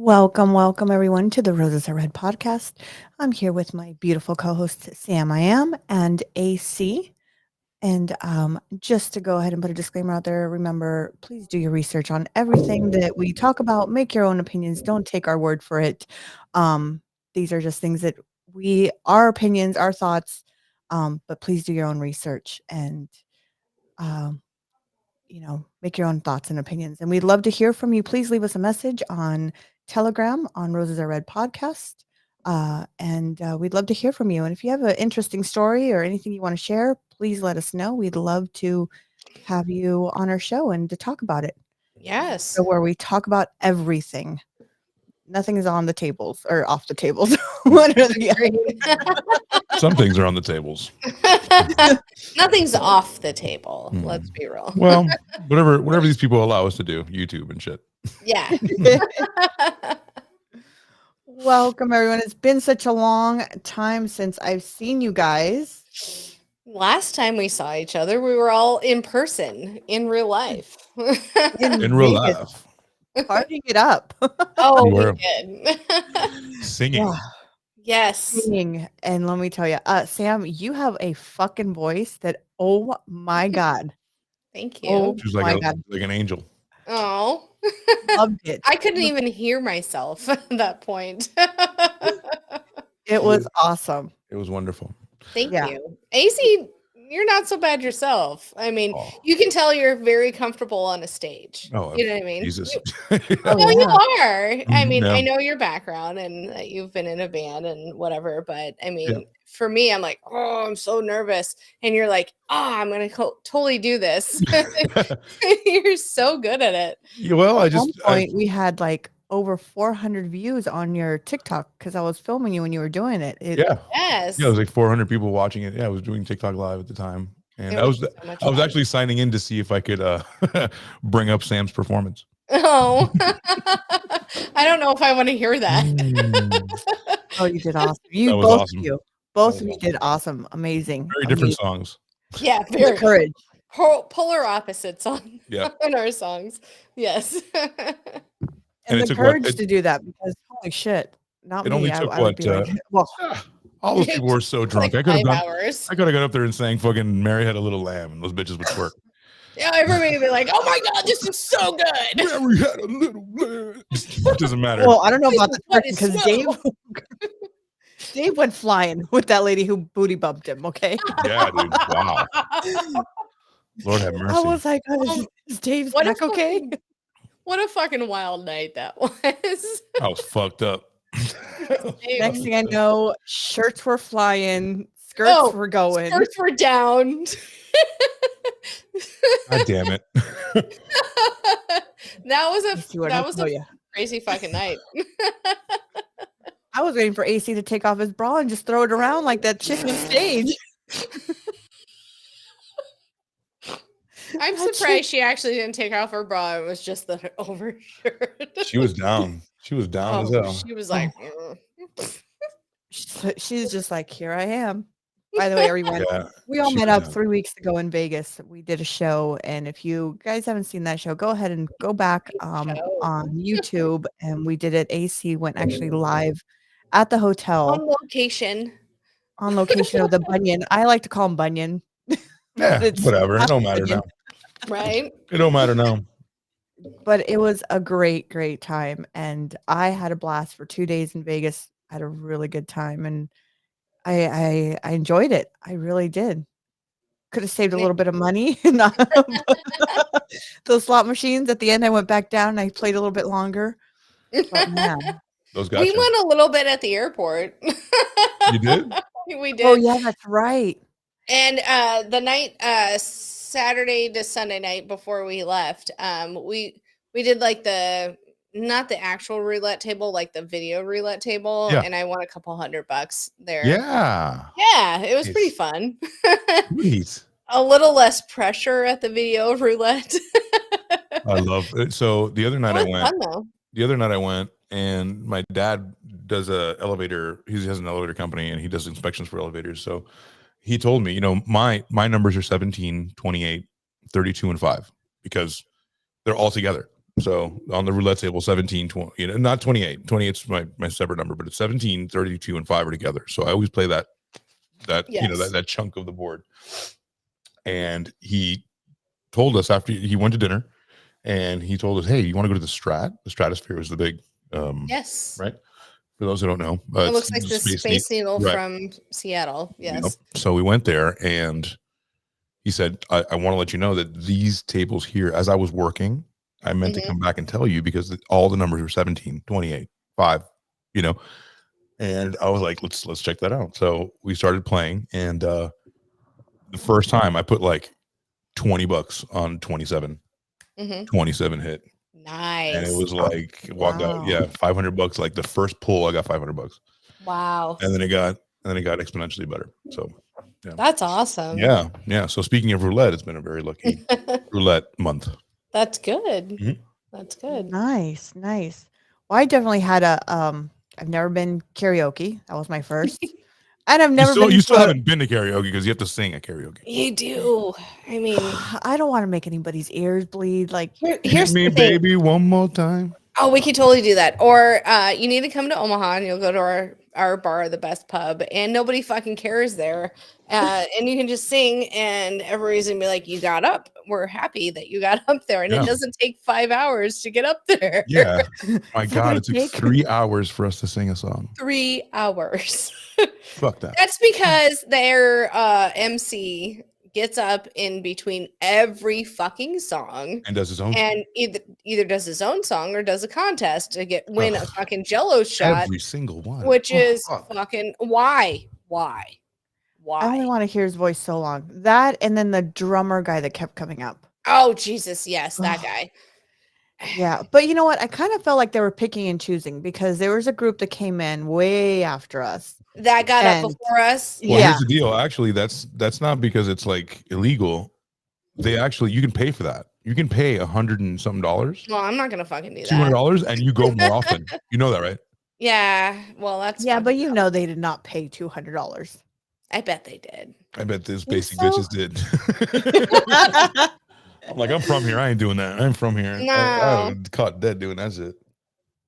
Welcome everyone to the Roses Are Red podcast. I'm here with my beautiful co-hosts Sam I am and AC. And just to go ahead and put a disclaimer out there, remember, please do your research on everything that we talk about. Make your own opinions. Don't take our word for it. These are just things that our opinions, our thoughts, but please do your own research and um, make your own thoughts and opinions. And we'd love to hear from you. Please leave us a message on Telegram on Roses Are Red podcast. And we'd love to hear from you. And if you have an interesting story or anything you want to share, please let us know. We'd love to have you on our show and to talk about it. Yes. So where we talk about everything. Nothing is on the tables or off the tables. What are Some things are on the tables. Nothing's off the table. Let's be real. Well, whatever these people allow us to do, YouTube and shit. Yeah. Welcome, everyone. It's been such a long time since I've seen you guys. Last time we saw each other, we were all in person, in real life. In real life. Partying it up. Oh, we did. Singing. Yeah. Yes. Singing. And let me tell you, Sam, you have a fucking voice that, oh my God. Thank you. Oh She was like an angel. Oh. Loved it. I couldn't even hear myself at that point. It was awesome. It was wonderful. Thank you. AC, you're not so bad yourself. I mean, you can tell you're very comfortable on a stage. Oh, you know what I mean? Jesus. You are. I mean, Yeah. I know your background and that you've been in a band and whatever, but I mean, for me, I'm like, oh, I'm so nervous. And you're like, I'm going to totally do this. You're so good at it. Well, at one point we had like over 400 views on your TikTok because I was filming you when you were doing it. Yes. Yeah, it was like 400 people watching it. Yeah, I was doing TikTok live at the time. And I was actually signing in to see if I could bring up Sam's performance. Oh, I don't know if I want to hear that. Oh, you did awesome. Both of you did awesome. Amazing. Very different songs. Yeah, very courage. Polar opposites on our songs. Yes. And the courage to do that, because holy shit. Not it me. only took I would be like, well, all those people were so drunk. Like I could have got up there and sang fucking Mary Had a Little Lamb and those bitches would twerk. Yeah, everybody would be like, oh my God, this is so good. Mary had a little lamb. It doesn't matter. Well, I don't know about that because Dave went flying with that lady who booty bumped him, okay? Yeah, dude. Wow. Lord have mercy. I was like, is Dave's back okay? What a fucking wild night that was. I was fucked up. Next thing I know, shirts were flying, skirts were going. Skirts were down. God damn it. That was a crazy fucking night. I was waiting for AC to take off his bra and just throw it around like that chick on stage. I'm surprised she actually didn't take off her bra. It was just the overshirt. She was down. She was down as hell. She was like, she's just like, here I am. By the way, everyone, we all met up 3 weeks ago in Vegas. We did a show, and if you guys haven't seen that show, go ahead and go back on YouTube. And we did it. AC went actually live at the hotel on location of the Bunyan. I like to call him Bunyan. Yeah, whatever. It don't matter now. Right? It don't matter now. But it was a great time, and I had a blast for 2 days in Vegas. I had a really good time, and I enjoyed it. I really did. Could have saved a little bit of money. Those slot machines at the end, I went back down and I played a little bit longer. But man, those guys. We went a little bit at the airport. You did? We did. Oh yeah, that's right. And the night Saturday to Sunday night before we left, we did like not the actual roulette table, like the video roulette table, and I won a couple $100 there. Yeah, it was pretty fun. Sweet. A little less pressure at the video roulette. I love it. So the other night I went, and my dad does a elevator. He has an elevator company, and he does inspections for elevators. So he told me, my numbers are 17, 28, 32, and 5 because they're all together. So on the roulette table, 17, 20, not 28. 28's my separate number, but it's 17, 32, and 5 are together. So I always play that that chunk of the board. And he told us after he went to dinner, and he told us, "Hey, you want to go to the Strat? The Stratosphere was the big yes, right? For those who don't know, it looks like the Space Needle right. from Seattle. Yes. Yep. So we went there, and he said, I want to let you know that these tables here, as I was working, I meant to come back and tell you because all the numbers were 17, 28, 5, and I was like, let's check that out. So we started playing, and the first time I put like $20 on 27, 27 hit. Nice. And it was like walked out, $500. Like the first pull, I got $500. Wow. And then it got exponentially better. So yeah. That's awesome. Yeah. So speaking of roulette, it's been a very lucky roulette month. That's good. That's good. Nice. Well, I definitely had I've never been karaoke. That was my first. And I've never You still haven't been to karaoke because you have to sing at karaoke. You do. I mean, I don't want to make anybody's ears bleed. Like, here's me, baby, one more time. Oh, we could totally do that. Or you need to come to Omaha and you'll go to our bar, the best pub, and nobody fucking cares there. And you can just sing, and everybody's gonna be like, "You got up. We're happy that you got up there." And it doesn't take 5 hours to get up there. Yeah. My God, it took 3 hours for us to sing a song. 3 hours. Fuck that. That's because their MC gets up in between every fucking song and does his own and either does his own song or does a contest to win a fucking Jello shot. Every single one. Which is fucking why? I only want to hear his voice so long. That and then the drummer guy that kept coming up. Oh Jesus, yes, that guy. Yeah, but you know what? I kind of felt like they were picking and choosing because there was a group that came in way after us. That got up before us. Well, here's the deal. Actually, that's not because it's like illegal. They actually, you can pay for that. You can pay $100 and something. Well, I'm not gonna fucking do that. $200, and you go more often. You know that, right? Yeah. Well, that's but they did not pay $200. I bet they did. I bet those basic bitches did. I'm like, I'm from here. I ain't doing that. I'm from here. No. I caught dead doing that shit.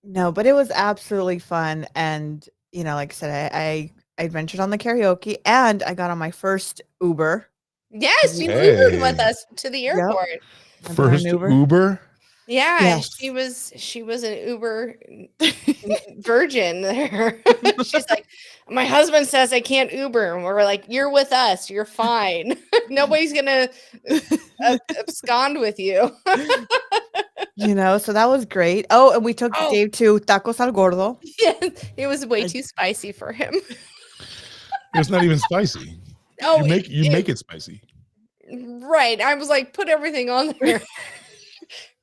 No, but it was absolutely fun. And, like I said, I ventured on the karaoke and I got on my first Uber. Yes, you Ubered with us to the airport. Yep. First Uber? Yeah, yes. she was an Uber virgin there. She's like, my husband says I can't Uber, and we're like, you're with us, you're fine. Nobody's gonna abscond with you. So that was great. Oh, and we took Dave to Tacos al Gordo. Yeah, it was way too spicy for him. It's not even spicy. Oh, you make it spicy. Right. I was like, put everything on there.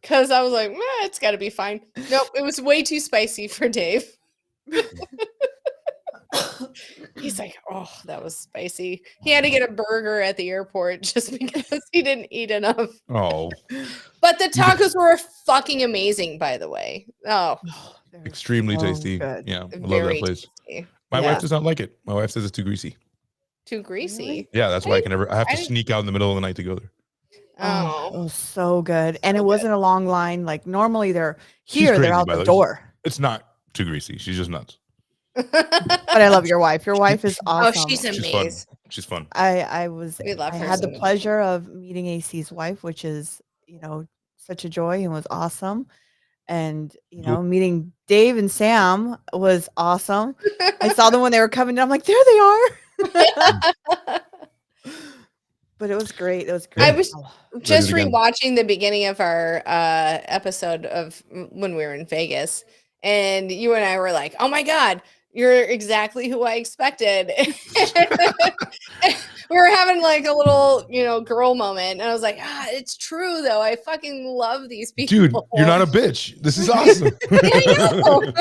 Because I was like, it's got to be fine. Nope, it was way too spicy for Dave. He's like, oh, that was spicy. He had to get a burger at the airport just because he didn't eat enough. Oh. But the tacos were fucking amazing, by the way. Oh. Extremely tasty. Good. Yeah, I love that place. Tasty. My wife does not like it. My wife says it's too greasy. Too greasy? Yeah, that's why I have to sneak out in the middle of the night to go there. Oh, it was so good. And it wasn't a long line. Like normally they're out the door. It's not too greasy. She's just nuts. But I love your wife. Your wife is awesome. Oh, she's amazing. She's fun. I had the so pleasure of meeting AC's wife, which is, such a joy and was awesome. And, meeting Dave and Sam was awesome. I saw them when they were coming down. I'm like, there they are. But it was great. It was great. I was just rewatching the beginning of our episode of when we were in Vegas, and you and I were like, "Oh my God, you're exactly who I expected." We were having like a little, girl moment, and I was like, it's true though. I fucking love these people. Dude, you're not a bitch. This is awesome. I know.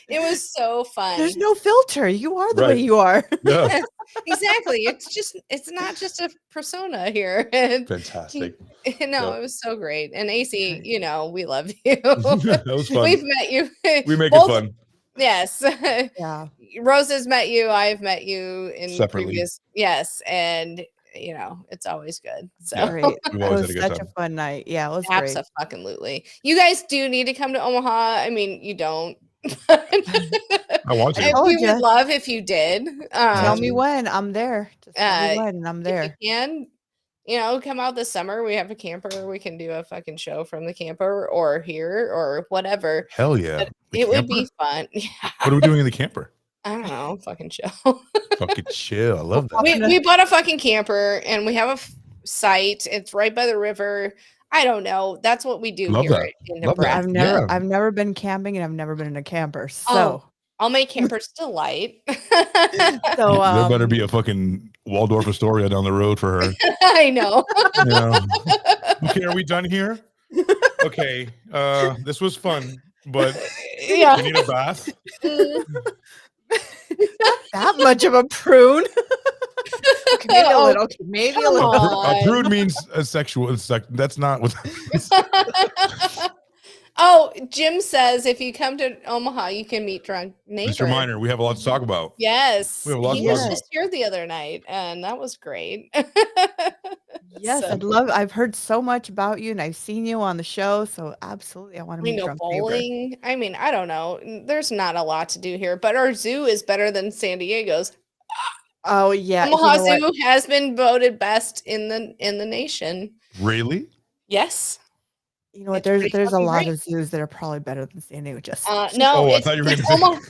It was so fun. There's no filter. You are the way you are. Yeah. Exactly. It's not just a persona here. Fantastic. It was so great. And AC, we love you. That was fun. We've met you. We make it fun. Yes. Yeah. Rose has met you. I've met you in separately. Previous. Yes. And it's always good. So Yeah. Great. We've It always had was a good such a time. fun night. Yeah, it was great. Absolutely. You guys do need to come to Omaha. I mean, you don't. I want I to. told We would ya. love if you did. Tell me to. when. I'm there. Just tell me when and I'm If there. you can, come out this summer. We have a camper. We can do a fucking show from the camper or here or whatever. Hell yeah. But it would be fun. Yeah. What are we doing in the camper? I don't know. Fucking chill. Fucking chill. I love that. We bought a fucking camper and we have a site. It's right by the river. I don't know. That's what we do Love here that. in Love that. Nebraska. I've never been camping and I've never been in a camper. So Oh, I'll make campers delight. so there better be a fucking Waldorf Astoria down the road for her. I know. Okay, are we done here? Okay, this was fun, but Yeah. we need a bath. not that much of a prune. Okay, maybe a little. Okay, maybe a little. A prude means a sexual. That's not what. Oh, Jim says if you come to Omaha, you can meet drunk neighbors. Just a reminder, we have a lot to talk about. Yes, We have a lot he to talk was about. just here the other night, and that was great. Yes, I've heard so much about you, and I've seen you on the show. So absolutely, I want to meet drunk neighbor. Bowling. I mean, I don't know. There's not a lot to do here, but our zoo is better than San Diego's. Oh yeah, Omaha Zoo has been voted best in the nation. Really? Yes. You know what? There's a lot of zoos that are probably better than San Diego. Just no. I thought you were going to say. Omaha.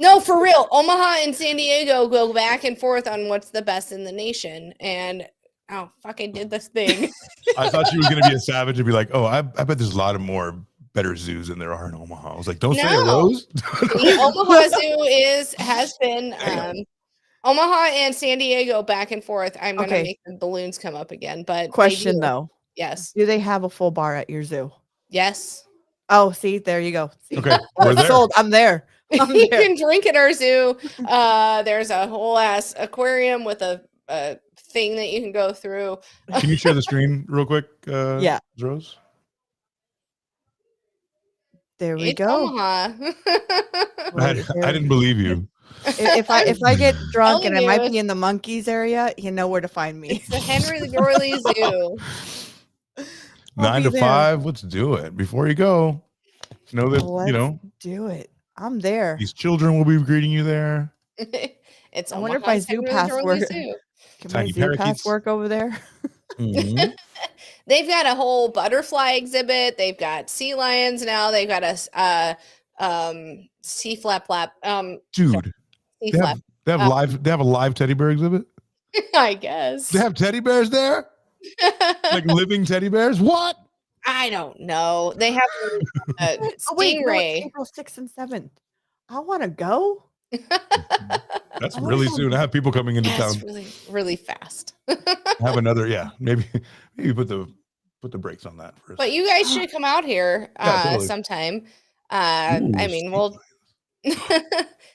No, for real. Omaha and San Diego go back and forth on what's the best in the nation, and oh fuck, I did this thing. I thought she was going to be a savage and be like, "Oh, I bet there's a lot of more better zoos than there are in Omaha." I was like, "Don't say it, Rose." The Omaha Zoo has been Omaha and San Diego back and forth. I'm going to make the balloons come up again, but question though. Yes. Do they have a full bar at your zoo? Yes. Oh, see, there you go. See? Okay, we're there. Sold. I'm there. You can drink at our zoo. There's a whole ass aquarium with a thing that you can go through. Can you share the screen real quick? Yeah, Rose. There we go. Omaha. I didn't believe you. If I get drunk and I might be in the monkeys area, you know where to find me. It's the Henry Gorley Zoo. 9 to 5. Let's do it. Before you go, know that Let's do it. I'm there. These children will be greeting you there. It's I wonder if my zoo pass works. Can my zoo pass work over there? Mm-hmm. They've got a whole butterfly exhibit. They've got sea lions now. They've got a sea flap. Dude, they have a live teddy bear exhibit. I guess they have teddy bears there, like living teddy bears. What? I don't know. They have a stingray. April 6th and 7th. I want to go. That's really soon. I have people coming into town. Really, really fast. Have another, maybe put the brakes on that first. But you guys should come out here sometime. I mean,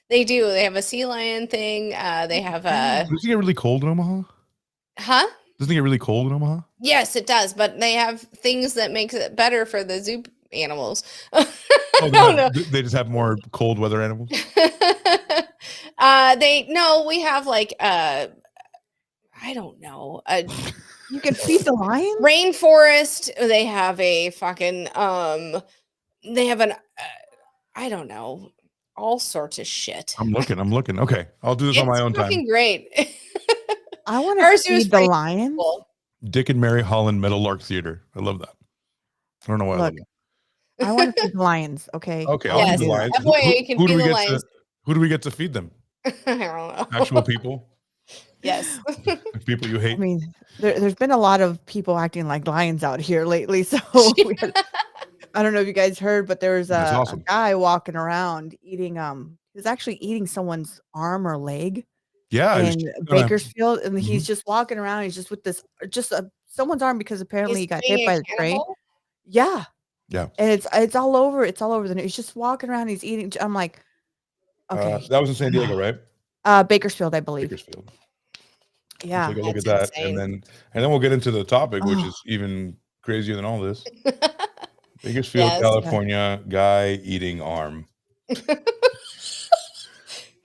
they do. They have a sea lion thing. They have a. Does it get really cold in Omaha? Huh? Doesn't it get really cold in Omaha? Yes, it does. But they have things that makes it better for the zoo animals. They just have more cold weather animals. We have like I don't know. You can feed the lions? Rainforest. They have a fucking they have an I don't know, all sorts of shit. I'm looking. Okay. I'll do this on my own time. Fucking great. I want to feed the lions. Cool. Dick and Mary Holland Meadowlark Theater. I love that. I don't know why I love that. I want to feed the lions. Okay. Okay. I'll feed the lions. Who do we get to feed them? I don't know. Actual people. Yes. People you hate. I mean, there's been a lot of people acting like lions out here lately. So I don't know if you guys heard, but there was a guy walking around eating. He was actually eating someone's arm or leg. Yeah. In Bakersfield, and he's just walking around. He's just with this, someone's arm because apparently he got hit by the train. Yeah. Yeah. And it's all over. It's all over the news. He's just walking around. He's eating. I'm like, okay. That was in San Diego, right? Bakersfield, I believe. Bakersfield. Yeah. Take a look at that, insane. and then we'll get into the topic, which is even crazier than all this. Bakersfield, California, guy eating arm.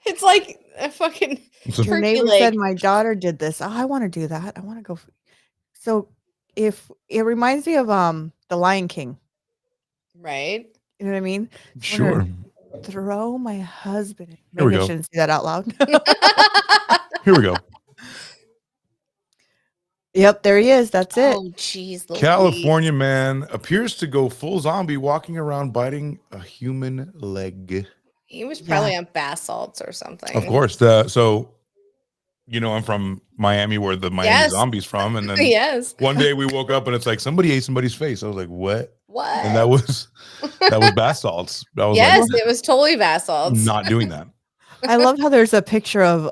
It's like a fucking Your turkey neighbor leg. said my daughter did this. Oh, I want to do that. I want to go. So if it reminds me of the Lion King, right? you know what I mean? Sure. Throw my husband. Here we Maybe I go. shouldn't say that out loud. Here we go. Yep, there he is. That's it. Oh, jeez. California man appears to go full zombie, walking around biting a human leg. He was probably on bath salts or something. Of course. So, I'm from Miami, where the Miami Zombie's from, and then one day we woke up and it's like somebody ate somebody's face. I was like, "What?" What? And that was bath salts. I was it was totally bath salts. Not doing that. I love how there's a picture of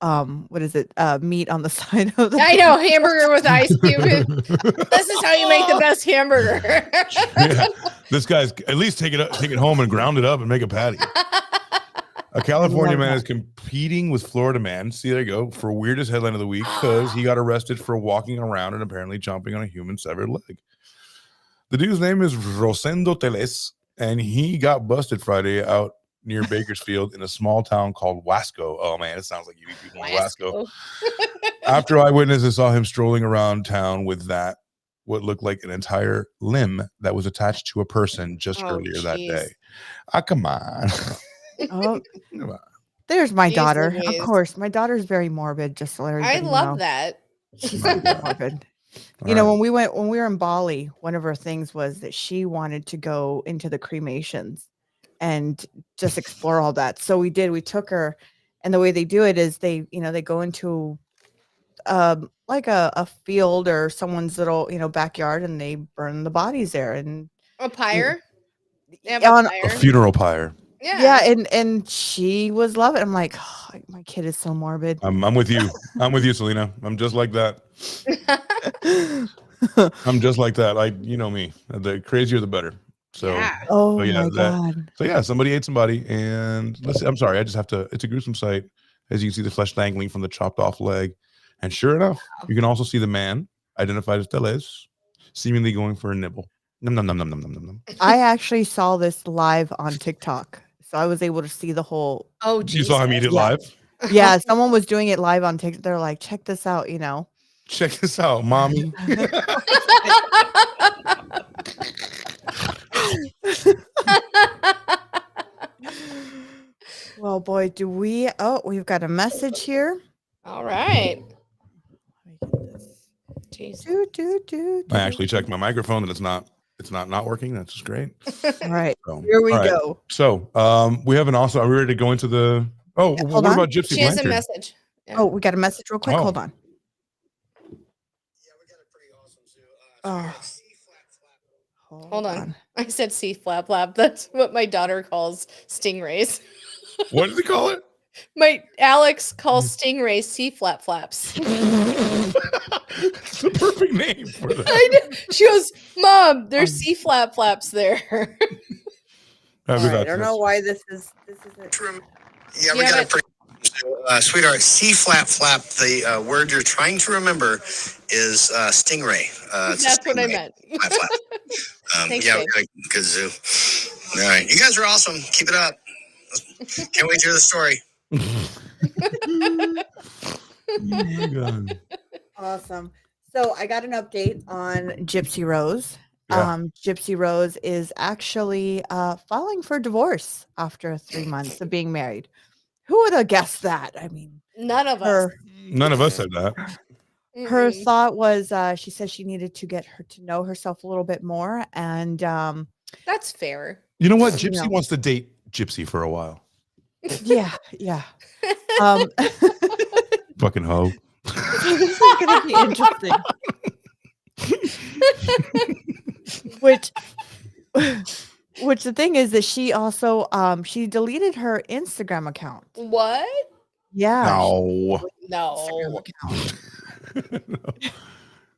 what is it? Meat on the side of the I know, hamburger with ice cube. This is how you make the best hamburger. Yeah. This guy's at least take it home and ground it up and make a patty. A California man is competing with Florida man. See, there you go, for weirdest headline of the week, because he got arrested for walking around and apparently chomping on a human severed leg. The dude's name is Rosendo Teles, and he got busted Friday out near Bakersfield in a small town called Wasco. Oh man, it sounds like you eat people in Wasco. After eyewitnesses saw him strolling around town with what looked like an entire limb that was attached to a person just earlier that day. Come on. Oh, there's my daughter. Of course, my daughter's very morbid. Just to let everybody know. I love that. She's super morbid. When we were in Bali, one of her things was that she wanted to go into the cremations and just explore all that. So we did. We took her, and the way they do it is they go into like a field or someone's little backyard, and they burn the bodies there. And a pyre, a funeral pyre. Yeah, and she was loving it. I'm like, oh, my kid is so morbid. I'm with you. I'm with you, Selena. I'm just like that. I'm just like that. You know me. The crazier, the better. So, my God. So yeah, somebody ate somebody, and I'm sorry. I just have to. It's a gruesome sight, as you can see the flesh dangling from the chopped off leg, and sure enough, you can also see the man identified as Teles, seemingly going for a nibble. Num num num num num num num. I actually saw this live on TikTok. So I was able to see the whole. Oh, Jesus. You saw him eat it live? Yeah, someone was doing it live on TikTok. They're like, check this out, Check this out, mommy. Well, boy, do we. Oh, we've got a message here. All right. I actually checked my microphone and it's not working. That's just great. All right. Here we go. So we have are we ready to go into the what about Gypsy? She has a message. Yeah. Oh, we got a message real quick. Hold on. Yeah, we got a pretty awesome zoo. Hold on. I said sea flap flap. That's what my daughter calls stingrays. What does he call it? My Alex calls stingrays sea flap flaps. It's the perfect name for that. I know. She goes, Mom, there's sea flap flaps there. I don't know why this is. Yeah, we got a pretty sweetheart. C flap flap. The word you're trying to remember is stingray. That's what I meant. Flap, flap. Thanks, yeah, we got a good zoo. All right, you guys are awesome. Keep it up. Can't wait to hear the story. Oh my God. Awesome. So I got an update on Gypsy Rose. Yeah. Gypsy Rose is actually filing for divorce after 3 months of being married. Who would have guessed that? I mean, none of us. None of us said that. Her thought was she said she needed to get her to know herself a little bit more. And that's fair. You know what? Gypsy wants to date Gypsy for a while. Yeah. Fucking hoe. This is going to be interesting. Which the thing is that she also she deleted her Instagram account. What? Yeah. No.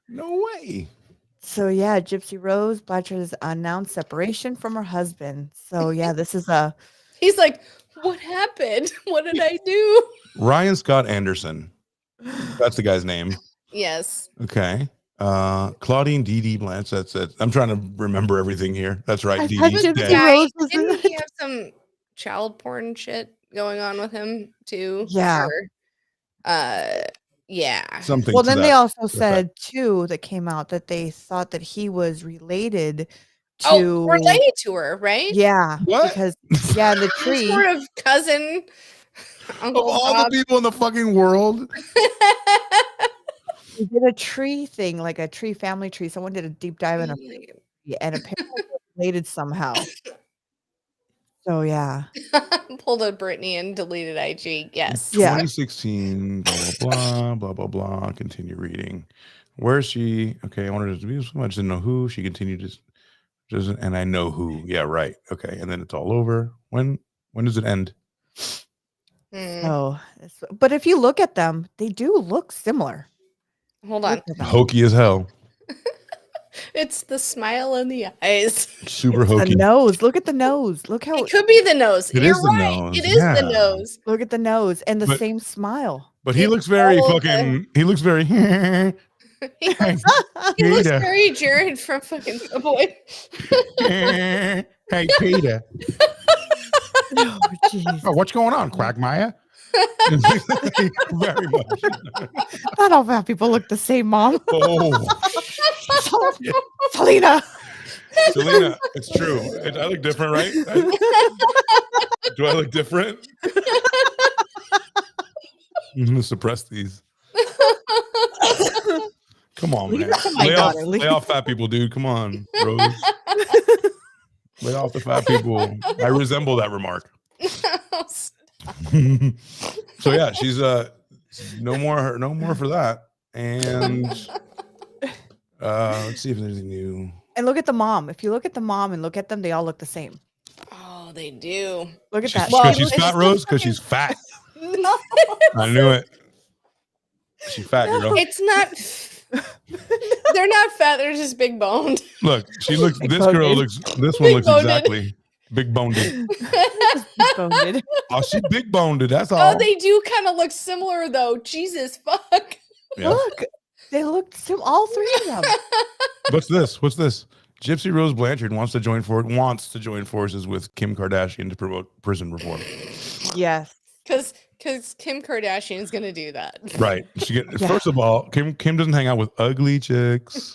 No way. So yeah, Gypsy Rose Blanchard has announced separation from her husband. So yeah, this is He's like, what happened? What did I do? Ryan Scott Anderson. That's the guy's name. Yes. Okay. Claudine D.D. Blanche. That's it. I'm trying to remember everything here. That's right. Didn't he have some child porn shit going on with him too. Yeah. Yeah. Something. Well, then they also effect. said too that came out that they thought that he was related to related to her, right? Yeah. What? Because the tree. Sort of cousin. Uncle of all Bob. the people in the fucking world. They did a tree thing, like a tree family tree. Someone did a deep dive in a tree, and apparently related somehow. So yeah. Pulled a Britney and deleted IG. Yes. 2016, blah, blah, blah, blah, blah. Continue reading. Where is she? Okay, I wanted to be so much. Didn't know who. She continued just, and I know who. Yeah, right. Okay, and then it's all over. When does it end? So, but if you look at them, they do look similar. Hold on. Hokey as hell. It's the smile in the eyes. Super hokey. The nose. Look at the nose. Look how it could be the nose. It You're is the right. nose. It is the nose. Look at the nose and the same smile. But he looks very fucking. He looks very. he looks very Jared from fucking Subway. Hey, Peter. Oh, jeez. Oh, what's going on, Quagmire? Very much. Not all fat people look the same, Mom. Oh, Selena, it's true. I look different, right? Do I look different? I'm gonna suppress these. Come on, man. Lay off fat people, dude. Come on, Rose. Lay off the fat people. I resemble that remark. So yeah, she's no more for that. And let's see if there's anything new. and look at the mom. If you look at the mom and look at them, they all look the same. Oh, they do. Look at that. Because she's fat, Rose. Because she's fat. No. I knew it. She's fat, girl. It's not. They're not fat. They're just big boned. Look, she looks. This girl looks. This one looks exactly big boned. Oh, she's big boned. That's all. Oh, they do kind of look similar though. Jesus fuck. Yeah. Look, they look all three of them. What's this? Gypsy Rose Blanchard wants to join forces with Kim Kardashian to promote prison reform. Yes. Because Kim Kardashian is gonna do that. Right. First of all, Kim doesn't hang out with ugly chicks.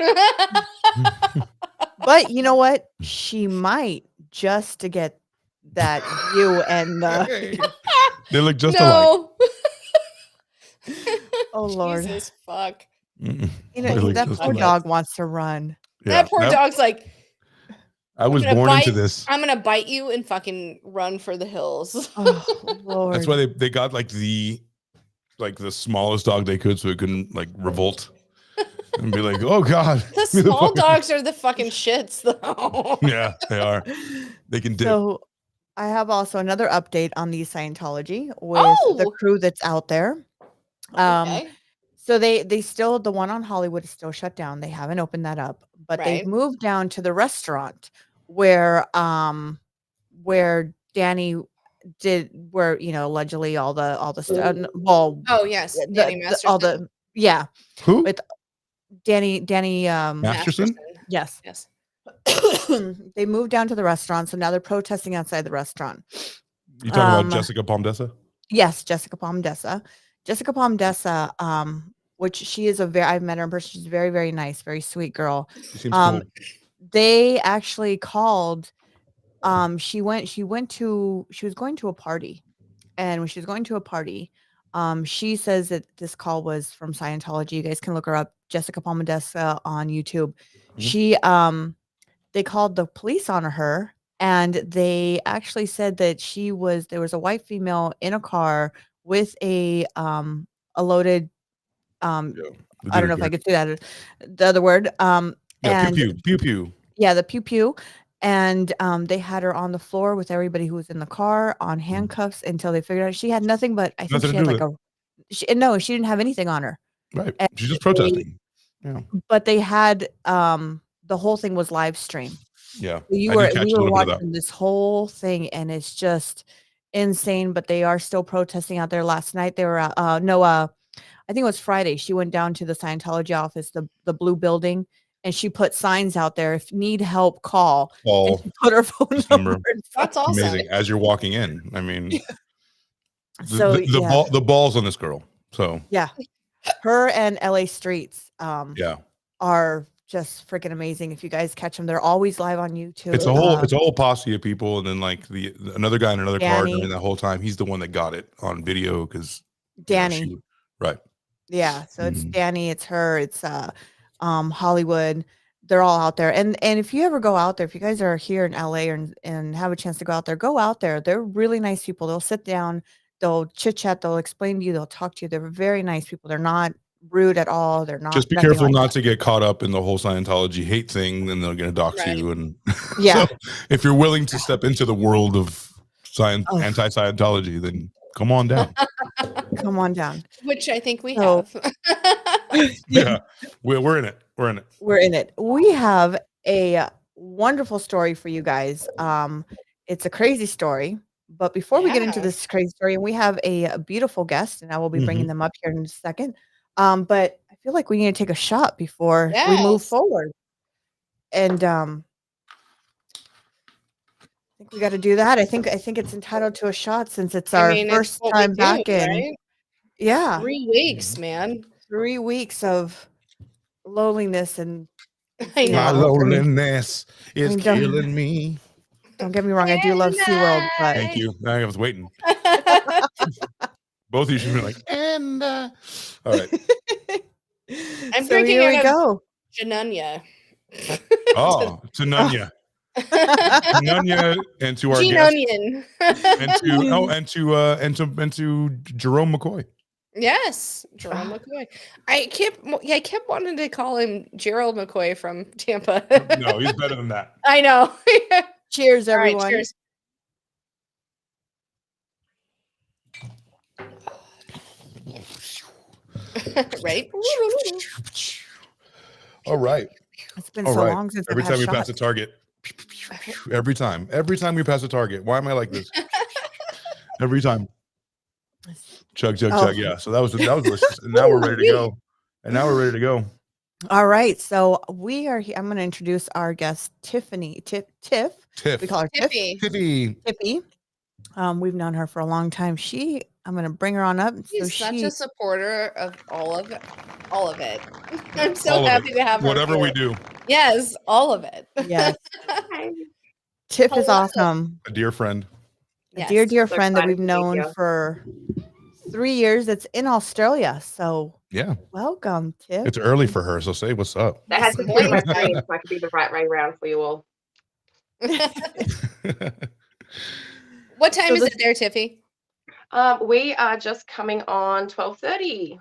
But you know what? She might just to get that view and they look just alike. Oh Lord. Jesus fuck. You know, that poor dog wants to run. Yeah, that poor dog's like, I was born into this. I'm gonna bite you and fucking run for the hills. Oh Lord. That's why they got like the smallest dog they could, so it couldn't like revolt and be like, oh God. The small dogs are the fucking shits though. Yeah, they are. They can dip. So I have also another update on the Scientology with the crew that's out there. Okay. So they still, the one on Hollywood is still shut down. They haven't opened that up, but they've moved down to the restaurant where Danny where allegedly all the stuff. Well, oh yes, Danny Masterson. Who? With Danny Masterson? Yes. They moved down to the restaurant, so now they're protesting outside the restaurant. You talking about Jessica Palmdessa? Yes, Jessica Palmdessa. Jessica Palmdessa, which she is I've met her in person. She's a very, very nice, very sweet girl. She seems cool. They actually called. She was going to a party, and when she was going to a party, she says that this call was from Scientology. You guys can look her up, Jessica Palmdessa on YouTube. Mm-hmm. She they called the police on her, and they actually said that there was a white female in a car with a loaded I don't know if I could say that the other word and pew pew. Yeah, the pew pew. And they had her on the floor with everybody who was in the car on handcuffs until they figured out she had nothing but I think she had like she didn't have anything on her. Right. She's just protesting. Yeah. But they had the whole thing was live stream. Yeah. We were watching this whole thing and it's just insane, but they are still protesting out there. Last night they were I think it was Friday. She went down to the Scientology office, the blue building, and she put signs out there. If need help, call. And she put her phone number. That's awesome. Amazing. As you're walking in, I mean, So the balls on this girl. So yeah, her and LA Streets yeah, are just freaking amazing. If you guys catch them, they're always live on YouTube. it's a whole posse of people, and then like another guy in another car during that whole time. He's the one that got it on video because Danny, right? Yeah, so it's Danny, it's her, it's Hollywood. They're all out there, and if you ever go out there, if you guys are here in LA and have a chance to go out there, go out there. They're really nice people. They'll sit down, they'll chit chat, they'll explain to you, they'll talk to you. They're very nice people. They're not rude at all. They're not. Just be careful not to get caught up in the whole Scientology hate thing, then they're going to dox you. And so if you're willing to step into the world of anti-Scientology, then come on down. Come on down. Which I think we have. Yeah, we're in it. We're in it. We're in it. We have a wonderful story for you guys. It's a crazy story, but before we get into this crazy story, we have a beautiful guest, and I will be bringing them up here in a second. But I feel like we need to take a shot before we move forward. And I think we got to do that. I think it's entitled to a shot since it's our first time back in. Right? Yeah. 3 weeks, man. 3 weeks of loneliness and my loneliness is killing me. Don't get me wrong, I do love SeaWorld, but thank you. I was waiting. Both of you should be like, and all right. I'm drinking here we go. Janunya. Oh, Janunya. Janunya, and to our guest, and to Jerome McCoy. Yes, Jerome McCoy. I kept wanting to call him Gerald McCoy from Tampa. No, he's better than that. I know. Cheers, everyone. Right, cheers. Right? All right. It's been so long since every time we pass a target. Every time we pass a target. Why am I like this? Every time. Chug. Yeah. So that was delicious. And now we're ready to go. All right. So we are here. I'm going to introduce our guest, Tiffanie. Tiff. We call her Tiffy. We've known her for a long time. I'm going to bring her on up. She's such a supporter of all of it. I'm so happy to have her. Whatever we do. Yes, all of it. Yes. Tiff is awesome. A dear friend. Yes. A dear friend that we've known for 3 years. It's in Australia. So yeah. Welcome, Tiff. It's early for her, so say what's up. I had to play my brain so I could be the right way around for you all. What time is it there, Tiffy? We are just coming on 12:30.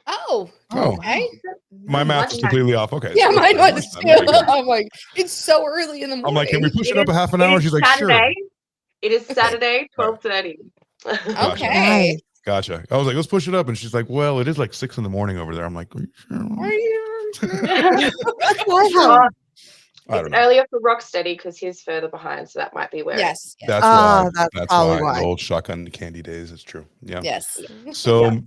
Oh, okay. My math is completely off. Okay. Yeah, mine was too. I'm like, it's so early in the morning. I'm like, can we push it up a half an hour? She's like, Saturday. sure. It is Saturday, 12:30. Okay. Gotcha. I was like, let's push it up. And she's like, well, it is like 6 a.m. over there. I'm like, are you sure? It's earlier for Rocksteady because he's further behind. So that might be where. Yes. That's why. That's probably why. The old shotgun candy days. It's true. Yeah. Yes. So,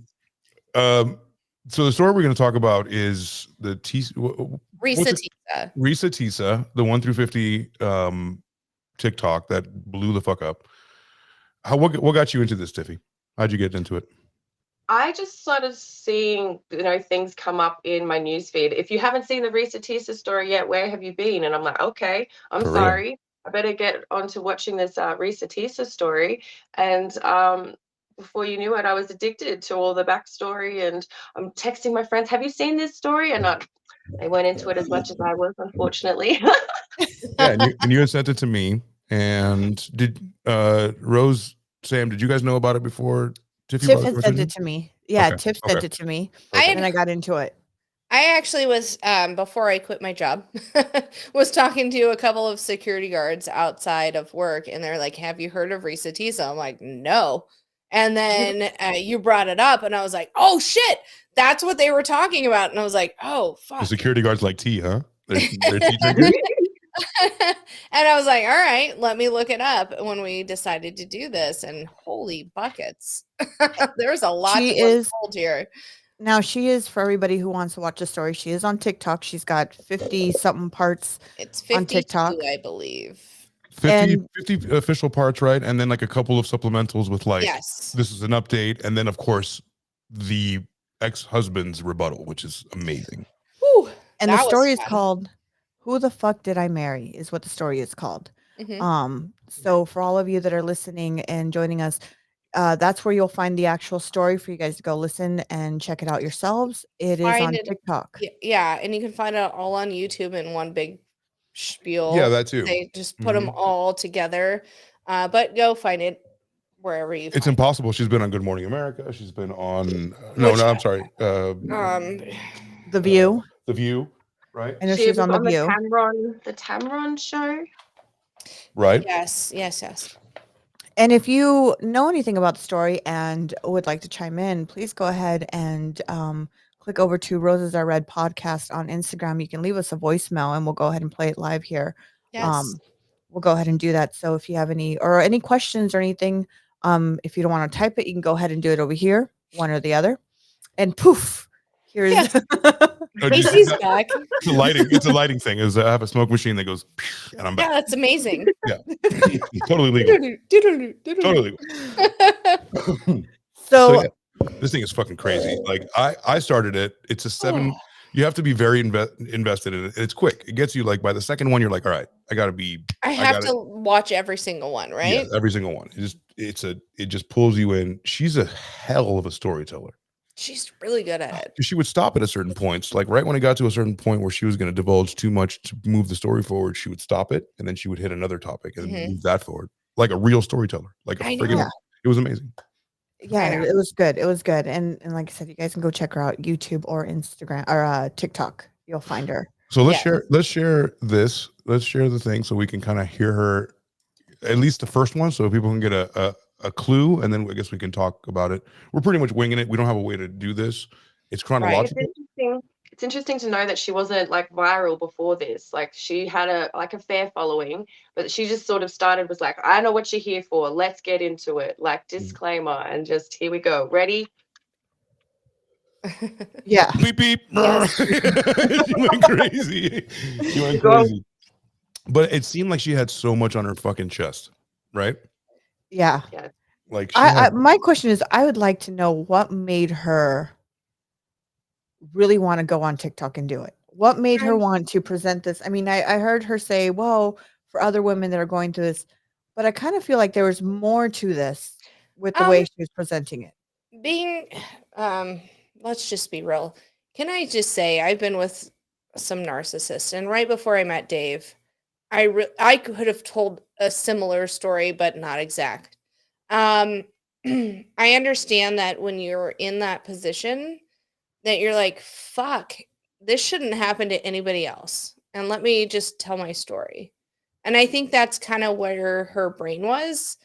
so the story we're going to talk about is the Risa Tisa, the 1 through 50 TikTok that blew the fuck up. What got you into this, Tiffy? How'd you get into it? I just started seeing, things come up in my newsfeed. If you haven't seen the Risa Tisa story yet, where have you been? And I'm like, okay, I'm sorry. I better get onto watching this Risa Tisa story. And before you knew it, I was addicted to all the backstory. And I'm texting my friends, have you seen this story? And they went into it as much as I was, unfortunately. Yeah, and you had sent it to me. And did Sam, did you guys know about it before? Tiff had sent it to me. Yeah, okay. Tiff sent it to me. And I got into it. I actually was, before I quit my job, was talking to a couple of security guards outside of work. And they're like, have you heard of Risa Tisa? I'm like, no. And then you brought it up. And I was like, oh, shit. That's what they were talking about. And I was like, oh, fuck. The security guards like tea, huh? They're tea drinkers? And I was like, all right, let me look it up when we decided to do this. And holy buckets. There's a lot told here. Now she is, for everybody who wants to watch the story, she is on TikTok. She's got 50 something parts. It's 52, on TikTok, I believe. And 50 official parts, right? And then like a couple of supplementals with like, Yes. this is an update. And then, of course, the ex-husband's rebuttal, which is amazing. Whew, and the that was story is fun. called "Who the Fuck Did I Marry?" is what the story is called. Mhm. So for all of you that are listening and joining us, that's where you'll find the actual story for you guys to go listen and check it out yourselves. It is Find on it. TikTok. Yeah, and you can find it all on YouTube in one big spiel. Yeah, that too. They just put them all together. But go find it wherever you. It's find impossible. She's been on Good Morning America. She's been on. Which- I'm sorry. The View. The View, right? I know She she was was on The on View. the Tamron show. Right. Yes. And if you know anything about the story and would like to chime in, please go ahead and click over to Roses Are Red podcast on Instagram. You can leave us a voicemail and we'll go ahead and play it live here. Yes. We'll go ahead and do that. So if you have any questions or anything, if you don't want to type it, you can go ahead and do it over here, one or the other. And poof, here's Yes. Oh, did you see Casey's that? back. It's a lighting thing. Is I have a smoke machine that goes, and I'm Yeah, back. that's amazing. Yeah, totally legal. Totally legal. so Yeah, this thing is fucking crazy. Like I started it. It's a 7. You have to be very invested in it. It's quick. It gets you like by the second one, you're like, all right, I gotta be. I have to watch every single one, right? Yeah, every single one. It just pulls you in. She's a hell of a storyteller. She's really good at it. She would stop at a certain points. Like right when it got to a certain point where she was going to divulge too much to move the story forward, she would stop it and then she would hit another topic and move that forward. Like a real storyteller. Like a friggin' it was amazing. Yeah, it was good. It was good. And like I said, you guys can go check her out YouTube or Instagram or TikTok. You'll find her. So let's share this. Let's share the thing so we can kind of hear her, at least the first one, so people can get a clue, and then I guess we can talk about it. We're pretty much winging it. We don't have a way to do this. It's chronological. Right. It's interesting to know that she wasn't like viral before this. Like she had a fair following, but she just sort of was like, I know what you're here for. Let's get into it. Like disclaimer, and just here we go. Ready? Yeah. Beep beep. Yes. She went crazy. She went crazy. But it seemed like she had so much on her fucking chest, right? Yeah. Like my question is, I would like to know what made her really want to go on TikTok and do it. What made her want to present this? I mean, I heard her say, "Whoa," for other women that are going through this, but I kind of feel like there was more to this with the way she was presenting it. Being, let's just be real. Can I just say I've been with some narcissists, and right before I met Dave, I could have told a similar story, but not exact. I understand that when you're in that position, that you're like, fuck, this shouldn't happen to anybody else. And let me just tell my story. And I think that's kind of where her brain was.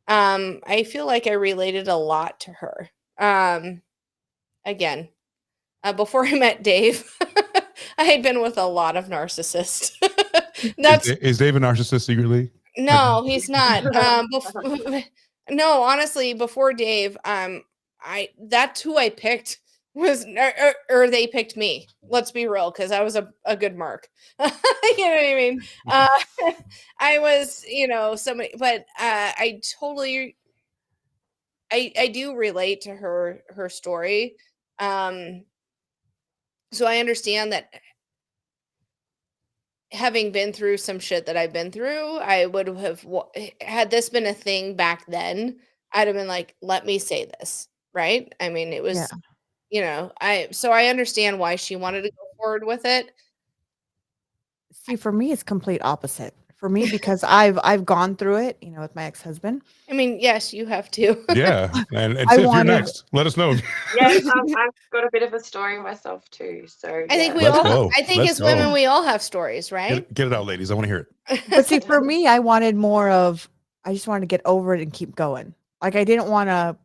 I feel like I related a lot to her. Again, before I met Dave, I had been with a lot of narcissists. Is Dave a narcissist secretly? No, he's not. No, honestly, before Dave, that's who I picked was, or they picked me. Let's be real, because I was a good mark. You know what I mean? I was, somebody, but I totally, I do relate to her story. So I understand that having been through some shit that I've been through, I would have, had this been a thing back then, I'd have been like, let me say this, right? I mean, it was, so I understand why she wanted to go forward with it. See, for me, it's complete opposite. For me, because I've gone through it, with my ex-husband. I mean, yes, you have to. Yeah, and Tiff, you're next. Let us know. Yes, I've got a bit of a story myself too. So I think as women, we all have stories, right? Get it out, ladies. I want to hear it. But see, for me, I wanted more of, I just wanted to get over it and keep going. Like I didn't want to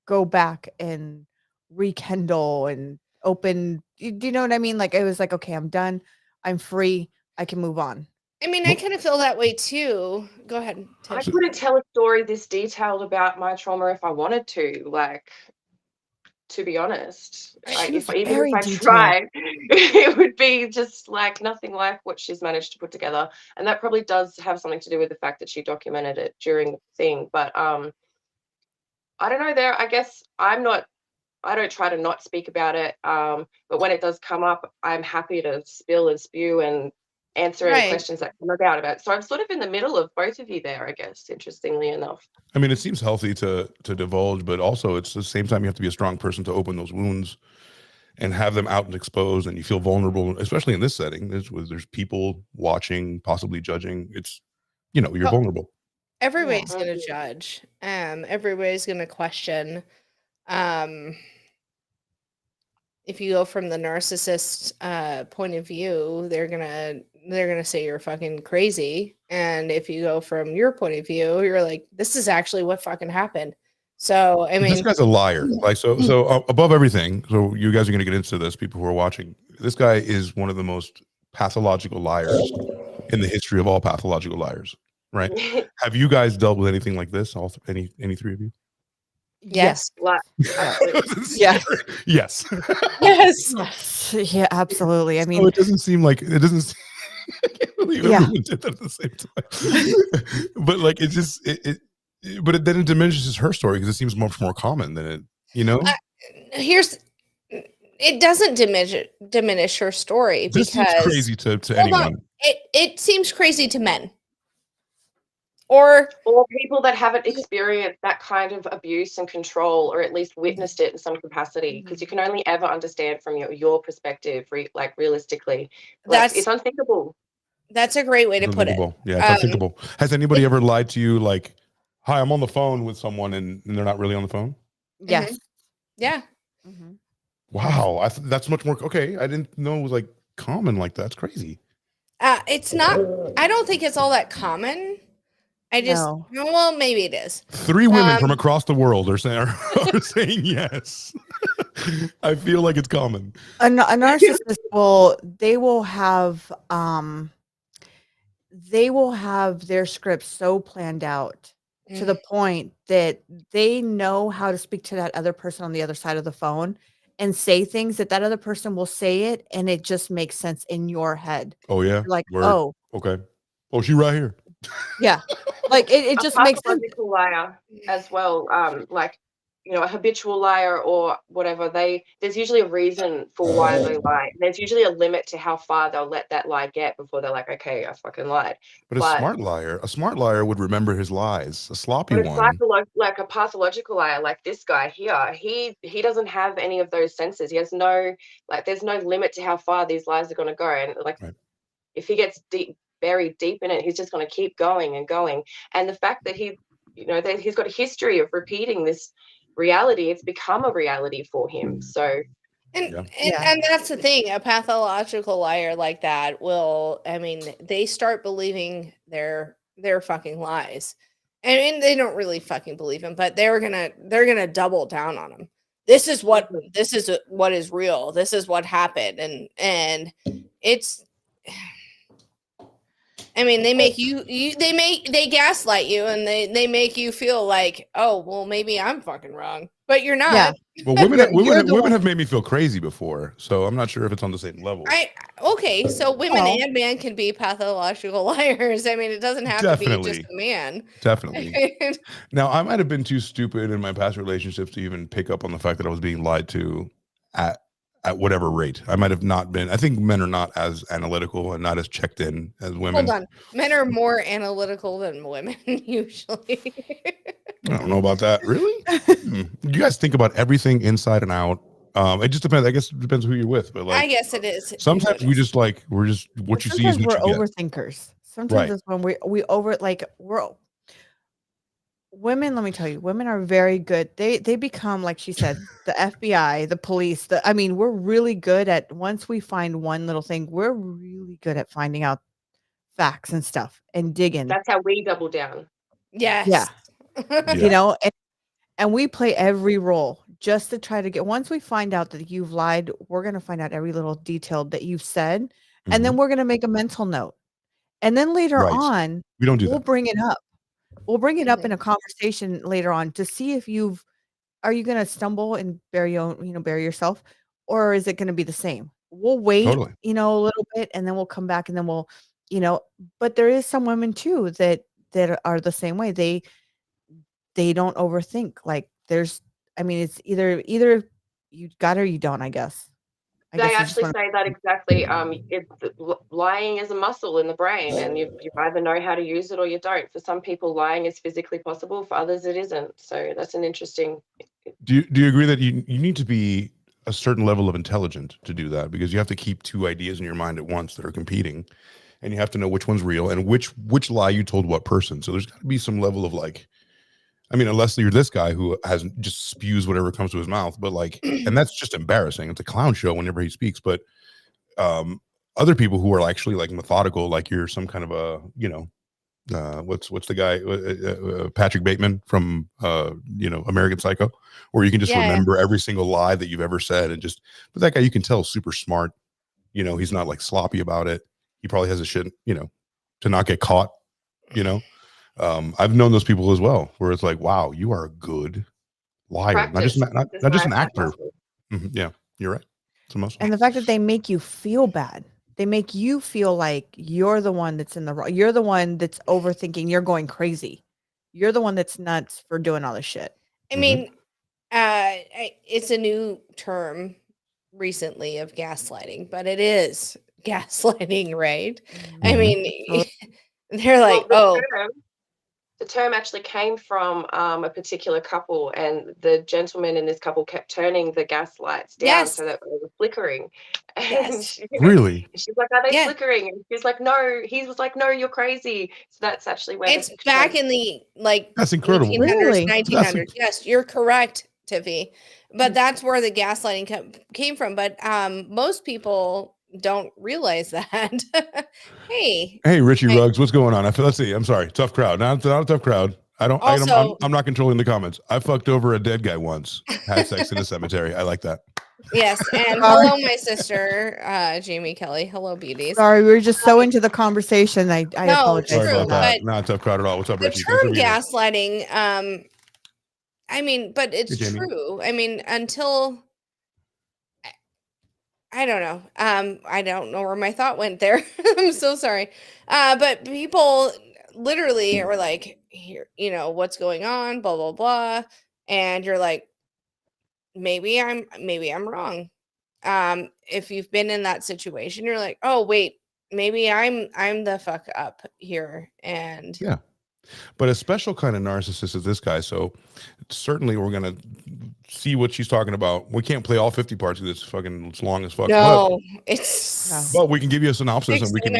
go back and rekindle and open. Do you know what I mean? Like it was like, okay, I'm done. I'm free. I can move on. I mean, I kind of feel that way too. Go ahead. I couldn't tell a story this detailed about my trauma if I wanted to. Like, to be honest. She was Even very if I detailed. tried, it would be just like nothing like what she's managed to put together. And that probably does have something to do with the fact that she documented it during the thing. But I don't know. I guess I don't try to not speak about it. But when it does come up, I'm happy to spill and spew and answer any questions that come about it. So I'm sort of in the middle of both of you there, I guess, interestingly enough. I mean, it seems healthy to divulge, but also it's the same time you have to be a strong person to open those wounds and have them out and exposed, and you feel vulnerable, especially in this setting. There's people watching, possibly judging. It's, you're vulnerable. Everybody's going to judge. Everybody's going to question. If you go from the narcissist point of view, they're gonna say you're fucking crazy. And if you go from your point of view, you're like, this is actually what fucking happened. So I mean, this guy's a liar. Like so above everything. So you guys are gonna get into this. People who are watching, this guy is one of the most pathological liars in the history of all pathological liars. Right? Have you guys dealt with anything like this? Any three of you? Yes. Yeah. Yes. Yes. Yeah, absolutely. I mean, it doesn't seem like I can't believe everyone did that at the same time. But like it just but then it diminishes her story because it seems much more common than it, it doesn't diminish her story this because seems crazy to anyone. It seems crazy to men. Or people that haven't experienced that kind of abuse and control, or at least witnessed it in some capacity, because you can only ever understand from your perspective, realistically. It's unthinkable. That's a great way to put it. Yeah, it's unthinkable. Has anybody ever lied to you like, hi, I'm on the phone with someone and they're not really on the phone? Yes. Yeah. Mm-hmm. Wow, that's much more. Okay, I didn't know it was like common like that. It's crazy. It's not. I don't think it's all that common. Well, maybe it is. 3 women from across the world are saying yes. I feel like it's common. A narcissist will have their script so planned out to the point that they know how to speak to that other person on the other side of the phone and say things that other person will say it, and it just makes sense in your head. Oh yeah, you're like, word. Oh, okay. Oh, she right here. Yeah, like it just makes sense. A pathological liar as well, like a habitual liar or whatever. There's usually a reason for why they lie. There's usually a limit to how far they'll let that lie get before they're like, okay, I fucking lied. But a smart liar would remember his lies. A sloppy one, like a pathological liar, like this guy here, he doesn't have any of those senses. He has there's no limit to how far these lies are going to go, and if he gets buried deep in it, he's just going to keep going and going. And the fact that he's got a history of repeating this reality, it's become a reality for him. So and that's the thing, a pathological liar like that they start believing their fucking lies. I mean, they don't really fucking believe him, but they're gonna double down on him. This is what is real. This is what happened, and it's. I mean, they make they gaslight you, and they make you feel like, oh, well, maybe I'm fucking wrong, but you're not. Yeah. Well, women have made me feel crazy before, so I'm not sure if it's on the same level. So women and men can be pathological liars. I mean, it doesn't have to be just a man. Definitely. Now, I might have been too stupid in my past relationships to even pick up on the fact that I was being lied to at whatever rate. I might have not been. I think men are not as analytical and not as checked in as women. Hold on. Men are more analytical than women usually. I don't know about that. Really? You guys think about everything inside and out. It just depends. I guess it depends who you're with. But I guess it is. Sometimes we're just what you see is what you get. Overthinkers. Sometimes it's when we over we're women. Let me tell you, women are very good. They become, like she said, the FBI, the police. We're really good at, once we find one little thing, we're really good at finding out facts and stuff and digging. That's how we double down. Yes. Yeah. And we play every role just to try to get, once we find out that you've lied, we're going to find out every little detail that you've said. And then we're going to make a mental note. And then later on, we'll bring it up. We'll bring it up in a conversation later on to see if you've are you going to stumble and bury yourself, or is it going to be the same? We'll wait, Totally. a little bit, and then we'll come back, and then we'll, but there is some women too that are the same way. They don't overthink. Like it's either you got it or you don't, I guess. They actually say that exactly. Lying is a muscle in the brain, and you either know how to use it or you don't. For some people, lying is physically possible. For others, it isn't. So that's an interesting. Do you agree that you need to be a certain level of intelligent to do that, because you have to keep two ideas in your mind at once that are competing, and you have to know which one's real and which lie you told what person. So there's got to be some level of like, I mean, unless you're this guy who has just spews whatever comes to his mouth, but like, and that's just embarrassing. It's a clown show whenever he speaks. But other people who are actually like methodical, like you're some kind of a, what's the guy, Patrick Bateman from American Psycho, where you can just remember every single lie that you've ever said, and just, but that guy, you can tell, super smart. He's not like sloppy about it. He probably has a shit, to not get caught. I've known those people as well, where it's like, wow, you are a good liar. Practice. Not just an actor. Yeah, you're right. It's a muscle. And the fact that they make you feel bad. They make you feel like you're the one that's in the wrong. You're the one that's overthinking. You're going crazy. You're the one that's nuts for doing all this shit. I mean, it's a new term recently of gaslighting, but it is gaslighting, right? I mean, they're like, the term actually came from a particular couple, and the gentleman in this couple kept turning the gas lights down so that they were flickering. And really? She's like, are they flickering? And she's like, no. He was like, no, you're crazy. So that's actually where it's back in the that's incredible 1800s, really? 1900s. Yes, you're correct, Tiffy. But that's where the gaslighting came from. But most people don't realize that. Hey, Richie Ruggs, what's going on? Let's see. I'm sorry, tough crowd. Not a tough crowd. I'm not controlling the comments. I fucked over a dead guy once. Had sex in a cemetery. I like that. Yes, and hello, my sister, Jamie Kelly. Hello, beauties. Sorry, we were just so into the conversation. I apologize. Sorry about that. Not a tough crowd at all. What's up, Richie? The term gaslighting, I mean, but it's true. I mean, until I don't know. I don't know where my thought went there. I'm so sorry. But people literally are like, here, what's going on, blah, blah, blah. And you're like, maybe I'm wrong. If you've been in that situation, you're like, oh, wait, maybe I'm the fuck up here. And yeah. But a special kind of narcissist is this guy. So certainly we're going to see what she's talking about. We can't play all 50 parts because it's long as fuck. No, but we can give you a synopsis, and we can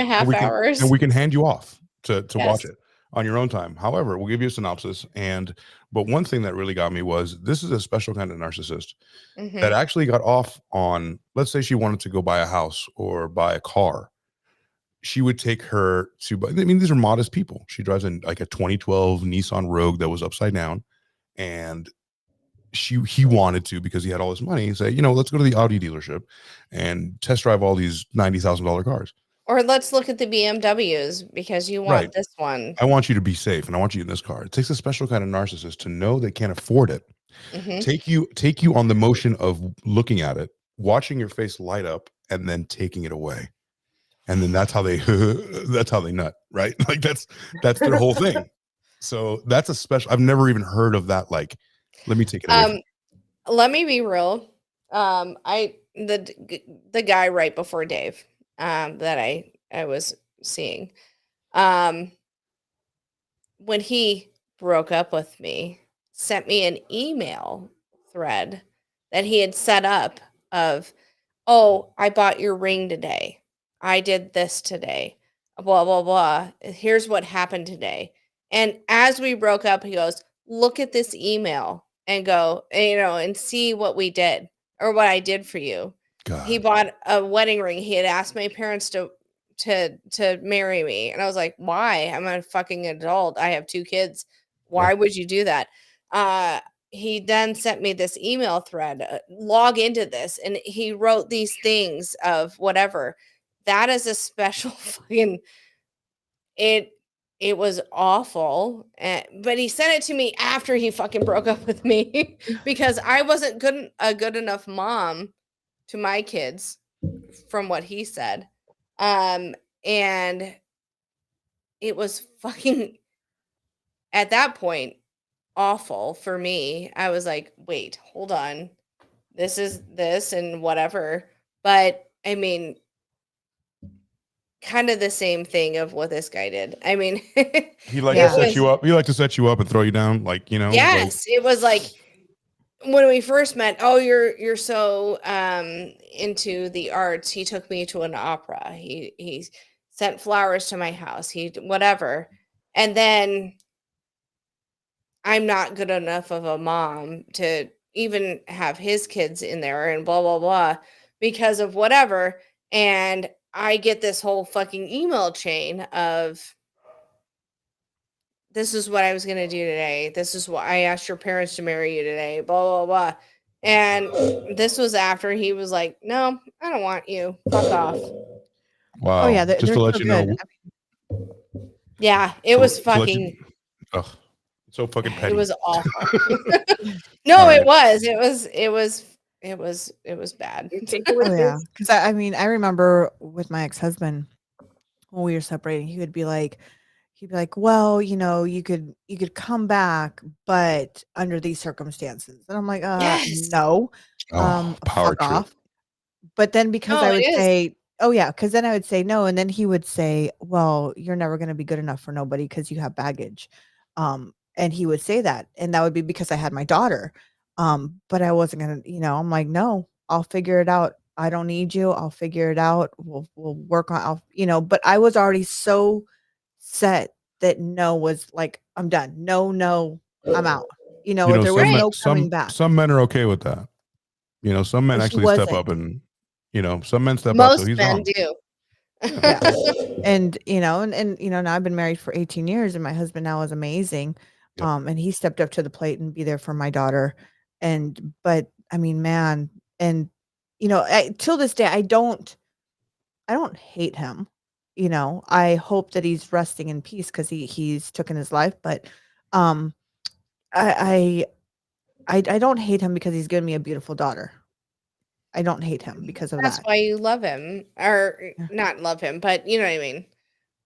hand you off to watch it on your own time. However, we'll give you a synopsis. But one thing that really got me was, this is a special kind of narcissist that actually got off on, let's say she wanted to go buy a house or buy a car. She would take her to, I mean, these are modest people. She drives in like a 2012 Nissan Rogue that was upside down, and he wanted to, because he had all this money, say, let's go to the Audi dealership and test drive all these $90,000 cars. Or let's look at the BMWs, because you want this one. I want you to be safe, and I want you in this car. It takes a special kind of narcissist to know they can't afford it. Take you on the motion of looking at it, watching your face light up, and then taking it away. And then that's how they nut, right? Like that's their whole thing. So that's a special, I've never even heard of that. Like, let me take it away. Let me be real. The guy right before Dave, that I was seeing, when he broke up with me, sent me an email thread that he had set up of, oh, I bought your ring today. I did this today, blah, blah, blah. Here's what happened today. And as we broke up, he goes, look at this email and go, and see what we did, or what I did for you. God. He bought a wedding ring. He had asked my parents to marry me. And I was like, why? I'm a fucking adult. I have 2 kids. Why would you do that? He then sent me this email thread, log into this. And he wrote these things of whatever. That is a special fucking, it it was awful. But he sent it to me after he fucking broke up with me because I wasn't a good enough mom to my kids, from what he said. And it was fucking, at that point, awful for me. I was like, wait, hold on. This is this and whatever. But I mean, kind of the same thing of what this guy did. I mean, he liked to set you up. He liked to set you up and throw you down, like, you know. Yes, it was like when we first met. Oh, you're so into the arts. He took me to an opera. He sent flowers to my house. He whatever, and then I'm not good enough of a mom to even have his kids in there, and blah blah blah, because of whatever. And I get this whole fucking email chain of, this is what I was going to do today. This is what I asked your parents to marry you today, blah, blah, blah. And this was after he was like, no, I don't want you. Fuck off. Wow. Oh, yeah. Just to let you know. Yeah, it was fucking. So fucking petty. It was awful. No, right. It was bad. Oh, yeah. Because I mean, I remember with my ex-husband when we were separating, he would be like, well, you know, you could come back, but under these circumstances. And I'm like, yes. No, power fuck off. But then because I would say, oh yeah, because then I would say no, and then he would say, well, you're never going to be good enough for nobody because you have baggage. And he would say that, and that would be because I had my daughter. But I wasn't gonna, you know, I'm like, no, I'll figure it out. I don't need you. I'll figure it out. We'll work on, you know. But I was already so set that no was like, I'm done. No, I'm out. You know there was no coming back. Some men are okay with that. You know, some men actually step up, and you know, some men step up. Most men do. Yeah. And you know, and you know, now I've been married for 18 years, and my husband now is amazing. Yep. And he stepped up to the plate and be there for my daughter. But I mean, man, and you know, till this day, I don't hate him. You know, I hope that he's resting in peace because he's taken his life. But I don't hate him because he's given me a beautiful daughter. I don't hate him because of that. That's why you love him, or not love him, but you know what I mean.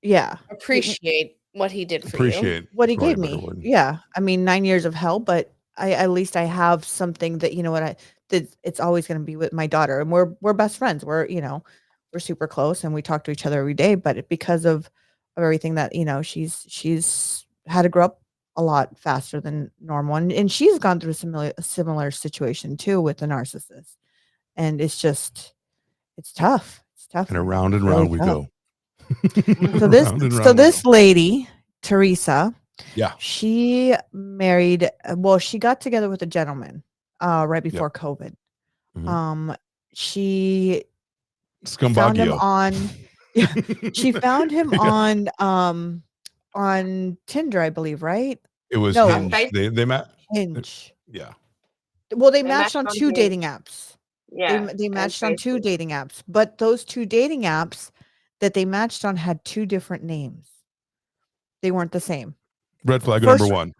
Yeah, appreciate what he did for you. What he gave me. Yeah, I mean, 9 years of hell, but at least I have something that, you know what, that it's always going to be with my daughter, and we're best friends. We're, you know, we're super close, and we talk to each other every day. But because of everything that, you know, she's had to grow up a lot faster than normal, and she's gone through a similar situation too with a narcissist, and it's tough. It's tough. And around and round we go. So this lady, Teresa, yeah, she married. Well, she got together with a gentleman right before COVID. Mm-hmm. She found him on. Yeah, she found him on Tinder, I believe. Right? It was Hinge. They met. Hinge. Yeah. Well, they matched on two dating apps. Yeah, they matched on two dating apps, but those two dating apps that they matched on had two different names. They weren't the same. Red flag number one.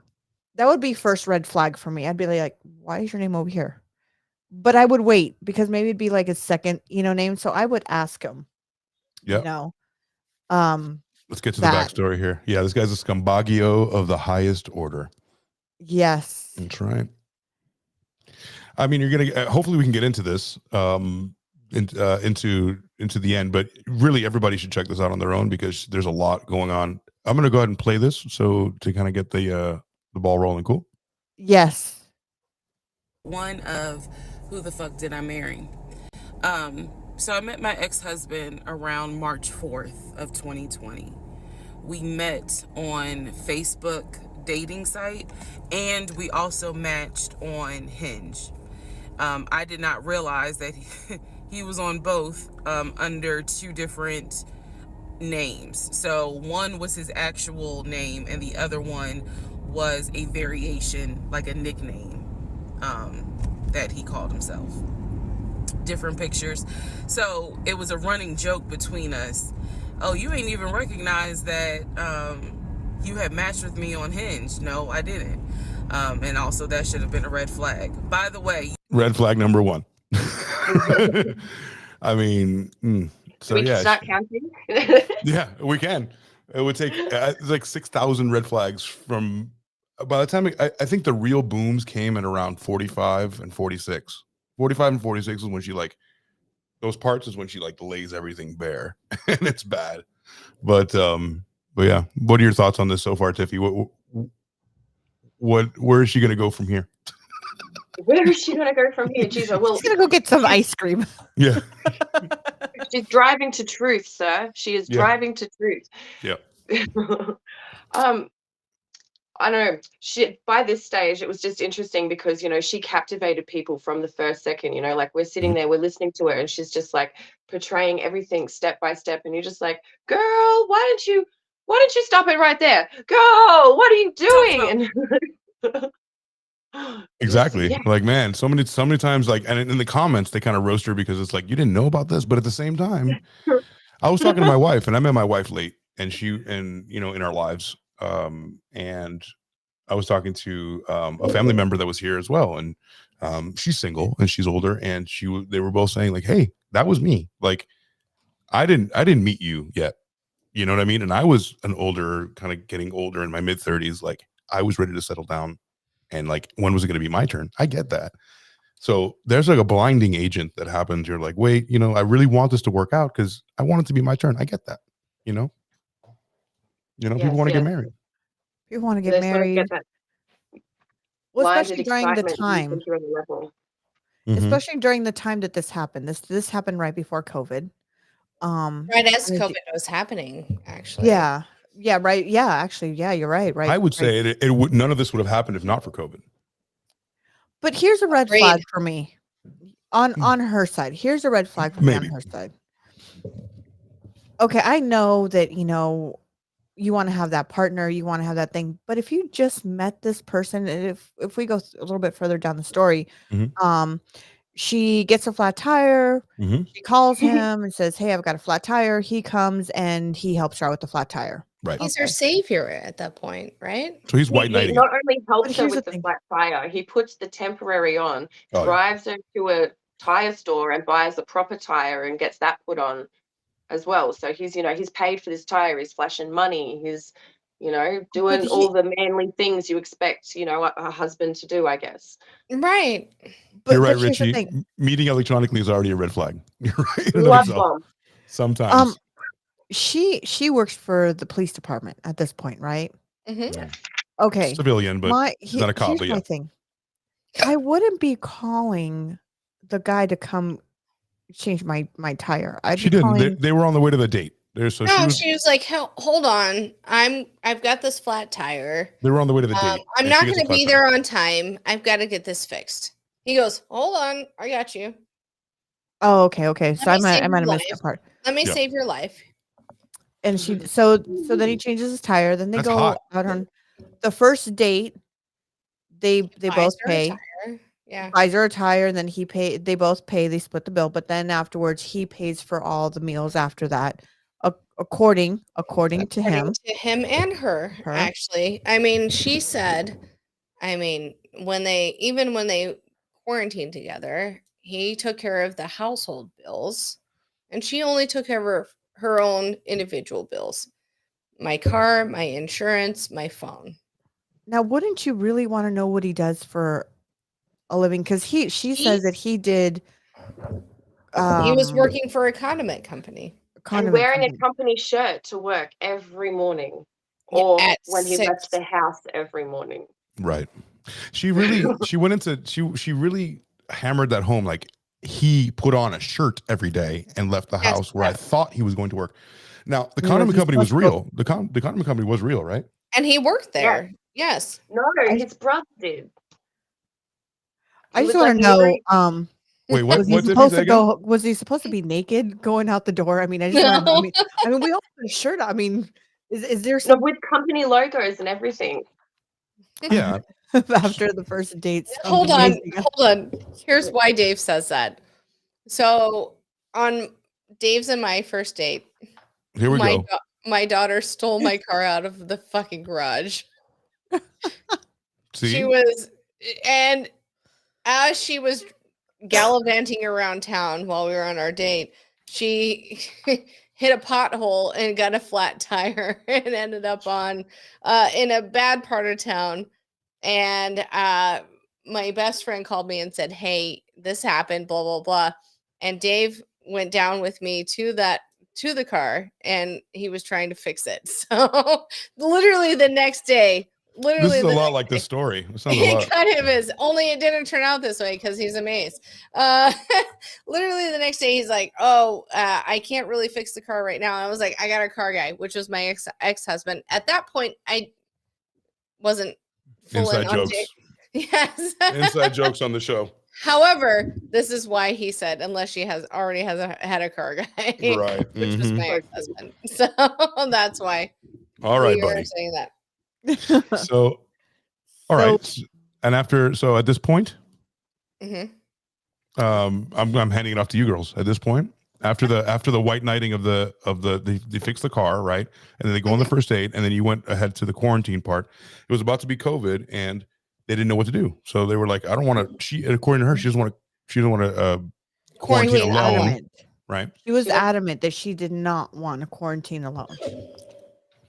That would be first red flag for me. I'd be like, why is your name over here? But I would wait because maybe it'd be like his second, you know, name. So I would ask him. Yeah. You know. Let's get to the backstory here. Yeah, this guy's a scumbagio of the highest order. Yes. That's right. I mean, you're gonna. Hopefully, we can get into this, into the end. But really, everybody should check this out on their own because there's a lot going on. I'm gonna go ahead and play this so to kind of get the ball rolling. Cool. Yes. One of who the fuck did I marry? So I met my ex-husband around March 4th of 2020. We met on Facebook dating site, and we also matched on Hinge. I did not realize that he was on both under two different names. So one was his actual name, and the other one was a variation, like a nickname that he called himself. Different pictures. So it was a running joke between us. Oh, you ain't even recognize that you had matched with me on Hinge. No, I didn't. And also that should have been a red flag. By the way, red flag number 1. I mean, so we yeah, start counting. yeah, we can. It would take it's like 6,000 red flags from. By the time I think the real booms came at around 45 and 46. 45 and 46 is when she like those parts is when she like lays everything bare, and it's bad. But yeah, what are your thoughts on this so far, Tiffy? Where is she gonna go from here? Where is she gonna go from here? Jeez, she's gonna go get some ice cream. Yeah. She's driving to truth, sir. She is driving to truth. Yeah. I don't know. By this stage, it was just interesting because, she captivated people from the first second, like we're sitting there, we're listening to her, and she's just like portraying everything step by step. And you're just like, girl, why don't you stop it right there? Girl, what are you doing? Exactly. Yeah. Like, man, so many times, like, and in the comments, they kind of roast her because it's like, you didn't know about this. But at the same time, I was talking to my wife, and I met my wife late, and in our lives. And I was talking to a family member that was here as well, and she's single and she's older, and they were both saying like, hey, that was me. Like, I didn't meet you yet, you know what I mean? And I was an older, kind of getting older in my mid-30s. Like, I was ready to settle down, and like, when was it going to be my turn? I get that. So there's like a blinding agent that happens. You're like, wait, I really want this to work out because I want it to be my turn. I get that, people want to get married. People want to get married. Well, especially during the time. Especially during the time that this happened. This happened right before COVID. Right as COVID was happening, actually. Yeah. Yeah, right. Yeah, actually, yeah, you're right. Right. I would say it would, none of this would have happened if not for COVID. But here's a red flag for me on her side. Here's a red flag for me on her side. Okay, I know that, you want to have that partner, you want to have that thing. But if you just met this person, and if we go a little bit further down the story, she gets a flat tire. She calls him and says, hey, I've got a flat tire. He comes and he helps her out with the flat tire. Right. He's her savior at that point, right? So he's white knighting. He not only helps her with the flat tire, he puts the temporary on, drives her to a tire store and buys a proper tire and gets that put on as well. So he's, he's paid for this tire, he's flashing money, he's, doing all the manly things you expect, a husband to do, I guess. Right. You're right, Richie. Meeting electronically is already a red flag. You're right. Sometimes. She works for the police department at this point, right? Mm-hmm. Okay. Civilian, but she's not a cop. But yeah. My thing. I wouldn't be calling the guy to come change my tire. She didn't. They were on the way to the date. She was like, hold on. I've got this flat tire. They were on the way to the date. I'm not going to be there on time. I've got to get this fixed. He goes, hold on. I got you. Oh, okay. So I might have missed that part. Let me save your life. And so then he changes his tire. Then they go out on the first date. They both pay. Yeah. Buys her a tire, and then they both pay. They split the bill, but then afterwards he pays for all the meals after that. According to him. To him and her, actually. I mean, she said, when they quarantined together, he took care of the household bills, and she only took care of her own individual bills. My car, my insurance, my phone. Now, wouldn't you really want to know what he does for a living? Because she says that he did. He was working for a condiment company. And wearing a company shirt to work every morning, or when he left the house every morning. Right. She really hammered that home. Like, he put on a shirt every day and left the house where I thought he was going to work. Now, the condiment company was real. The condiment company was real, right? And he worked there. Yeah. Yes. No, his brother did. I just want to know. Wait, what? Was he supposed to go? Was he supposed to be naked going out the door? I mean, I mean, we all put a shirt on. I mean, is there some with company logos and everything? Yeah. After the first date. Hold on. Here's why Dave says that. So on Dave's and my first date, here we go. my daughter stole my car out of the fucking garage. See? She was, and as she was gallivanting around town while we were on our date, she hit a pothole and got a flat tire and ended up on in a bad part of town. And my best friend called me and said, "Hey, this happened, blah blah blah." And Dave went down with me to the car, and he was trying to fix it. So literally the next day, this is a lot like this story. It sounds a lot. It kind of is. Only it didn't turn out this way because he's amazed. Literally the next day, he's like, "Oh, I can't really fix the car right now." I was like, "I got a car guy," which was my ex-husband. At that point, I wasn't full inside jokes. Yes, inside jokes on the show. However, this is why he said, unless she already had a car guy, right? Which was my ex-husband. So that's why. All right, buddy. Saying that. So, all right, and at this point, I'm handing it off to you girls. At this point, after the white knighting of they fix the car, right, and then they go on the first date, and then you went ahead to the quarantine part. It was about to be COVID, and they didn't know what to do, so they were like, "I don't want to." She, according to her, she doesn't want to quarantine alone, adamant. right? She was adamant that she did not want to quarantine alone.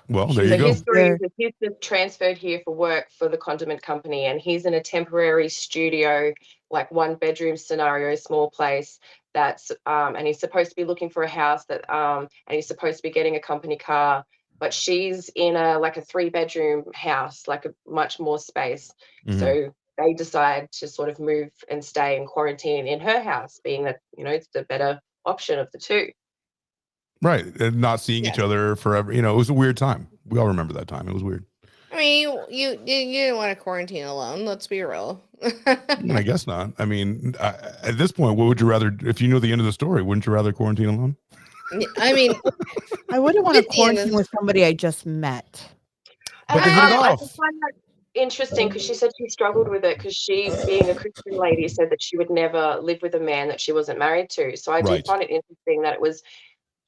Well, there you go. His story is that he's just transferred here for work for the condiment company, and he's in a temporary studio, like 1-bedroom scenario, small place. That's and he's supposed to be looking for a house and he's supposed to be getting a company car, but she's in a 3-bedroom house, like a much more space. So they decide to sort of move and stay in quarantine in her house, being that it's the better option of the two. Right, and not seeing each other forever. It was a weird time. We all remember that time. It was weird. I mean, you didn't want to quarantine alone. Let's be real. I guess not. I mean, at this point, what would you rather? If you know the end of the story, wouldn't you rather quarantine alone? I mean, I wouldn't want to quarantine with somebody I just met. But they hit it I off. just find that interesting because she said she struggled with it because she, being a Christian lady, said that she would never live with a man that she wasn't married to. So I do find it interesting that it was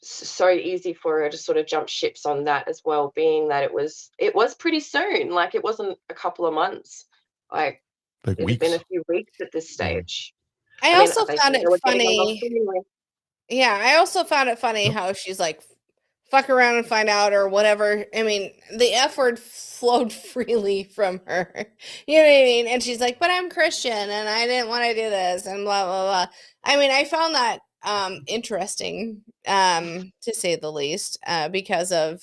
so easy for her to sort of jump ships on that as well, being that it was pretty soon. Like, it wasn't a couple of months. Like weeks. It's been a few weeks at this stage. I also found it funny. Yeah, I also found it funny how she's like, fuck around and find out or whatever. I mean, the F word flowed freely from her. You know what I mean? And she's like, but I'm Christian and I didn't want to do this and blah, blah, blah. I mean, I found that interesting, to say the least, because of,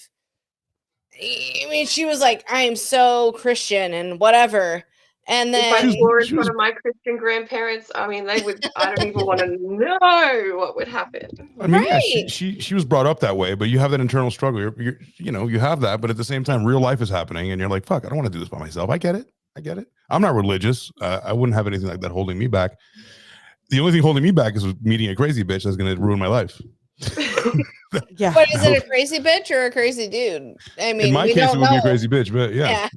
I mean, she was like, I'm so Christian and whatever. And then if I swore in front of my Christian grandparents, I mean, I don't even want to know what would happen. I mean, yeah, she was brought up that way, but you have that internal struggle. You have that, but at the same time, real life is happening, and you're like, fuck, I don't want to do this by myself. I get it. I'm not religious. I wouldn't have anything like that holding me back. The only thing holding me back is meeting a crazy bitch that's going to ruin my life. Yeah. But is it a crazy bitch or a crazy dude? I mean, in my case, it would be a crazy bitch, but yeah.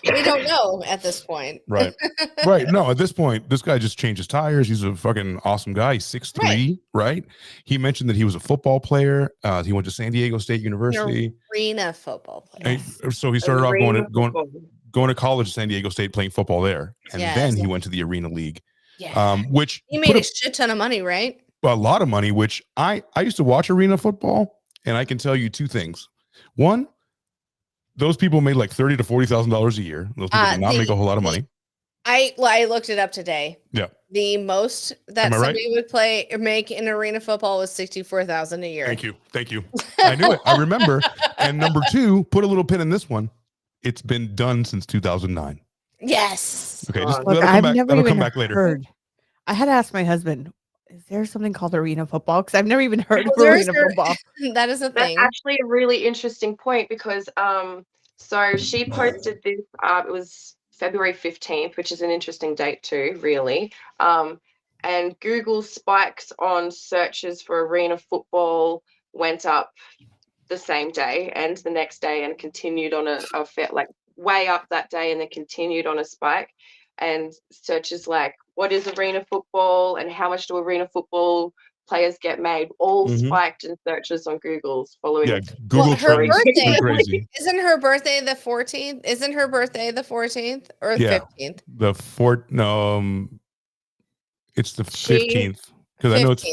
We don't know at this point. Right. No, at this point, this guy just changed his tires. He's a fucking awesome guy. He's 6'3", right? He mentioned that he was a football player. He went to San Diego State University. Arena football player. So he started off going to college at San Diego State, playing football there. And then he went to the Arena League. Yeah. Which he made a shit ton of money, right? A lot of money, which I used to watch arena football, and I can tell you two things. One, those people made like $30,000 to $40,000 a year. Those people did not make a whole lot of money. I looked it up today. Yeah. The most that somebody would make in arena football was $64,000 a year. Thank you. I knew it. I remember. And number two, put a little pin in this one. It's been done since 2009. Yes. Okay. That'll come back later. Heard. I had to ask my husband, is there something called arena football? Because I've never even heard of arena football. That is a thing. That's actually a really interesting point because so she posted this, it was February 15th, which is an interesting date too, really. And Google spikes on searches for arena football went up the same day and the next day and continued on way up that day and then continued on a spike. And searches like, what is arena football and how much do arena football players get made all spiked in searches on Google's following. Yeah, Google her birthday crazy. Isn't her birthday the 14th? Isn't her birthday the 14th or the 15th? The it's the 15th because I know it's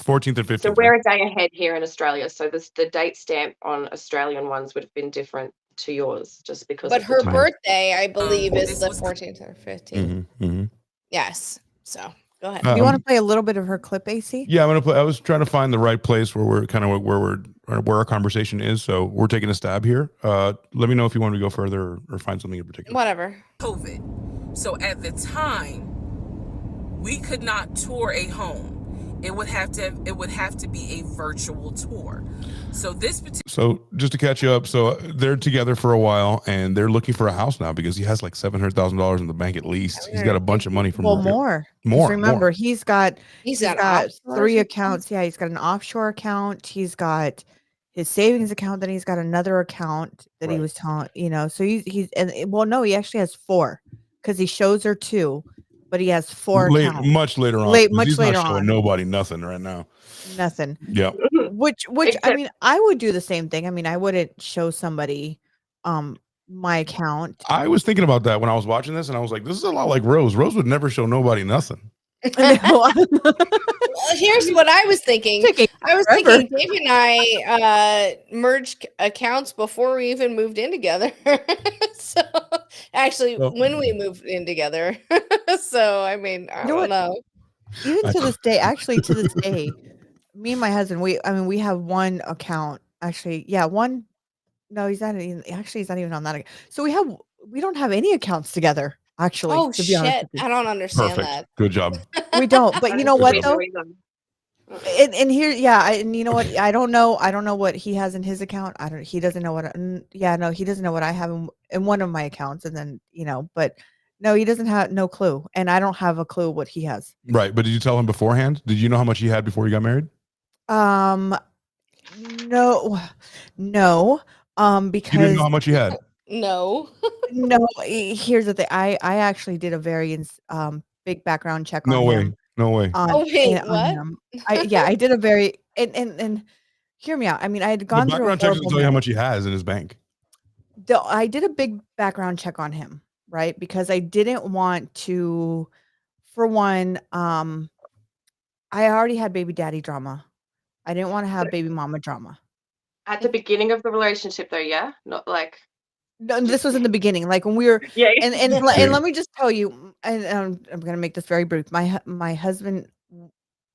14th and 15th. So we're a day ahead here in Australia. So the date stamp on Australian ones would have been different to yours just because. But her birthday, I believe, is the 14th or 15th. Yes. So go ahead. Do you want to play a little bit of her clip, AC? Yeah, I'm gonna play. I was trying to find the right place where we're kind of where our conversation is. So we're taking a stab here. Let me know if you want to go further or find something in particular. Whatever. COVID. So at the time, we could not tour a home. It would have to be a virtual tour. So just to catch you up, so they're together for a while and they're looking for a house now because he has like $700,000 in the bank at least. He's got a bunch of money from more. Remember, he's got 3 accounts. Yeah, he's got an offshore account. He's got his savings account. Then he's got another account that he was telling. So he actually has 4 because he shows her 2. But he has 4 accounts. Much later on. Much later on. Nobody nothing right now. Nothing. Yeah. Which I mean, I would do the same thing. I mean, I wouldn't show somebody my account. I was thinking about that when I was watching this, and I was like, this is a lot like Rose. Rose would never show nobody nothing. Well, here's what I was thinking. I was thinking Dave and I merged accounts before we even moved in together. So actually, when we moved in together. So I mean, I don't know. Even to this day, me and my husband, we have one account. Actually, yeah, one. No, he's not even on that. So we don't have any accounts together. Actually, to be honest, I don't understand that. Good job. We don't, but you know what though? And here, and you know what? I don't know what he has in his account. He doesn't know what. He doesn't know what I have in one of my accounts, and then but no, he doesn't have no clue, and I don't have a clue what he has. Right, but did you tell him beforehand? Did you know how much he had before you got married? No, because you didn't know how much you had. No. Here's the thing. I actually did a very big background check on him. No way. What? I did a very and hear me out. I mean, I had gone through a background check doesn't tell you how much he has in his bank. I did a big background check on him, right? Because I didn't want to, for one, I already had baby daddy drama. I didn't want to have baby mama drama. At the beginning of the relationship, though, yeah, not like. No, this was in the beginning, like when we were. Yeah. And let me just tell you, and I'm gonna make this very brief. My husband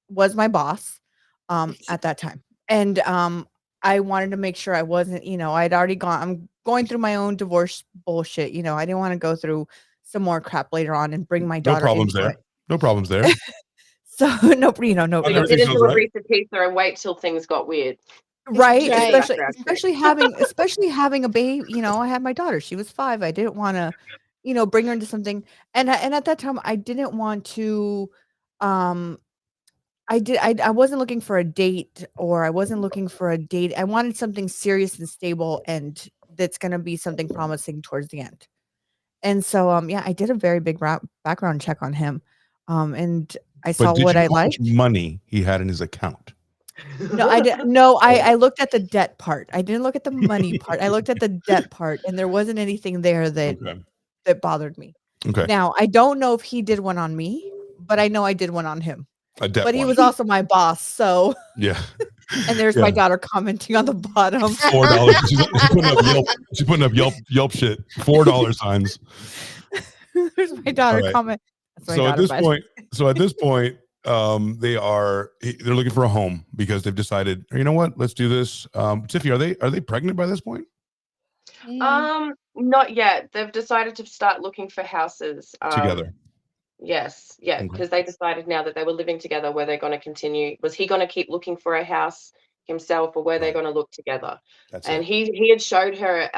was my boss, at that time, and I wanted to make sure I wasn't, I'd already gone. I'm going through my own divorce bullshit. I didn't want to go through some more crap later on and bring my daughter. No problems there. So no. You didn't do a Reese's Pizza and wait till things got weird. Right. Especially having a baby, I had my daughter. She was 5. I didn't want to, bring her into something. And at that time I didn't want to, I wasn't looking for a date I wanted something serious and stable and that's going to be something promising towards the end. And so, I did a very big background check on him. And I saw what I liked. How much money he had in his account? No, I didn't. No, I looked at the debt part. I didn't look at the money part. I looked at the debt part, and there wasn't anything there that bothered me. Okay. Now I don't know if he did one on me, but I know I did one on him. But he was also my boss, so yeah. And there's my daughter commenting on the bottom. $4. She's putting up Yelp shit. $4 signs. There's my daughter comment. So at this point, they're looking for a home because they've decided, you know what, let's do this. Tiffy, are they pregnant by this point? Not yet. They've decided to start looking for houses together. Yes, yeah, because they decided now that they were living together where they're going to continue. Was he going to keep looking for a house himself, or were they going to look together? He had showed her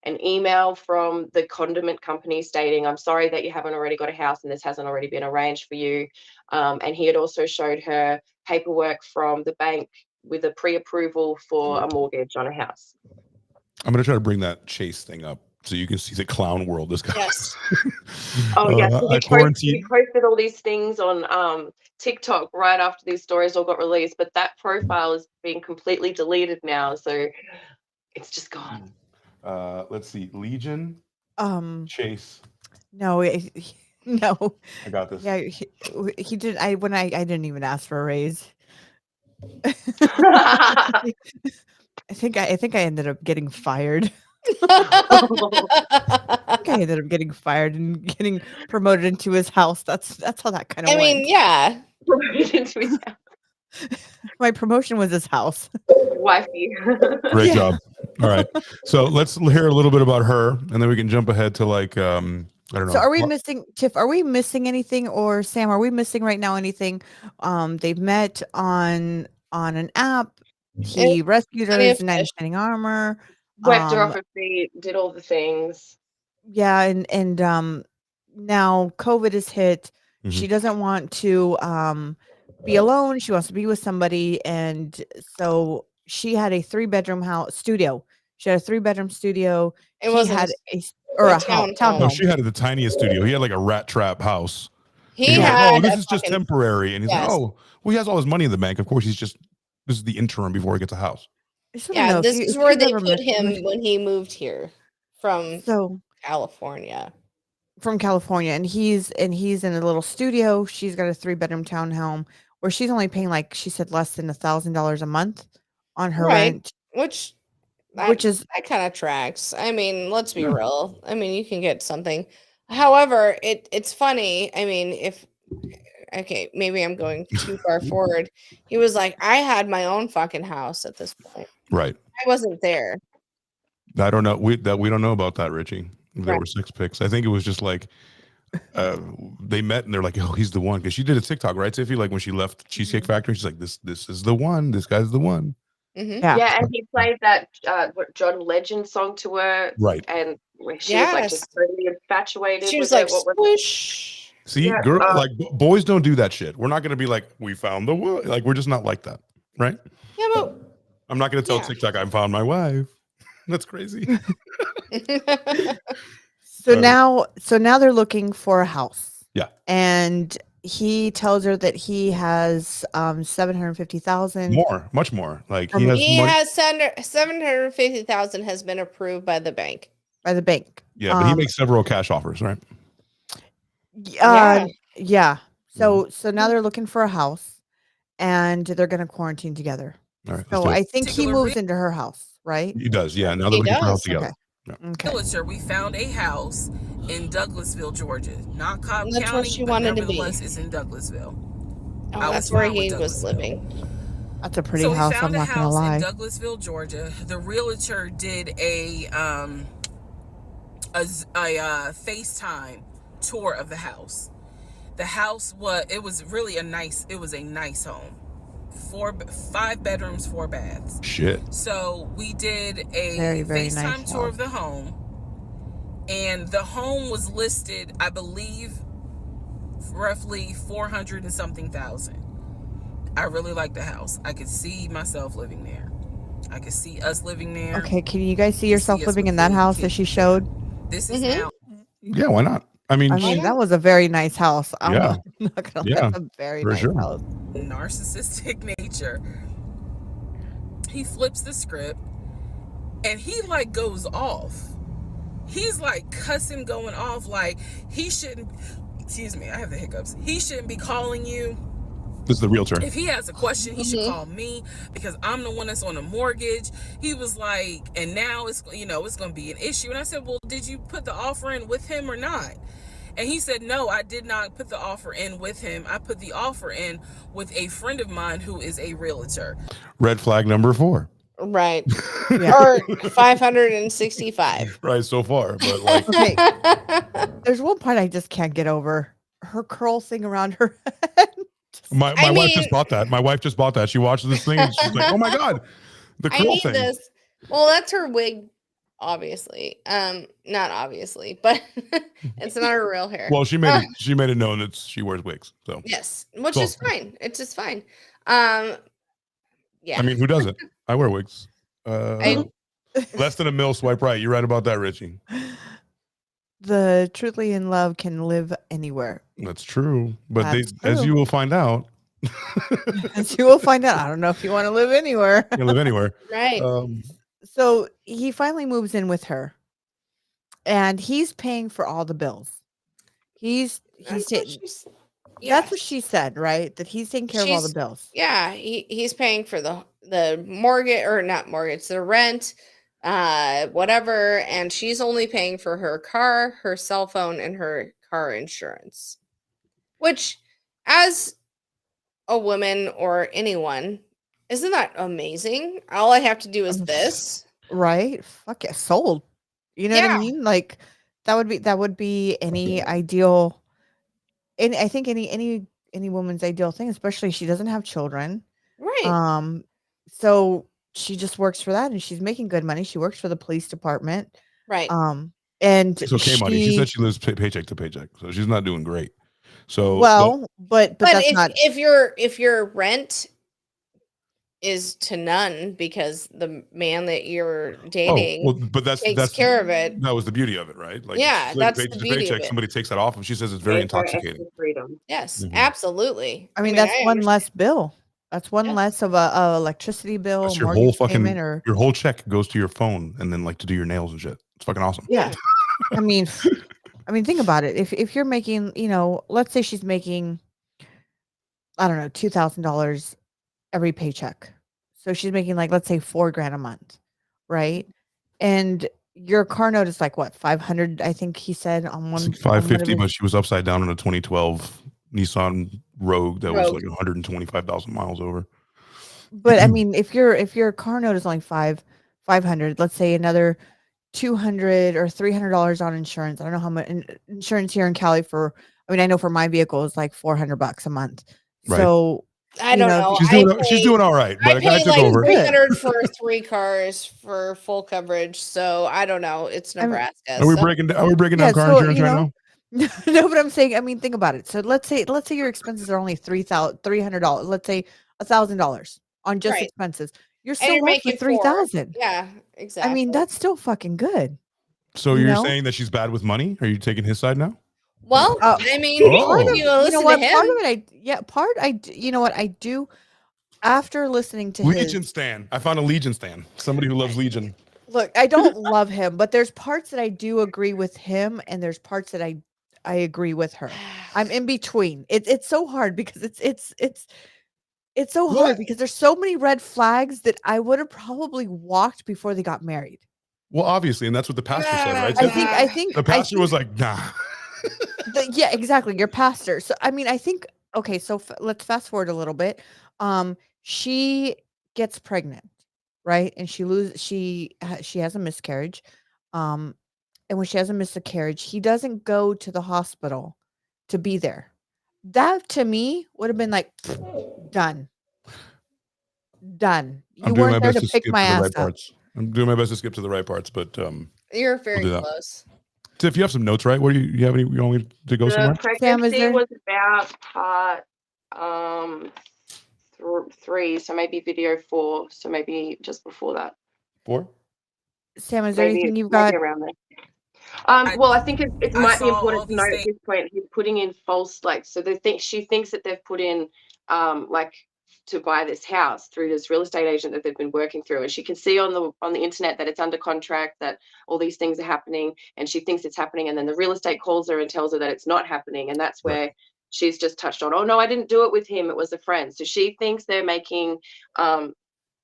an email from the condiment company stating, I'm sorry that you haven't already got a house and this hasn't already been arranged for you. And he had also showed her paperwork from the bank with a pre-approval for a mortgage on a house. I'm going to try to bring that Chase thing up. so you can see the clown world. This guy. Yes. Oh yeah, quarantine. he posted all these things on TikTok right after these stories all got released, but that profile is being completely deleted now, so it's just gone. Let's see, Legion. Chase. No, no. I got this. Yeah, he did. I didn't even ask for a raise. I think I ended up getting fired. I think I ended up getting fired and getting promoted into his house. That's how that kind of went. I mean, yeah. Promoted into his house. My promotion was his house. Wifey. Great job. All right. So let's hear a little bit about her, and then we can jump ahead to like I don't know. So are we missing, Tiff? Are we missing anything, or Sam? Are we missing right now anything? They've met on an app. He rescued her in knight in shining armor. Whacked her off her feet. Did all the things. Yeah, and now COVID is hit. Mm-hmm. She doesn't want to be alone. She wants to be with somebody, and so she had a 3-bedroom house studio. She had a 3-bedroom studio. It was had a townhome. No, she had the tiniest studio. He had like a rat trap house. He had like, this is just temporary, and he's like, oh, well, he has all his money in the bank. Of course, this is the interim before he gets a house. Yeah, this is where they put him when he moved here from California. From California, and he's in a little studio. She's got a 3-bedroom townhome where she's only paying, like she said, less than $1,000 a month on her rent, which is that kind of tracks. I mean, let's be real. I mean, you can get something. However, it's funny. I mean, maybe I'm going too far forward. He was like, I had my own fucking house at this point. Right. I wasn't there. I don't know. We don't know about that, Richie. There were 6 pics. I think it was just like they met and they're like, oh, he's the one. Because she did a TikTok, right, Tiffy? Like when she left Cheesecake Factory, she's like, this is the one. This guy's the one. Mm-hmm. Yeah, and he played that John Legend song to her. Right. And she was like just totally infatuated. She was like, squish. See, girl, like boys don't do that shit. We're not going to be like, we found the one. Like, we're just not like that. Right? Yeah, but I'm not going to tell TikTok I found my wife. That's crazy. So now they're looking for a house. Yeah. And he tells her that he has $750,000. More, much more. Like he has $750,000 has been approved by the bank. By the bank. Yeah, but he makes several cash offers, right? Yeah. So now they're looking for a house, and they're going to quarantine together. All right. So I think he moves into her house, right? He does. Yeah. Now they're looking for a house together. Okay. Yeah. Okay. We found a house in Douglasville, Georgia, not Cobb That's County, where she wanted to be. It's in Douglasville. Oh, that's where he was living. That's a pretty house. I'm not gonna lie. In Douglasville, Georgia. The realtor did a FaceTime tour of the house. The house was really a nice home. 5 bedrooms, 4 baths. Shit. So we did a very, very FaceTime nice tour of the home, and the home was listed, I believe, roughly 400 and something thousand. I really like the house. I could see myself living there. I could see us living there. Okay, can you guys see yourself living in that house that she showed? This is now. Yeah, why not? I mean, that was a very nice house. I'm Yeah. not gonna lie, that's a very nice house. Narcissistic nature. He flips the script and he like goes off. He's like cussing, going off like he shouldn't. Excuse me, I have the hiccups. He shouldn't be calling you. This is the realtor. If he has a question, he should call me because I'm the one that's on a mortgage. He was like, and now it's going to be an issue. And I said, well, did you put the offer in with him or not? And he said, no, I did not put the offer in with him. I put the offer in with a friend of mine who is a realtor. Red flag number 4. Right. Or 565. Right, so far. But like, okay. There's one part I just can't get over. Her curl thing around her head. My wife just bought that. My wife just bought that. She watched this thing and she's like, oh my God, the curl thing. This. Well, that's her wig. Obviously, not obviously, but it's not her real hair. Well, she made it known that she wears wigs. So yes, which is fine. It's just fine. Yeah. I mean, who doesn't? I wear wigs. Less than $1 million. Swipe right. You're right about that, Richie. the truly in love can live anywhere. That's true. But That's as true. you will find out. As you will find out. I don't know if you want to live anywhere. You live anywhere. Right. So he finally moves in with her. And he's paying for all the bills. That's what she said, right? That he's taking care of all the bills. Yeah, he's paying for the mortgage, or not mortgage, the rent, whatever, and she's only paying for her car, her cell phone, and her car insurance. Which, as a woman or anyone, isn't that amazing? All I have to do is this. Right? Fuck yeah, sold. You know what I mean? Like that would be any ideal, and I think any woman's ideal thing, especially she doesn't have children. Right. So she just works for that and she's making good money. She works for the police department. Right. And it's okay money. She said she lives paycheck to paycheck, so she's not doing great. So but that's not if your rent is to none because the man that you're dating but takes care of it. That was the beauty of it, right? Like, yeah, that's the beauty paycheck, of it. somebody takes that off, and she says it's very intoxicating. Freedom. Yes, absolutely. I mean that's one less bill. That's one less of a electricity bill. That's your whole fucking your whole check goes to your phone, and then like to do your nails and shit. It's fucking awesome. Yeah. I mean, think about it. If you're making, let's say she's making, I don't know, $2,000 every paycheck. So she's making like, let's say $4,000 a month, right? And your car note is like what, 500? I think he said on one. 550, but she was upside down in a 2012 Nissan Rogue that was like 125,000 miles over. But I mean, if your car note is only 500, let's say another $200 or $300 on insurance. I don't know how much insurance here in Cali I know for my vehicle is like $400 a month. Right. So I don't know. She's doing all right. But I pay like $300 for 3 cars for full coverage. So I don't know. It's Nebraska. Are we breaking down car insurance right now? No, but I'm saying, I mean, think about it. So let's say your expenses are only $300. Let's say $1,000 on just expenses. You're still making $3,000. Yeah, exactly. I mean, that's still fucking good. So you're saying that she's bad with money? Are you taking his side now? Well, I mean, part of I do after listening to Legion stan. I found a Legion stan. Somebody who loves Legion. Look, I don't love him, but there's parts that I do agree with him, and there's parts that I agree with her. I'm in between. It's so hard because it's so hard because there's so many red flags that I would have probably walked before they got married. Well, obviously, and that's what the pastor said, right? I think the pastor was like, nah. Yeah, exactly. Your pastor. So, I mean, I think, okay, so let's fast forward a little bit. She gets pregnant, right? And she has a miscarriage. And when she has a miscarriage, he doesn't go to the hospital to be there. That to me would have been like, done. You weren't there to pick my ass up. I'm doing my best to skip to the right parts, but you're very close. Tiff, you have some notes, right? What do you have any? You want me to go somewhere? Pregnancy was about part 3, so maybe video 4, so maybe just before that. 4. Sam, is there anything you've got around there? Well, I think it might be important to note at this point he's putting in false, so she thinks that they've put in to buy this house through this real estate agent that they've been working through, and she can see on the internet that it's under contract, that all these things are happening, and she thinks it's happening, and then the real estate calls her and tells her that it's not happening, and that's where she's just touched on, oh no, I didn't do it with him, it was a friend. So she thinks they're making that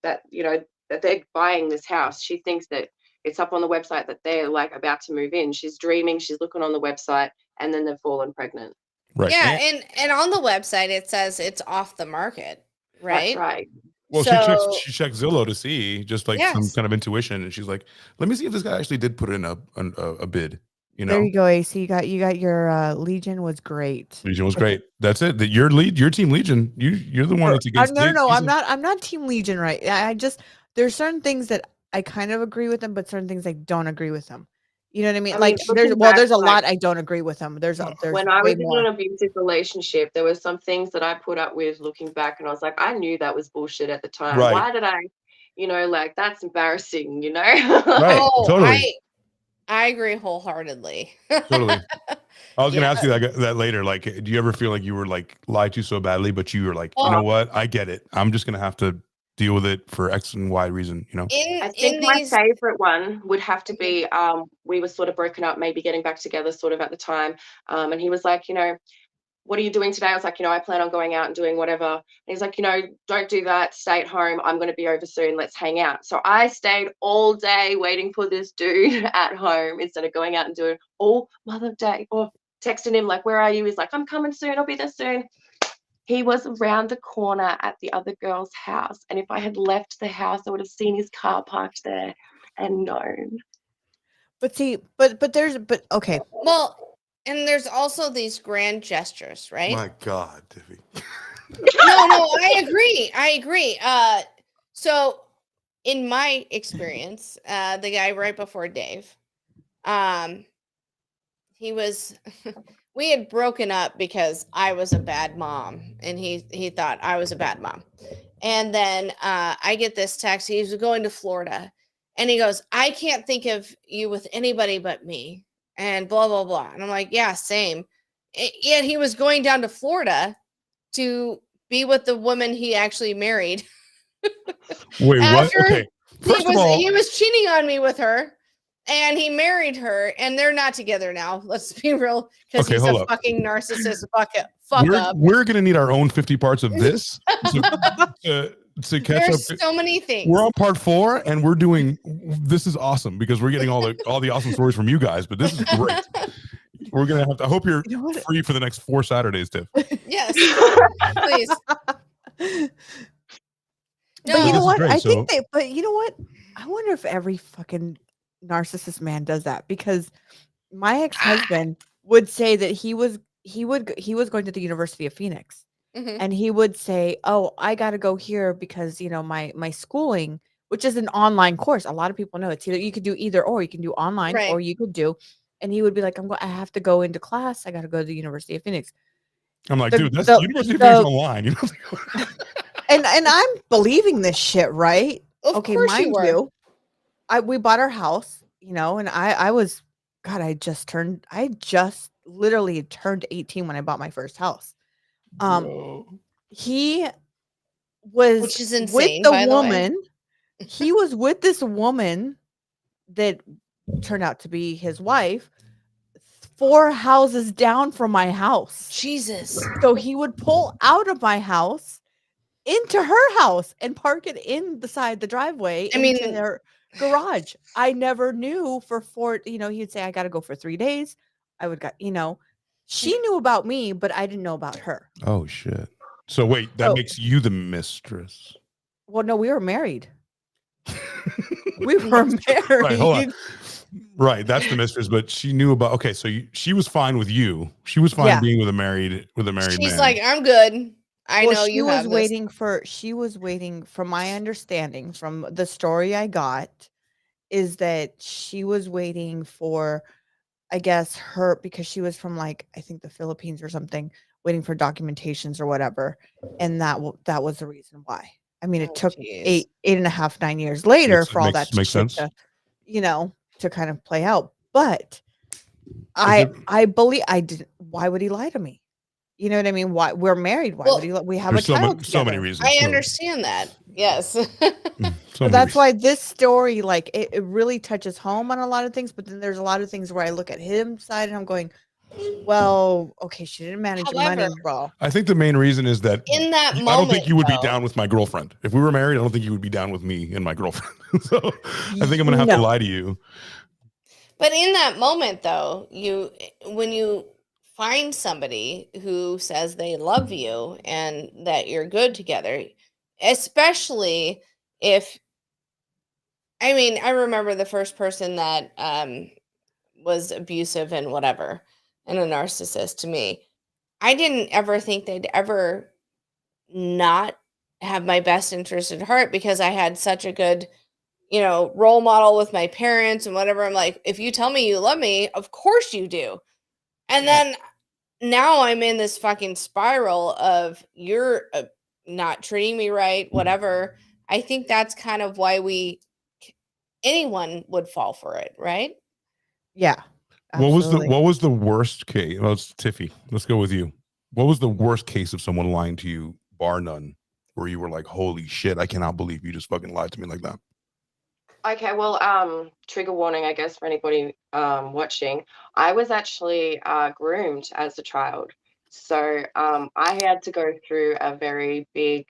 that they're buying this house. She thinks that it's up on the website that they're like about to move in. She's dreaming, she's looking on the website, and then they've fallen pregnant. Right. Yeah, and on the website it says it's off the market. Right. That's right. Well, she checked Zillow to see, just like some kind of intuition, and she's like, "Let me see if this guy actually did put in a bid." There you go, AC. You got your Legion was great. Legion was great. That's it. Your team Legion. You're the one that's against. No. I'm not team Legion. Right. I just there's certain things that I kind of agree with them, but certain things I don't agree with them. You know what I mean? There's a lot I don't agree with them. There's when I was in an abusive relationship, there were some things that I put up with looking back, and I was like, I knew that was bullshit at the time. Right. Why did I, that's embarrassing, Right. Totally. I agree wholeheartedly. Totally. I was going to ask you that later. Like, do you ever feel like you were like lied to so badly, but you were like, you know what? I get it. I'm just going to have to deal with it for X and Y reason, you know? I think my favorite one would have to be, we were sort of broken up, maybe getting back together sort of at the time. And he was like, what are you doing today? I was like, I plan on going out and doing whatever. And he's like, don't do that. Stay at home. I'm going to be over soon. Let's hang out. So I stayed all day waiting for this dude at home instead of going out and doing all mother day or texting him like, where are you? He's like, I'm coming soon. I'll be there soon. He was around the corner at the other girl's house. And if I had left the house, I would have seen his car parked there and known. But see, okay. Well, and there's also these grand gestures, right? My God, Tiffy. No, I agree. So in my experience, the guy right before Dave, he was we had broken up because I was a bad mom, and he thought I was a bad mom. And then I get this text. He was going to Florida, and he goes, I can't think of you with anybody but me, and blah, blah, blah. And I'm like, yeah, same. Yet he was going down to Florida to be with the woman he actually married. Wait, what? Okay. He was cheating on me with her, and he married her, and they're not together now. Let's be real, because he's a fucking narcissist. We're gonna need our own 50 parts of this to catch up. There's so many things. We're on part 4, and we're doing. This is awesome because we're getting all the awesome stories from you guys. But this is great. We're gonna have to. I hope you're free for the next 4 Saturdays, Tiff. Yes, please. No, but you know what? But you know what? I wonder if every fucking narcissist man does that, because my ex-husband would say that he was going to the University of Phoenix, and he would say, "Oh, I got to go here because my schooling, which is an online course. A lot of people know it's either you could do either or. You can do online or you could do." And he would be like, I have to go into class. I got to go to the University of Phoenix. I'm like, dude, that's University of Phoenix online. And I'm believing this shit, right? Of course mind you, we bought our house, and I was, God, I just literally turned 18 when I bought my first house. He was, which is insane, with the woman. He was with this woman that turned out to be his wife 4 houses down from my house. Jesus. So he would pull out of my house into her house and park it in the driveway into their garage. I never knew he'd say, I got to go for 3 days. I would she knew about me, but I didn't know about her. Oh shit. So wait, that makes you the mistress. Well, no, we were married. We were married. Right, hold on. Right, that's the mistress, but she knew about. Okay, so she was fine with you. She was fine being with a married man. She's like, I'm good. I know you have She was waiting, from my understanding, from the story I got, is that she was waiting for, I guess, her, because she was from I think the Philippines or something, waiting for documentations or whatever, and that was the reason why. I mean, it took 8.5, 9 years later for all that shit to kind of play out. But I believe I didn't. Why would he lie to me? You know what I mean? Why we're married? Why would he? We have a child together. So many reasons. I understand that. Yes. So that's why this story, it really touches home on a lot of things. But then there's a lot of things where I look at his side and I'm going, well, okay, she didn't manage money well. I think the main reason is that in that moment, I don't think you would be down with my girlfriend. If we were married, I don't think you would be down with me and my girlfriend. So I think I'm gonna have to lie to you. But in that moment, though, when you find somebody who says they love you and that you're good together, especially if, I remember the first person that was abusive and whatever, and a narcissist to me, I didn't ever think they'd ever not have my best interest at heart, because I had such a good role model with my parents and whatever. I'm like, if you tell me you love me, of course you do. And then now I'm in this fucking spiral of you're not treating me right, whatever. I think that's kind of why anyone would fall for it, right? Yeah. Absolutely. What was the worst case? Well, it's Tiffy. Let's go with you. What was the worst case of someone lying to you, bar none, where you were like, holy shit, I cannot believe you just fucking lied to me like that? Okay, well, trigger warning, I guess, for anybody watching. I was actually groomed as a child. So I had to go through a very big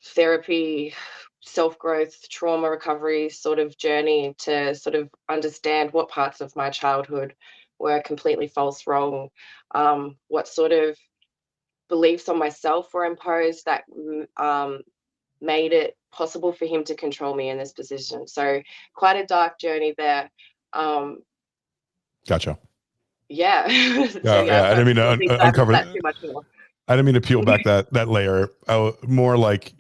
therapy, self-growth, trauma recovery sort of journey to sort of understand what parts of my childhood were completely false, wrong, what sort of beliefs on myself were imposed that made it possible for him to control me in this position. So quite a dark journey there. Gotcha. Yeah. So yeah. I didn't mean to uncover that too much more. I didn't mean to peel back that layer. More like,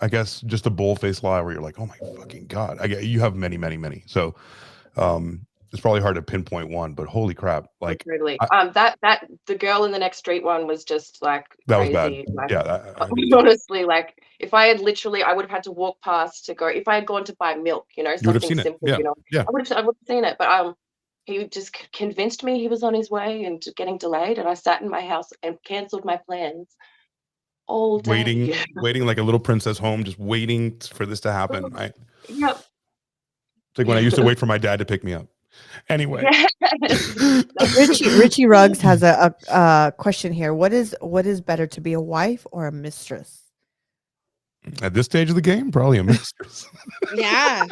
I guess just a bold-faced lie where you're like, oh my fucking God. You have many, many, many. So it's probably hard to pinpoint one, but holy crap. Like totally. That the girl in the next street one was just like that crazy. was bad. Like, honestly, like if I had literally, I would have had to walk past to go, if I had gone to buy milk, something simple, Yeah. I would have seen it. But he just convinced me he was on his way and getting delayed, and I sat in my house and cancelled my plans all day. Waiting like a little princess home, just waiting for this to happen. Yep. It's like when I used to wait for my dad to pick me up. Anyway, Richie Ruggs has a question here. What is better, to be a wife or a mistress? At this stage of the game, probably a mistress. Yeah.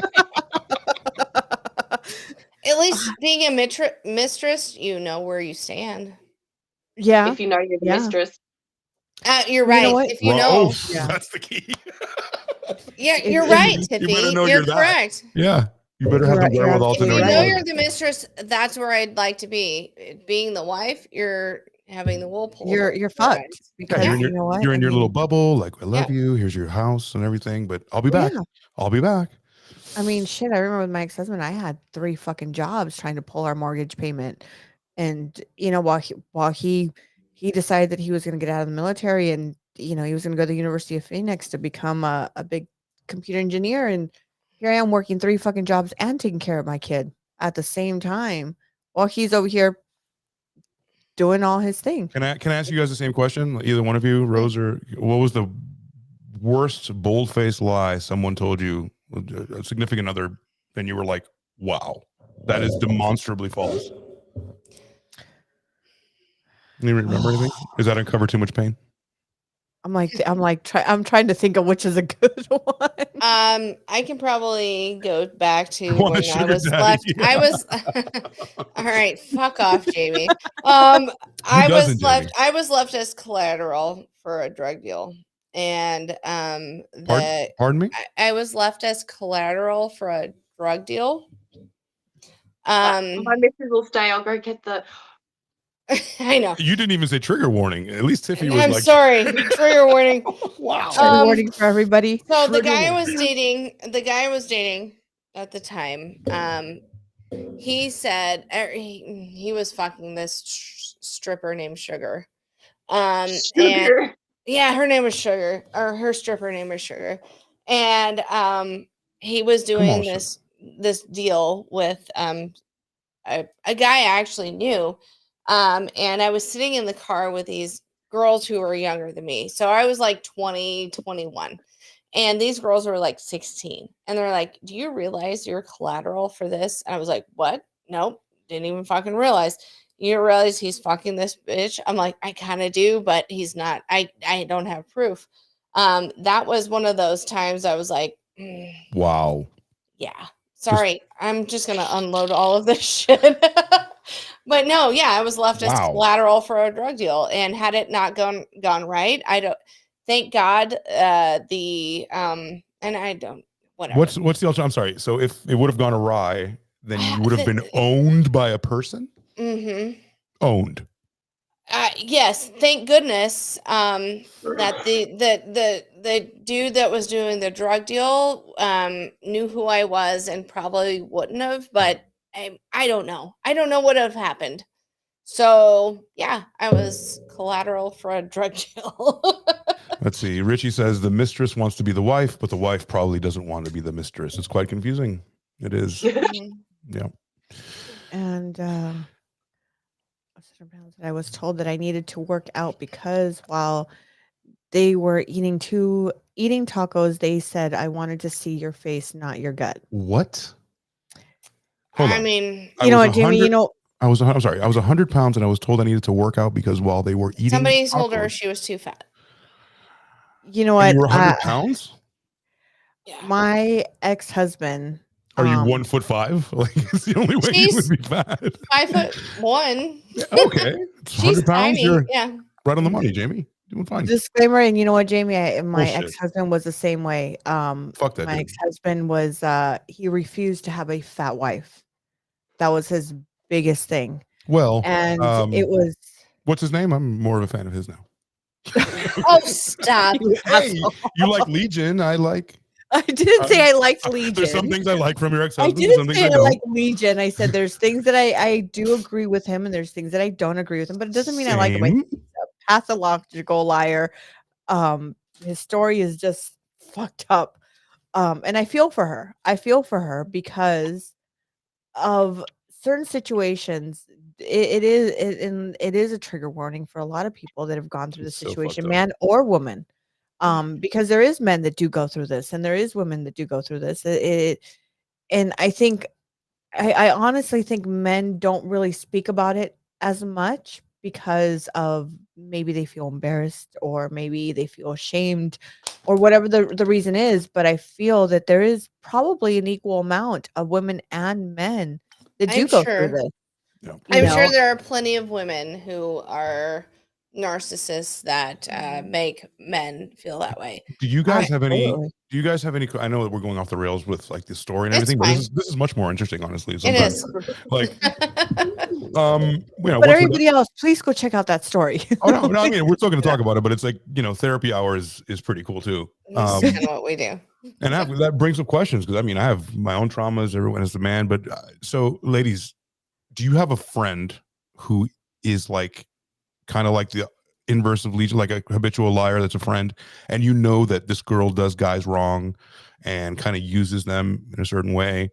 At least being a mistress, you know where you stand. Yeah. If you know you're the mistress. You're right. You know if you know. That's the key. Yeah, you're right, Tiffy. You're correct. Yeah. You better have the wherewithal to know. If you know you're the mistress, that's where I'd like to be. Being the wife, you're having the wool pulled. You're fucked. Because you're in your little bubble. Like, I love you. Here's your house and everything. But I'll be back. I'll be back. I mean, shit. I remember with my ex-husband, I had 3 fucking jobs trying to pull our mortgage payment, and while he decided that he was going to get out of the military, and he was going to go to the University of Phoenix to become a big computer engineer, and here I am working 3 fucking jobs and taking care of my kid at the same time while he's over here doing all his thing. Can I ask you guys the same question? Either one of you, Rose, or what was the worst bold-faced lie someone told you, a significant other, and you were like, wow, that is demonstrably false? You remember anything? Does that uncover too much pain? I'm trying to think of which is a good one. I can probably go back to when I was left. Yeah. I was all right. Fuck off, Jamie. I was left as collateral for a drug deal, and pardon me. I was left as collateral for a drug deal. My missus will stay. I'll go get the. I know. You didn't even say trigger warning. At least Tiffy was I'm sorry. Trigger warning. Wow. Trigger warning for everybody. So the guy I was dating at the time, he said he was fucking this stripper named Sugar. Sugar. And yeah, her name was Sugar, or her stripper name was Sugar. And he was doing this deal with a guy I actually knew. And I was sitting in the car with these girls who were younger than me. So I was like 20, 21. And these girls were like 16. And they're like, do you realize you're collateral for this? And I was like, what? Nope. Didn't even fucking realize. You realize he's fucking this bitch? I'm like, I kind of do, but he's not. I don't have proof. That was one of those times I was like, wow. Yeah. Sorry. I'm just going to unload all of this shit. But no, yeah, I was left as collateral for a drug deal, and had it not gone right, I don't. Thank God, and I don't. Whatever. What's the alternative? I'm sorry. So if it would have gone awry, then you would have been owned by a person. Mm-hmm. Owned. Yes, thank goodness that the dude that was doing the drug deal knew who I was and probably wouldn't have, but. I don't know. I don't know what would have happened. So yeah, I was collateral for a drug deal. Let's see. Richie says the mistress wants to be the wife, but the wife probably doesn't want to be the mistress. It's quite confusing. It is. Yeah. And I was told that I needed to work out because while they were eating tacos, they said I wanted to see your face, not your gut. What? Hold on. I mean, you know what, Jamie? I'm sorry. I was 100 pounds and I was told I needed to work out because while they were eating, somebody told her she was too fat. You know what? You were 100 pounds? Yeah. My ex-husband. Are you 1'5"? Like, it's the only way you would be fat. 5'1". Okay. It's 100 pounds. Tiny. You're yeah. Right on the money, Jamie. Doing fine. Disclaimer, and you know what, Jamie? My ex-husband was the same way. Fuck that. My ex-husband was he refused to have a fat wife. That was his biggest thing. Well, and it was. What's his name? I'm more of a fan of his now. Oh, stop! Hey, you like Legion? I didn't say I liked Legion. There's some things I like from your ex-husband. I didn't say I like Legion. I said there's things that I do agree with him, and there's things that I don't agree with him. But it doesn't mean I like him. He's a pathological liar. His story is just fucked up. And I feel for her. I feel for her because of certain situations. It is a trigger warning for a lot of people that have gone through this situation, man or woman. Because there is men that do go through this, and there is women that do go through this. And I think, I honestly think men don't really speak about it as much because of maybe they feel embarrassed or maybe they feel ashamed or whatever the reason is. But I feel that there is probably an equal amount of women and men that do go through this. Yeah. I'm sure there are plenty of women who are narcissists that make men feel that way. Do you guys have any? Do you guys have any? I know that we're going off the rails with like the story and everything, but this is much more interesting, honestly. Sometimes. It is. Like, but everybody else, please go check out that story. No, I mean, we're still going to talk about it, but it's like, therapy hour is pretty cool too. That's kind of what we do. And that brings up questions because I mean, I have my own traumas. Everyone is a man, but so ladies, do you have a friend who is like kind of like the inverse of Legion, like a habitual liar that's a friend, and you know that this girl does guys wrong and kind of uses them in a certain way?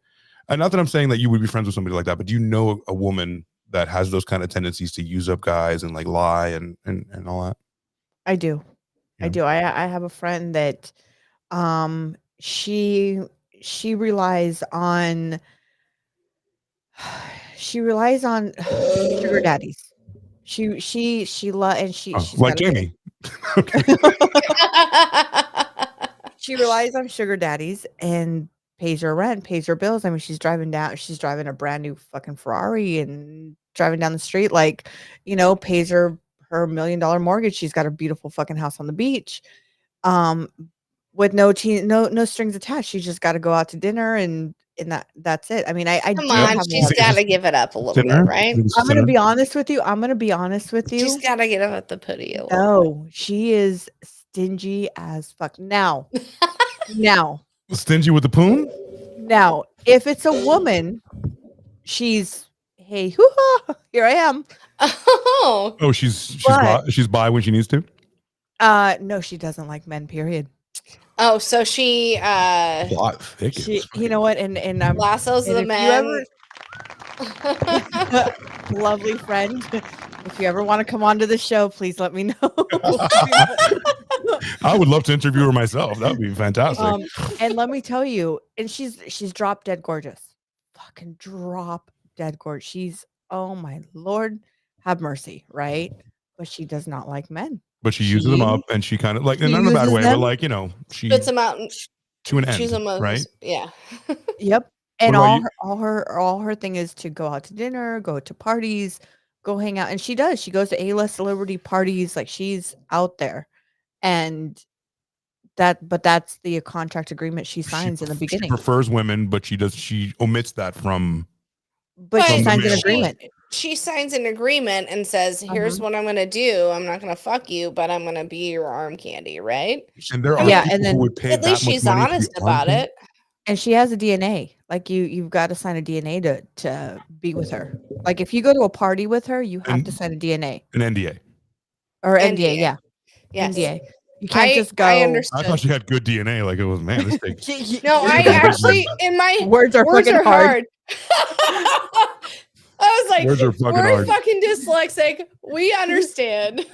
And not that I'm saying that you would be friends with somebody like that, but do you know a woman that has those kind of tendencies to use up guys and like lie and all that? I do. Yeah. I do. I have a friend that she relies on sugar daddies. She's like Jamie. She relies on sugar daddies and pays her rent, pays her bills. I mean, she's driving a brand new fucking Ferrari and driving down the street, like, pays her $1 million mortgage. She's got a beautiful fucking house on the beach. With no strings attached. She's just got to go out to dinner and that's it. I mean, she's got to give it up a little bit, right? I'm going to be honest with you. She's got to give up the putty a little No, she is stingy as fuck. Now. Stingy with the poon? Now, if it's a woman, she's, hey, hoo-ha, here I am. Oh, she's bi when she needs to? No, she doesn't like men, period. Oh, so she you know what, and lassos the men. Lovely friend, if you ever want to come onto the show, please let me know. I would love to interview her myself. That would be fantastic. And let me tell you, and she's drop dead gorgeous. Fucking drop dead gorgeous. She's, oh my Lord, have mercy, right? But she does not like men. But she uses them up, and she kind of like, and not in a bad way, but like, she spits them out to an end, right? Yeah. Yep. And all her thing is to go out to dinner, go to parties, go hang out, and she does. She goes to A-list celebrity parties, like she's out there, and that's the contract agreement she signs in the beginning. She prefers women, but she omits that from. But she signs an agreement. She signs an agreement and says, here's what I'm going to do. I'm not going to fuck you, but I'm going to be your arm candy, right? And there are people who would pay at least she's honest about it. And she has a DNA. Like you've got to sign a DNA to be with her. Like if you go to a party with her, you have to sign a DNA. An NDA. Or NDA, yeah. Yes. NDA. You can't just go. I thought she had good DNA. Like it was, man, this thing. No, I actually, in my words are hard. I was like, words are fucking we're hard. fucking dyslexic. We understand.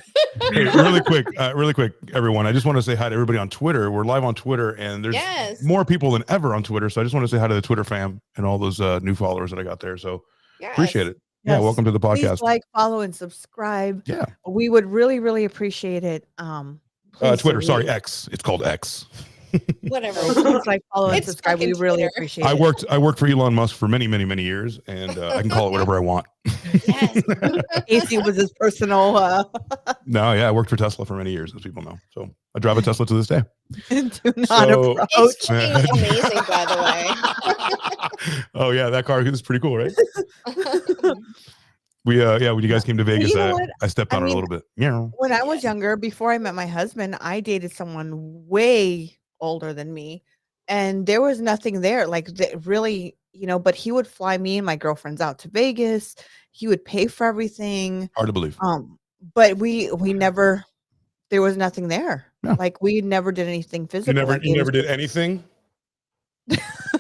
Hey, really quick, everyone. I just want to say hi to everybody on Twitter. We're live on Twitter, and there's more people than ever on Twitter. So I just want to say hi to the Twitter fam and all those new followers that I got there. So appreciate it. Yes. Yeah, welcome to the podcast. Please like, follow, and subscribe. Yeah, we would really, really appreciate it. Twitter, sorry, X. It's called X. Whatever. Please like, follow, and subscribe. We really appreciate it. I worked for Elon Musk for many, many, many years, and I can call it whatever I want. Yes. AC was his personal. No, yeah, I worked for Tesla for many years, as people know. So I drive a Tesla to this day. Do not approach. It's amazing, by the way. Oh yeah, that car is pretty cool, right? When you guys came to Vegas, I stepped on it a little bit. Yeah. When I was younger, before I met my husband, I dated someone way older than me, and there was nothing there. Like really, but he would fly me and my girlfriends out to Vegas. He would pay for everything. Hard to believe. But we never. There was nothing there. No. Like we never did anything physical. You never did anything.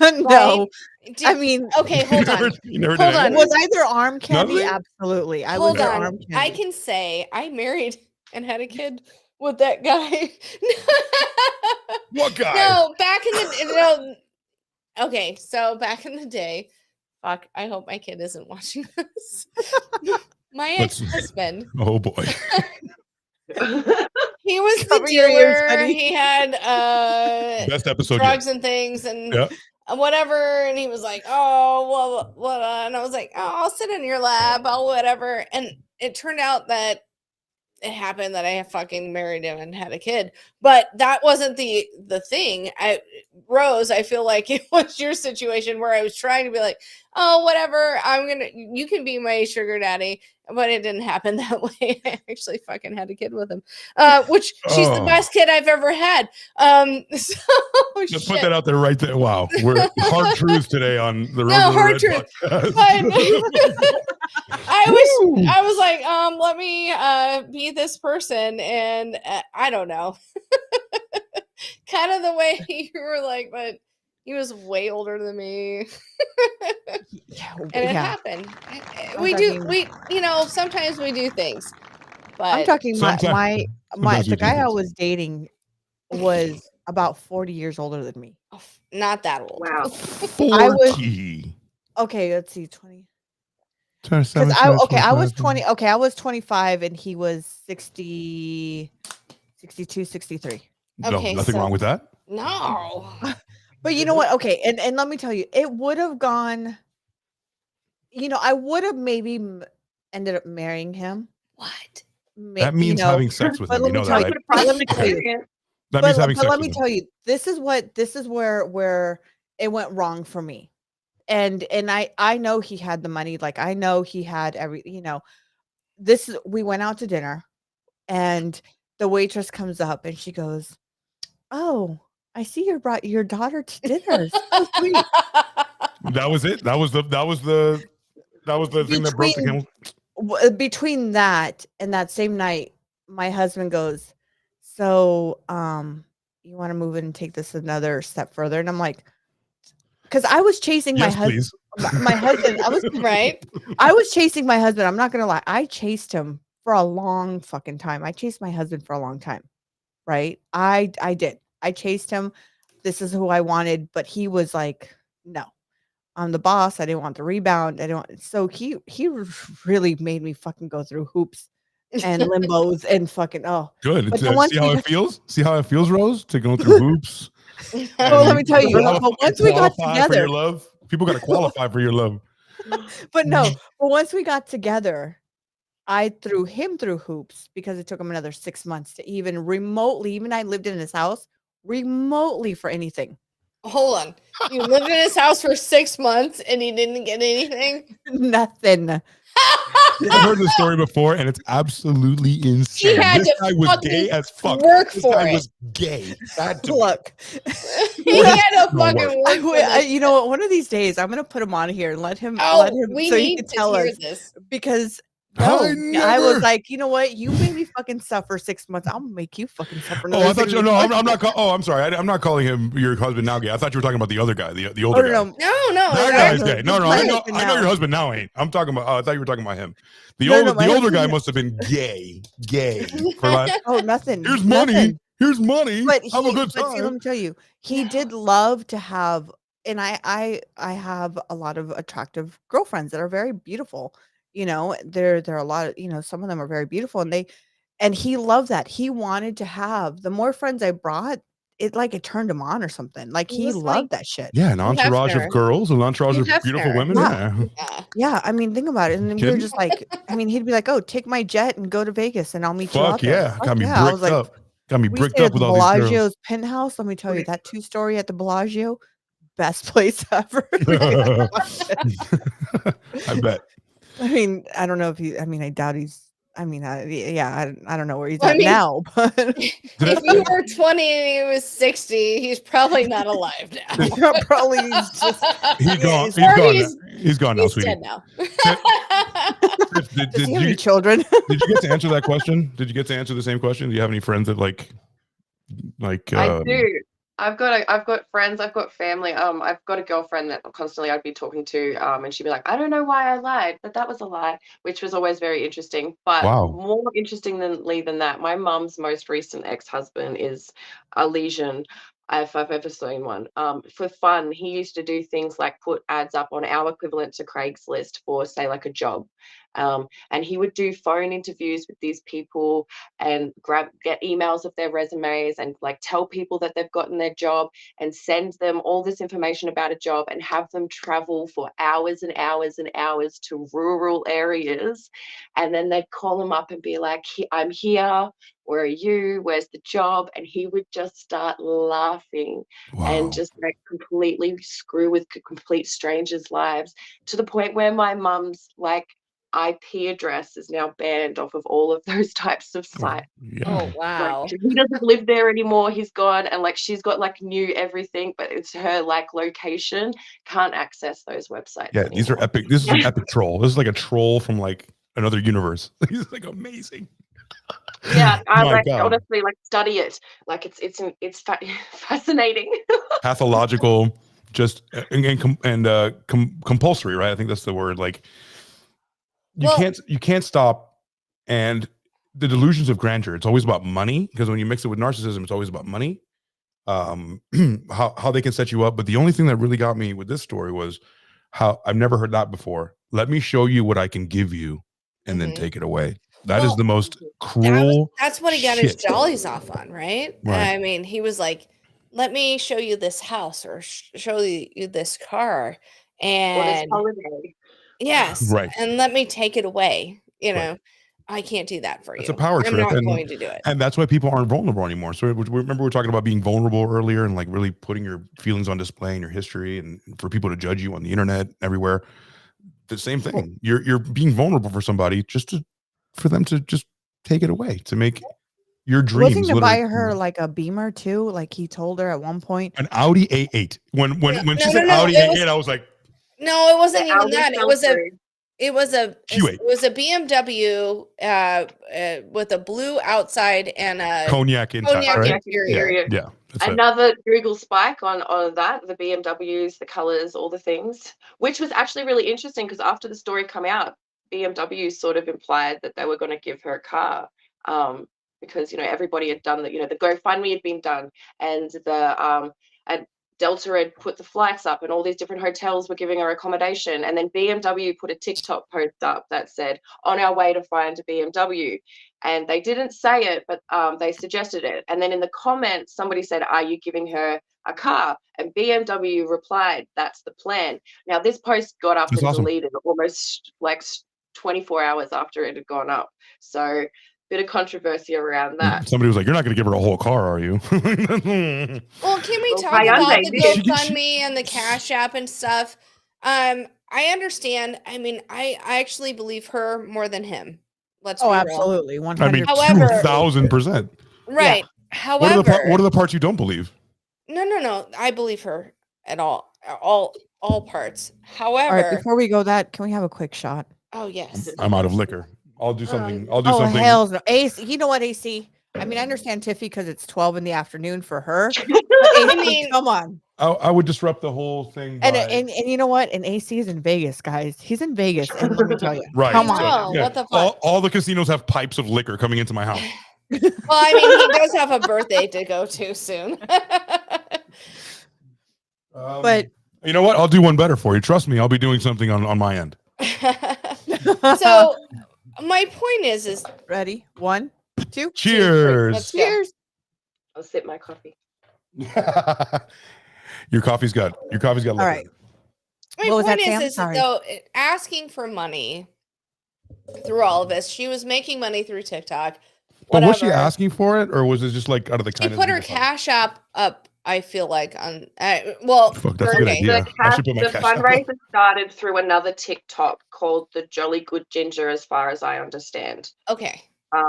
No. Right? I mean, okay, hold on. Hold on. Was I their arm candy? Nothing? Absolutely. I Hold was their on. arm candy. I can say I married and had a kid with that guy. What guy? No, back in the okay, so back in the day, fuck, I hope my kid isn't watching this. My ex-husband. Oh boy. He was Cover the your ears, dealer. buddy. He had Best episode drugs and things and whatever. And he was like, oh, well, and I was like, oh, I'll sit in your lap, I'll whatever. And it turned out that it happened that I fucking married him and had a kid. But that wasn't the thing. Rose, I feel like it was your situation where I was trying to be like, oh, whatever, you can be my sugar daddy. But it didn't happen that way. I actually fucking had a kid with him, which she's the best kid I've ever had. Just put that out there right there. Wow. We're hard truth today on the hard truth. I was like, let me be this person. And I don't know. Kind of the way you were like, but he was way older than me. And it happened. Sometimes we do things. But I'm talking the guy I was dating was about 40 years older than me. Not that old. Wow. 40. Okay, let's see, 20. I was 20. Okay, I was 25 and he was 60, 62, 63. Okay, nothing wrong with that. No. But you know what? Okay, and let me tell you, it would have gone. I would have maybe ended up marrying him. What? That means having sex with him. You know that, right? Let me tell you. That means having sex with him. Let me tell you, this is where it went wrong for me. And I know he had the money. Like I know he had we went out to dinner, and the waitress comes up and she goes, "Oh, I see you brought your daughter to dinner." So sweet. That was it. That was the thing that broke the camel. Between that and that same night, my husband goes, "So, you want to move in and take this another step further?" And I'm like, because I was chasing my husband. My husband, I was right. I was chasing my husband. I'm not gonna lie. I chased him for a long fucking time. I chased my husband for a long time. Right? I did. I chased him. This is who I wanted, but he was like, "No, I'm the boss. I didn't want the rebound. I don't." So he really made me fucking go through hoops and limbos and fucking good. See how it feels. See how it feels, Rose, to go through hoops. Well, let me tell you. But once we got together, for your love, people got to qualify for your love. But no. But once we got together, I threw him through hoops because it took him another 6 months to even remotely. Even I lived in his house remotely for anything. Hold on. You lived in his house for 6 months and he didn't get anything? Nothing. I've heard this story before and it's absolutely insane. This guy was gay as fuck. Work this for guy it. was gay. Look. He had to fucking work for it. You know what? One of these days I'm gonna put him on here and let him We so need he can to tell hear us this. because No, I was like, you know what? You made me fucking suffer 6 months. I'll make you fucking suffer. Oh, I thought you. No, I'm not. I'm sorry. I'm not calling him your husband now gay. I thought you were talking about the other guy, the older guy. No. That guy's gay. No. I know your husband now ain't. I'm talking about. I thought you were talking about him. The older guy must have been gay. For like, nothing. Here's money. Here's money. But have a good time. But see, let me tell you, he did love to have, and I have a lot of attractive girlfriends that are very beautiful. You know, there are a lot of, you know, some of them are very beautiful, and he loved that. He wanted to have, the more friends I brought, it turned him on or something. Like he loved that shit. Yeah, an entourage of girls, an entourage of beautiful women. Yeah. I mean, think about it. And we were just like, I mean, he'd be like, "Oh, take my jet and go to Vegas, and I'll meet you out there." Got me bricked up. Got me bricked up with all these girls. Bellagio's penthouse. Let me tell you, that 2-story at the Bellagio, best place ever. I bet. I mean, I don't know if he. I mean, I doubt he's. I mean, I don't know where he's at now. But if you were 20 and he was 60, he's probably not alive now. Probably he's gone. He's gone now, sweetie. Dead now. Did you have any children? Did you get to answer that question? Did you get to answer the same question? Do you have any friends that like? I do. I've got friends, I've got family. I've got a girlfriend that constantly I'd be talking to, and she'd be like, "I don't know why I lied, but that was a lie," which was always very interesting. But more interestingly than that, my mum's most recent ex-husband is a lesion, if I've ever seen one. For fun, he used to do things like put ads up on our equivalent to Craigslist for, say, like a job. And he would do phone interviews with these people and get emails of their resumes and like tell people that they've gotten their job and send them all this information about a job and have them travel for hours and hours and hours to rural areas. And then they'd call him up and be like, "I'm here. Where are you? Where's the job?" And he would just start laughing and just like completely screw with complete strangers' lives, to the point where my mum's like IP address is now banned off of all of those types of sites. Oh wow. Like, he doesn't live there anymore. He's gone, and like she's got like new everything, but it's her like location. Can't access those websites. Yeah, these are epic. This is an epic troll. This is like a troll from like another universe. He's like amazing. Yeah, I like honestly like study it. Like it's fascinating. Pathological, just compulsory, right? I think that's the word. Like you can't stop. And the delusions of grandeur, it's always about money, because when you mix it with narcissism, it's always about money. How they can set you up. But the only thing that really got me with this story was how I've never heard that before. Let me show you what I can give you and then take it away. That is the most cruel. That's what he got his jollies off on, right? I mean, he was like, "Let me show you this house or show you this car, and yes, and let me take it away." You know, I can't do that for you. It's a power trip. I'm not going to do it. And that's why people aren't vulnerable anymore. So remember we were talking about being vulnerable earlier and like really putting your feelings on display and your history, and for people to judge you on the internet everywhere. The same thing. You're being vulnerable for somebody for them to just take it away, to make your dreams. Wasn't to buy her like a Beamer too? Like he told her at one point. An Audi A8. When she said Audi A8, I was like, no, it wasn't even that. It was a BMW with a blue outside and a cognac inside. Interior. Yeah. Another Google spike on that, the BMWs, the colors, all the things, which was actually really interesting, because after the story come out, BMW sort of implied that they were going to give her a car, because everybody had done that. The GoFundMe had been done, and and Delta had put the flights up, and all these different hotels were giving her accommodation. And then BMW put a TikTok post up that said, "On our way to find a BMW." And they didn't say it, but they suggested it. And then in the comments, somebody said, "Are you giving her a car?" And BMW replied, "That's the plan." Now, this post got up and deleted almost like 24 hours after it had gone up. So bit of controversy around that. Somebody was like, "You're not going to give her a whole car, are you?" Well, can we talk about the GoFundMe and the Cash App and stuff? I understand. I mean, I actually believe her more than him. Let's be absolutely, 100%. I mean, 2,000%. Right. Yeah. However, what are the parts you don't believe? No. I believe her at all parts. However, all right, before we go, can we have a quick shot? Oh yes. I'm out of liquor. I'll do something. I'll do something. Oh, hell no. AC, you know what, AC? I mean, I understand Tiffy because it's 12 in the afternoon for her. But AC, come on. I would disrupt the whole thing. And you know what? And AC is in Vegas, guys. He's in Vegas. And let me tell you. Right. Come on. So, what the fuck? All the casinos have pipes of liquor coming into my house. Well, I mean, he does have a birthday to go to soon. But you know what? I'll do one better for you. Trust me, I'll be doing something on my end. So my point is ready? 1, 2. Cheers. Cheers. I'll sip my coffee. Your coffee's got liquor. All right. My point is though, asking for money through all of this, she was making money through TikTok. But was she asking for it, or was it just like out of the kindness? She put her Cash App up. I feel like on well, fuck, that's a good idea. The fundraiser started through another TikTok called the Jolly Good Ginger, as far as I understand. Okay,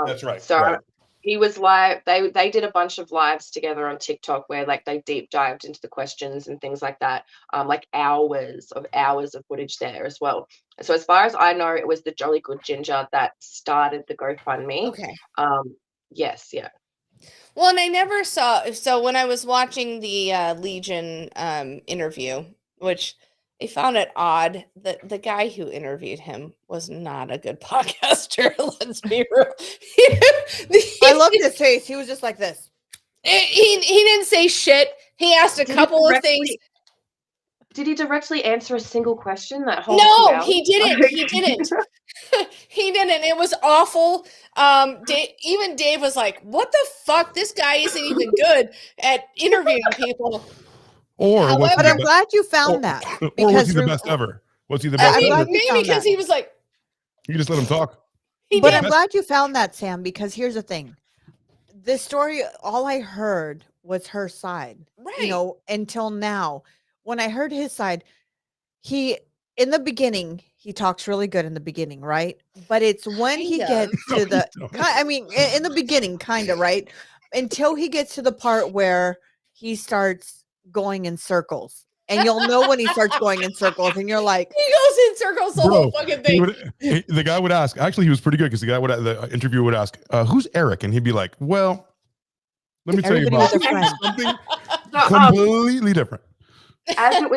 that's right. So he was live. They did a bunch of lives together on TikTok where like they deep dived into the questions and things like that. Like hours of footage there as well. So as far as I know, it was the Jolly Good Ginger that started the GoFundMe. Okay. Yes. Yeah. Well, and I never saw. So when I was watching the Legion interview, which I found it odd that the guy who interviewed him was not a good podcaster. Let's be real. I loved his face. He was just like this. He didn't say shit. He asked a couple of things. Did he directly answer a single question that whole? No, he didn't. He didn't. He didn't. It was awful. Even Dave was like, "What the fuck? This guy isn't even good at interviewing people." But I'm glad you found that. Or was he the best ever? Was he the best ever? Maybe because he was like, you just let him talk. But I'm glad you found that, Sam, because here's the thing. This story, all I heard was her side. Right. You know, until now. When I heard his side, in the beginning, he talks really good in the beginning, right? But it's when he gets to the, I mean, in the beginning, kind of, right? Until he gets to the part where he starts going in circles. And you'll know when he starts going in circles, and you're like, he goes in circles the whole fucking thing. The guy would ask, actually, he was pretty good because the interviewer would ask, who's Eric? And he'd be like, well, let me tell you about something completely different. As it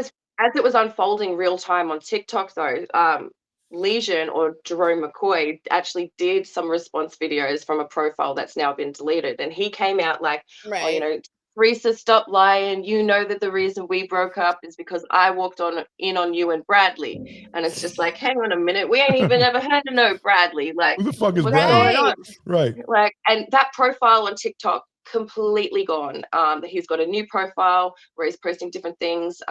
was unfolding real time on TikTok, though, Legion or Jerome McCoy actually did some response videos from a profile that's now been deleted, and he came out like, oh, you know, Teresa, stop lying. You know that the reason we broke up is because I walked in on you and Bradley, and it's just like, hang on a minute, we ain't even ever had to know Bradley. Like, who the fuck is what's Bradley? going on? Right. Like, and that profile on TikTok completely gone. He's got a new profile where he's posting different things.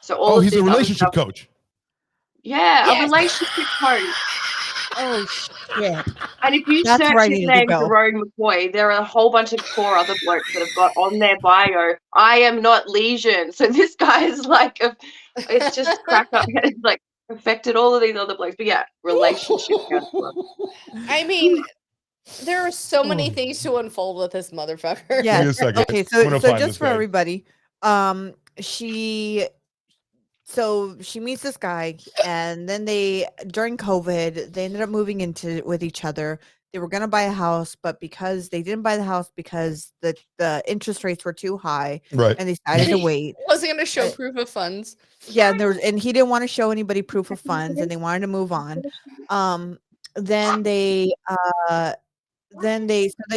So all he's a relationship coach. Yeah, a relationship coach. Oh shit! And if you search his name, Jerome McCoy, there are a whole bunch of poor other blokes that have got on their bio, I am not Legion. So this guy is like, it's just crack up. It's like affected all of these other blokes. But yeah, relationship counselor. I mean, there are so many things to unfold with this motherfucker. Yeah. Okay. So just for everybody, she meets this guy, and then during COVID, they ended up moving with each other. They were going to buy a house, but because they didn't buy the house because the interest rates were too high, right? And they decided to wait. Wasn't going to show proof of funds. Yeah, and he didn't want to show anybody proof of funds, and they wanted to move on. Then they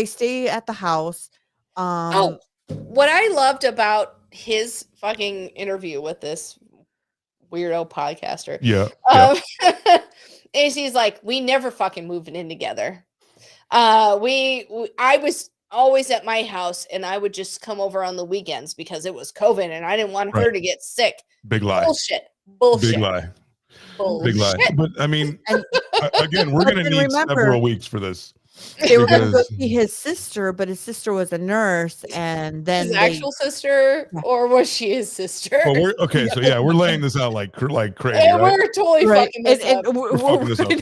stay at the house. What I loved about his fucking interview with this weirdo podcaster, is he's like, we never fucking moving in together. I was always at my house, and I would just come over on the weekends because it was COVID, and I didn't want her to get sick. Big lie. Bullshit. Big lie. Big lie. But I mean, again, we're gonna need several weeks for this. They were going to go see his sister, but his sister was a nurse, and then his actual sister, or was she his sister? Well, we're laying this out like crazy. And right? we're totally fucking this up.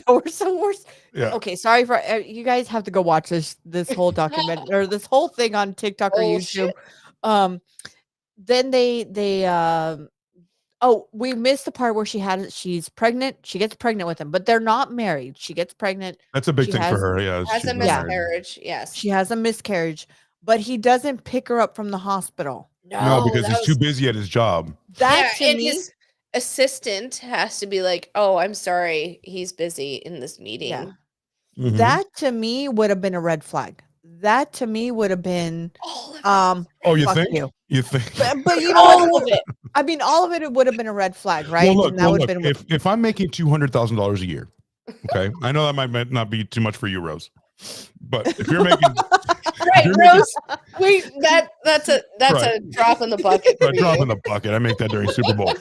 We're so worse. Yeah. Okay, sorry for you guys have to go watch this whole document or this whole thing on TikTok or YouTube. Then they Oh, we missed the part where she's pregnant. She gets pregnant with him, but they're not married. She gets pregnant. That's a big She thing for her. Yeah, Has she's a not married. miscarriage. Yes. She has a miscarriage, but he doesn't pick her up from the hospital. No, because he's too busy at his job. That to and me, his assistant has to be like, "Oh, I'm sorry, he's busy in this meeting." yeah. Mhm. That to me would have been a red flag. That to me would have been Oh, you fuck think? you. You think? But you know all of it. I mean, all of it would have been a red flag, right? Well, look, And that would have been if I'm making $200,000 a year, okay, I know that might not be too much for you, Rose, but if you're making right, Rose, that's a Right. a drop in the bucket. a drop in the bucket, I make that during Super Bowl.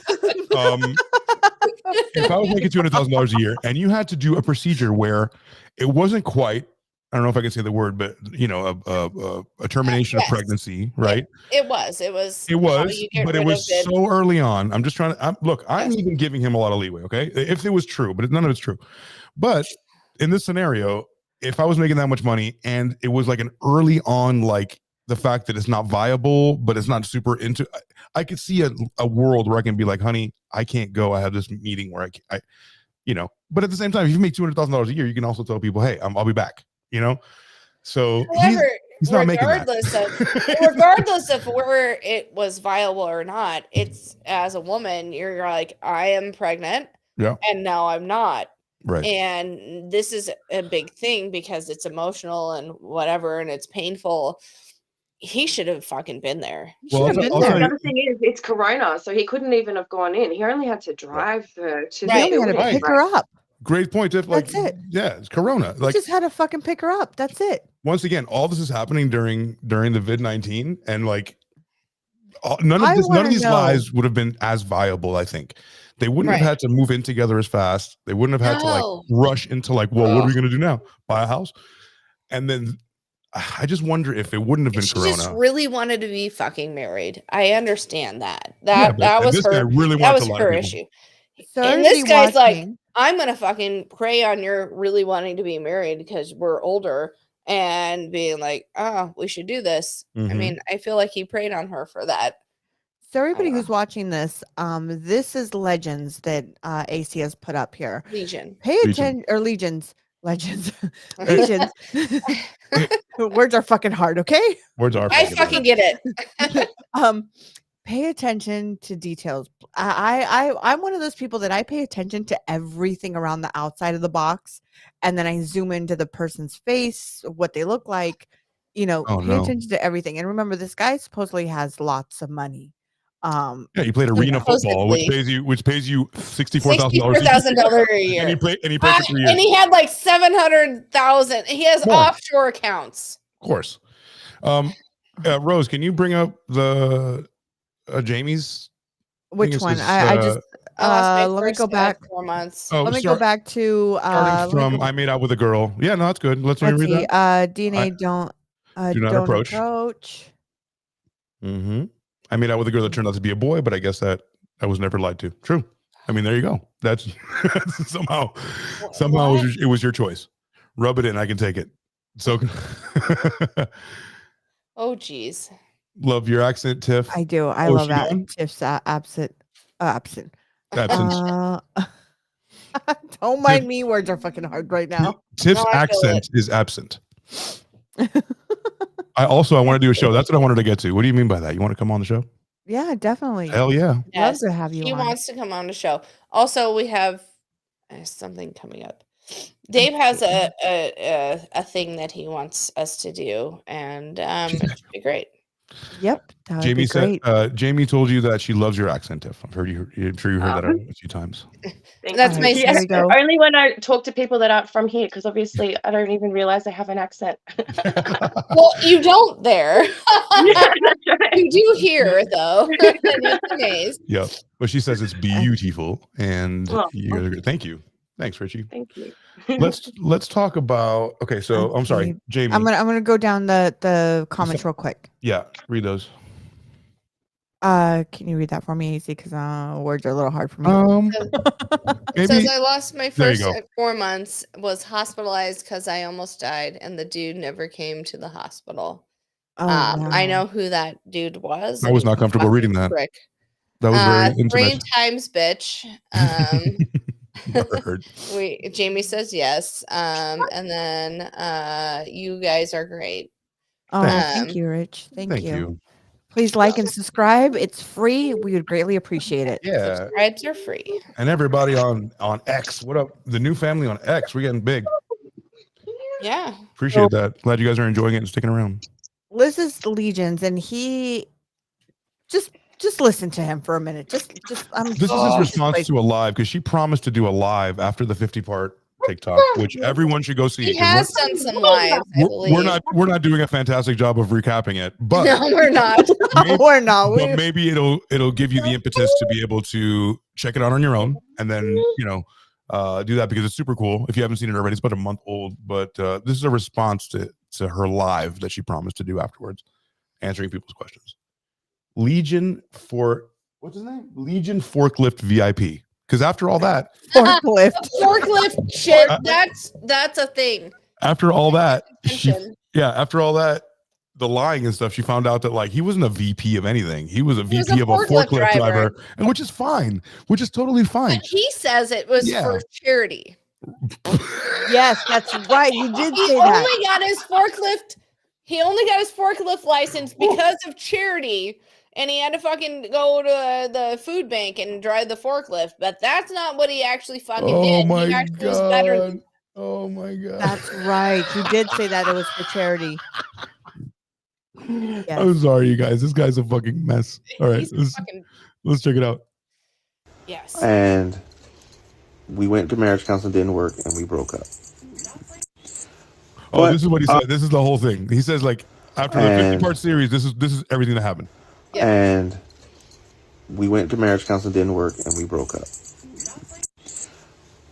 If I was making $200,000 a year and you had to do a procedure where it wasn't quite, I don't know if I can say the word, but you know, a termination of pregnancy, right? It was, but it was so early on. I'm just trying to look. I'm even giving him a lot of leeway, okay? If it was true, but none of it's true. But in this scenario, if I was making that much money and it was like an early on, like the fact that it's not viable, but it's not super into, I could see a world where I can be like, honey, I can't go. I have this meeting where I you know, but at the same time, if you make $200,000 a year, you can also tell people, hey, I'll be back, you know? So however, he's not making that. regardless of where it was viable or not, it's as a woman, you're like, I am pregnant. Yeah. And now I'm not. Right. And this is a big thing because it's emotional and whatever, and it's painful. He should have fucking been there. The other thing is, it's Corona, so he couldn't even have gone in. He only had to drive her to the He only had to pick her up. Great point. Like, That's it. Yeah, it's Corona. He Like, just had to fucking pick her up. That's it. Once again, all this is happening during the vid-19, and like none of these lives would have been as viable. I think they wouldn't have had to move in together as fast. They wouldn't have had to like rush into like, well, what are we going to do now? Buy a house? And then I just wonder if it wouldn't have been Corona. She just really wanted to be fucking married. I understand that. That was her. Really that was her issue. And this guy's like, I'm gonna fucking prey on your really wanting to be married because we're older and being like, oh, we should do this. I mean, I feel like he preyed on her for that. So everybody who's watching this, this is legends that AC has put up here. Legion. Pay attention, or legions. Legends. Legions. Words are fucking hard, okay? Words are. I fucking get it. Pay attention to details. I'm one of those people that I pay attention to everything around the outside of the box, and then I zoom into the person's face, what they look like. You know, pay attention to everything. And remember, this guy supposedly has lots of money. Yeah, you played arena football, which pays you $64,000 a year. And he played for 3 years. And he had like 700,000. He has offshore accounts. Of course. Rose, can you bring up the Jamie's? Which one? I just let me go back 4 months. Let me go back to from I made out with a girl. Yeah, no, that's good. Let's read see. that. DNA do not approach. I made out with a girl that turned out to be a boy, but I guess that I was never lied to. True. I mean, there you go. That's somehow it was your choice. Rub it in. I can take it. So oh geez. Love your accent, Tiff. I do. I love that. Tiff's absent. Absent. Don't mind me. Words are fucking hard right now. Tiff's accent is absent. I want to do a show. That's what I wanted to get to. What do you mean by that? You want to come on the show? Yeah, definitely. Hell yeah. Yes. Love to have you. He wants to come on the show. Also, we have something coming up. Dave has a thing that he wants us to do, and it should be great. Yep. Jamie said. Jamie told you that she loves your accent, Tiff. I'm sure you heard that a few times. That's my sister. Only when I talk to people that aren't from here, because obviously I don't even realize I have an accent. Well, you don't there. You do here though. It's amazing. Yeah, but she says it's beautiful, and you guys are good. Thank you. Thanks, Richie. Thank you. Let's talk about. Okay, so I'm sorry, Jamie. I'm gonna go down the comments real quick. Yeah, read those. Can you read that for me, AC? Because words are a little hard for me. It says I lost my first at 4 months, was hospitalized because I almost died, and the dude never came to the hospital. Wow. I know who that dude was. I was not comfortable reading that. Rick. That was very intimate. 3 times, bitch. Jamie says yes. And then you guys are great. Oh, thank you, Rich. Thank you. Please like and subscribe. It's free. We would greatly appreciate it. Yeah. Subscribes are free. And everybody on X. What up? The new family on X. We're getting big. Yeah. Appreciate that. Glad you guys are enjoying it and sticking around. Liz is Legions, and he just listen to him for a minute. This is his response to a live, because she promised to do a live after the 50-part TikTok, which everyone should go see. He has done some lives, I believe. We're not doing a fantastic job of recapping it, but no, we're not. We're not. But maybe it'll give you the impetus to be able to check it out on your own, and then do that, because it's super cool. If you haven't seen it already, it's about a month old, but this is a response to her live that she promised to do afterwards, answering people's questions. Legion Forklift VIP. Because after all that, forklift shit, that's a thing. After all that, after all that, the lying and stuff, she found out that like he wasn't a VP of anything. He was a VP of a forklift driver, and which is fine, which is totally fine. But he says it was for charity. Yes, that's right. You did say that. He only got his forklift license because of charity. And he had to fucking go to the food bank and drive the forklift. But that's not what he actually fucking did. My he actually was better than. Oh my God. That's right. He did say that it was for charity. Yes. I'm sorry, you guys. This guy's a fucking mess. All right. Let's check it out. Yes. And we went to marriage counseling, didn't work, and we broke up. Oh, this is what he said. This is the whole thing. He says, like, after the 50-part series, this is everything that happened. Yeah. And we went to marriage counseling, didn't work, and we broke up.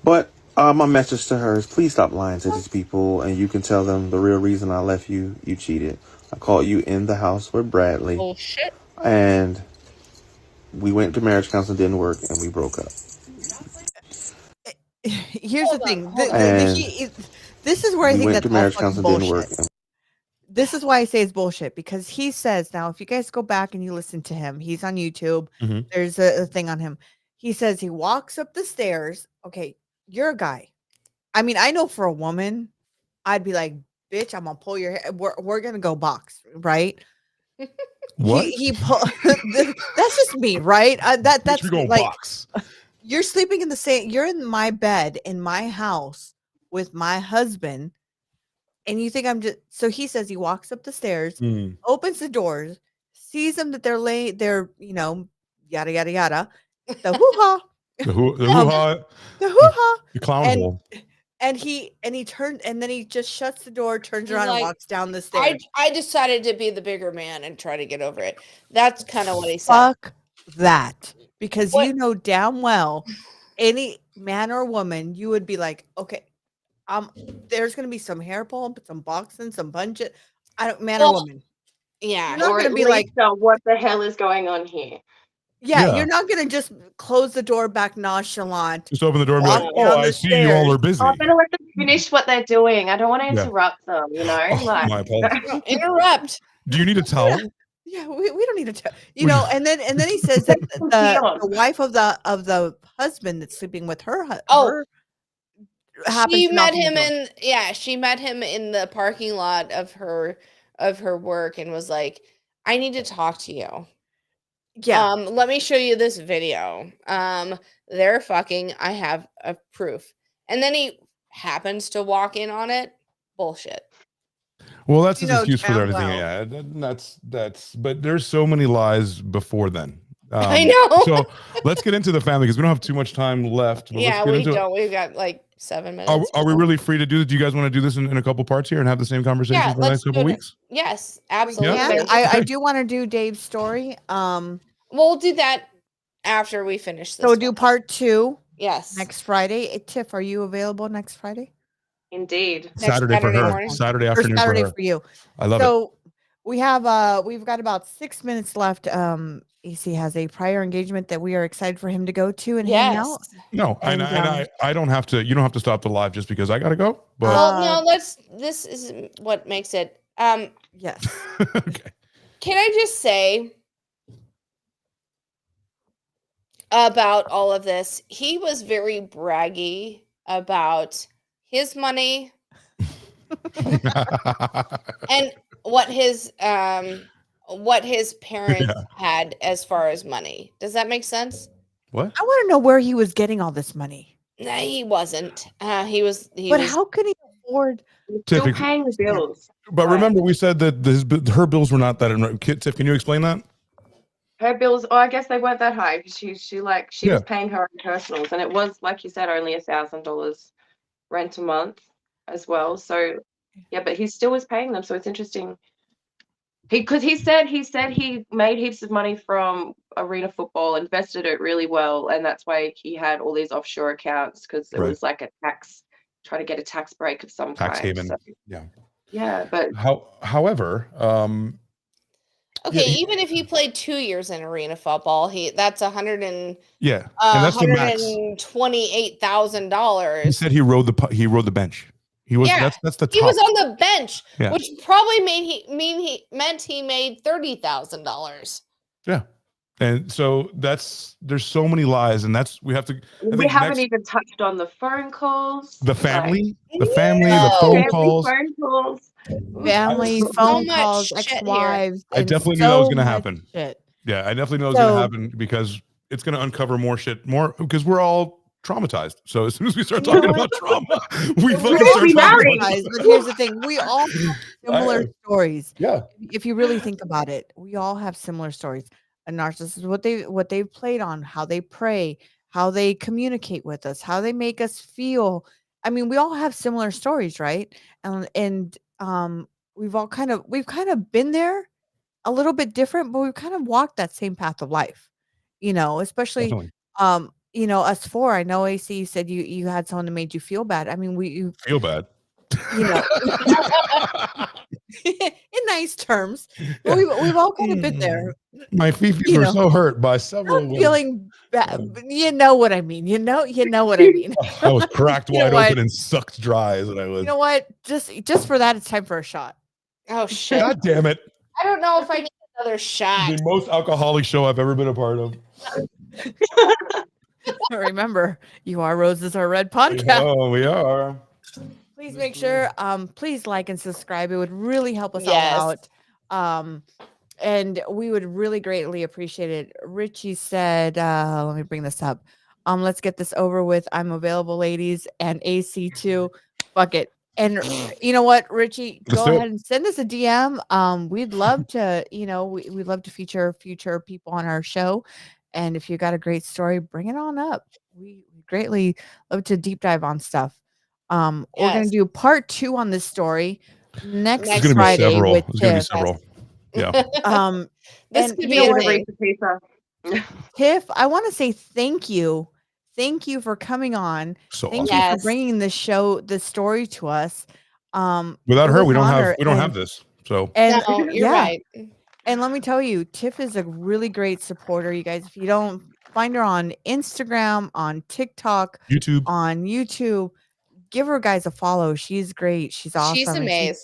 But my message to her is, please stop lying to these people, and you can tell them the real reason I left you. You cheated. I caught you in the house with Bradley. Bullshit. And we went to marriage counseling, didn't work, and we broke up. Here's the thing. This is where I think that marriage counseling didn't work. This is why I say it's bullshit, because he says, now, if you guys go back and you listen to him, he's on YouTube. Mm-hmm. There's a thing on him. He says he walks up the stairs. Okay, you're a guy. I mean, I know for a woman, I'd be like, bitch, I'm gonna pull your hair. We're gonna go box, right? What? That's just me, right? That's we go like box. You're sleeping in the same. You're in my bed in my house with my husband. And you think I'm just, so he says he walks up the stairs, opens the doors, sees them that they're yada, yada, yada. The hoo-ha. The hoo-ha. The hoo-ha. The clown hole. And he turns, and then he just shuts the door, turns around, and walks down the stairs. I decided to be the bigger man and try to get over it. That's kind of what he said. Fuck that. Because you know damn well, any man or woman, you would be like, okay, there's gonna be some hair pulling, some boxing, some punching. Man or woman. Yeah. You're not gonna be like, what the hell is going on here? Yeah, you're not gonna just close the door back nonchalant. Just open the door and be like, oh, I see you all are busy. I'm gonna let them finish what they're doing. I don't want to interrupt them, My apologies. Interrupt. Do you need a towel? Yeah, we don't need a towel. And then he says that the wife of the husband that's sleeping with her. She met him in the parking lot of her work and was like, I need to talk to you. Yeah. Let me show you this video. They're fucking. I have a proof. And then he happens to walk in on it. Bullshit. Well, that's his excuse for everything. Yeah, that's. But there's so many lies before then. I know. So let's get into the family, because we don't have too much time left. Yeah, we don't. We've got like 7 minutes. Are we really free to do this? Do you guys want to do this in a couple parts here and have the same conversation for the next couple weeks? Yes, absolutely. Yeah. I do want to do Dave's story. We'll do that after we finish this. So we'll do part 2. Yes. Next Friday. Tiff, are you available next Friday? Indeed. Saturday for her. Morning. Saturday afternoon Saturday for her. for you. I love it. So we've got about 6 minutes left. EC has a prior engagement that we are excited for him to go to and hang out. No, and I don't have to. You don't have to stop the live just because I gotta go. But this is what makes it. Yes. Okay. Can I just say, about all of this. He was very braggy about his money and what his parents had as far as money. Does that make sense? What? I want to know where he was getting all this money. No, he wasn't. He was. But how could he afford? Still paying the bills. But remember, we said that her bills were not that. Tiff, can you explain that? Her bills, I guess they weren't that high. She was paying her own personals, and it was, like you said, only $1,000 rent a month as well. So yeah, but he still was paying them. So it's interesting. Because he said he made heaps of money from arena football, invested it really well, and that's why he had all these offshore accounts, because it was like trying to get a tax break of some tax kind. haven. So, yeah, but however, okay, even if he played 2 years in arena football, that's $128,000. He said he rode the bench. He was that's the top. He was on the bench, Yeah. which probably meant he made $30,000. Yeah. And so there's so many lies, and we haven't even touched on the phone calls, the family, the phone calls, phone calls, ex-wives. I definitely knew that was going to happen. Shit. Yeah, I definitely knew it was going to happen, because it's going to uncover more shit, because we're all traumatized. So as soon as we start talking about trauma, we fucking start talking about But here's the thing: we all have similar stories. Yeah. If you really think about it, we all have similar stories. A narcissist, what they've played on, how they prey, how they communicate with us, how they make us feel. I mean, we all have similar stories, right? And we've kind of been there, a little bit different, but we've kind of walked that same path of life. Especially us four. I know AC said you had someone that made you feel bad. I mean, you feel bad. In nice terms. But we've all kind of been there. My fifis were so hurt by several women. Feeling bad. You know what I mean. You know what I mean. I was cracked wide open and sucked dry as I was. You know what? Just for that, it's time for a shot. Oh shit. God damn it. I don't know if I need another shot. The most alcoholic show I've ever been a part of. Remember, You Are Roses Are Red podcast. Oh, we are. Please make sure, please like and subscribe. It would really help us all out. And we would really greatly appreciate it. Richie said, let me bring this up. Let's get this over with. I'm available, ladies, and AC too. Fuck it. And you know what, Richie, go ahead and send us a DM. We'd love to, we'd love to feature future people on our show. And if you got a great story, bring it on up. We greatly love to deep dive on stuff. We're going to do part 2 on this story next Friday with Tiff. Yeah. This could be a thing. Tiff, I want to say thank you. Thank you for coming on. Thank you for bringing this story to us. Without her, we don't have this. So you're right. And let me tell you, Tiff is a really great supporter. You guys, if you don't find her on Instagram, on TikTok, on YouTube, give her guys a follow. She's great. She's awesome. She's amazing.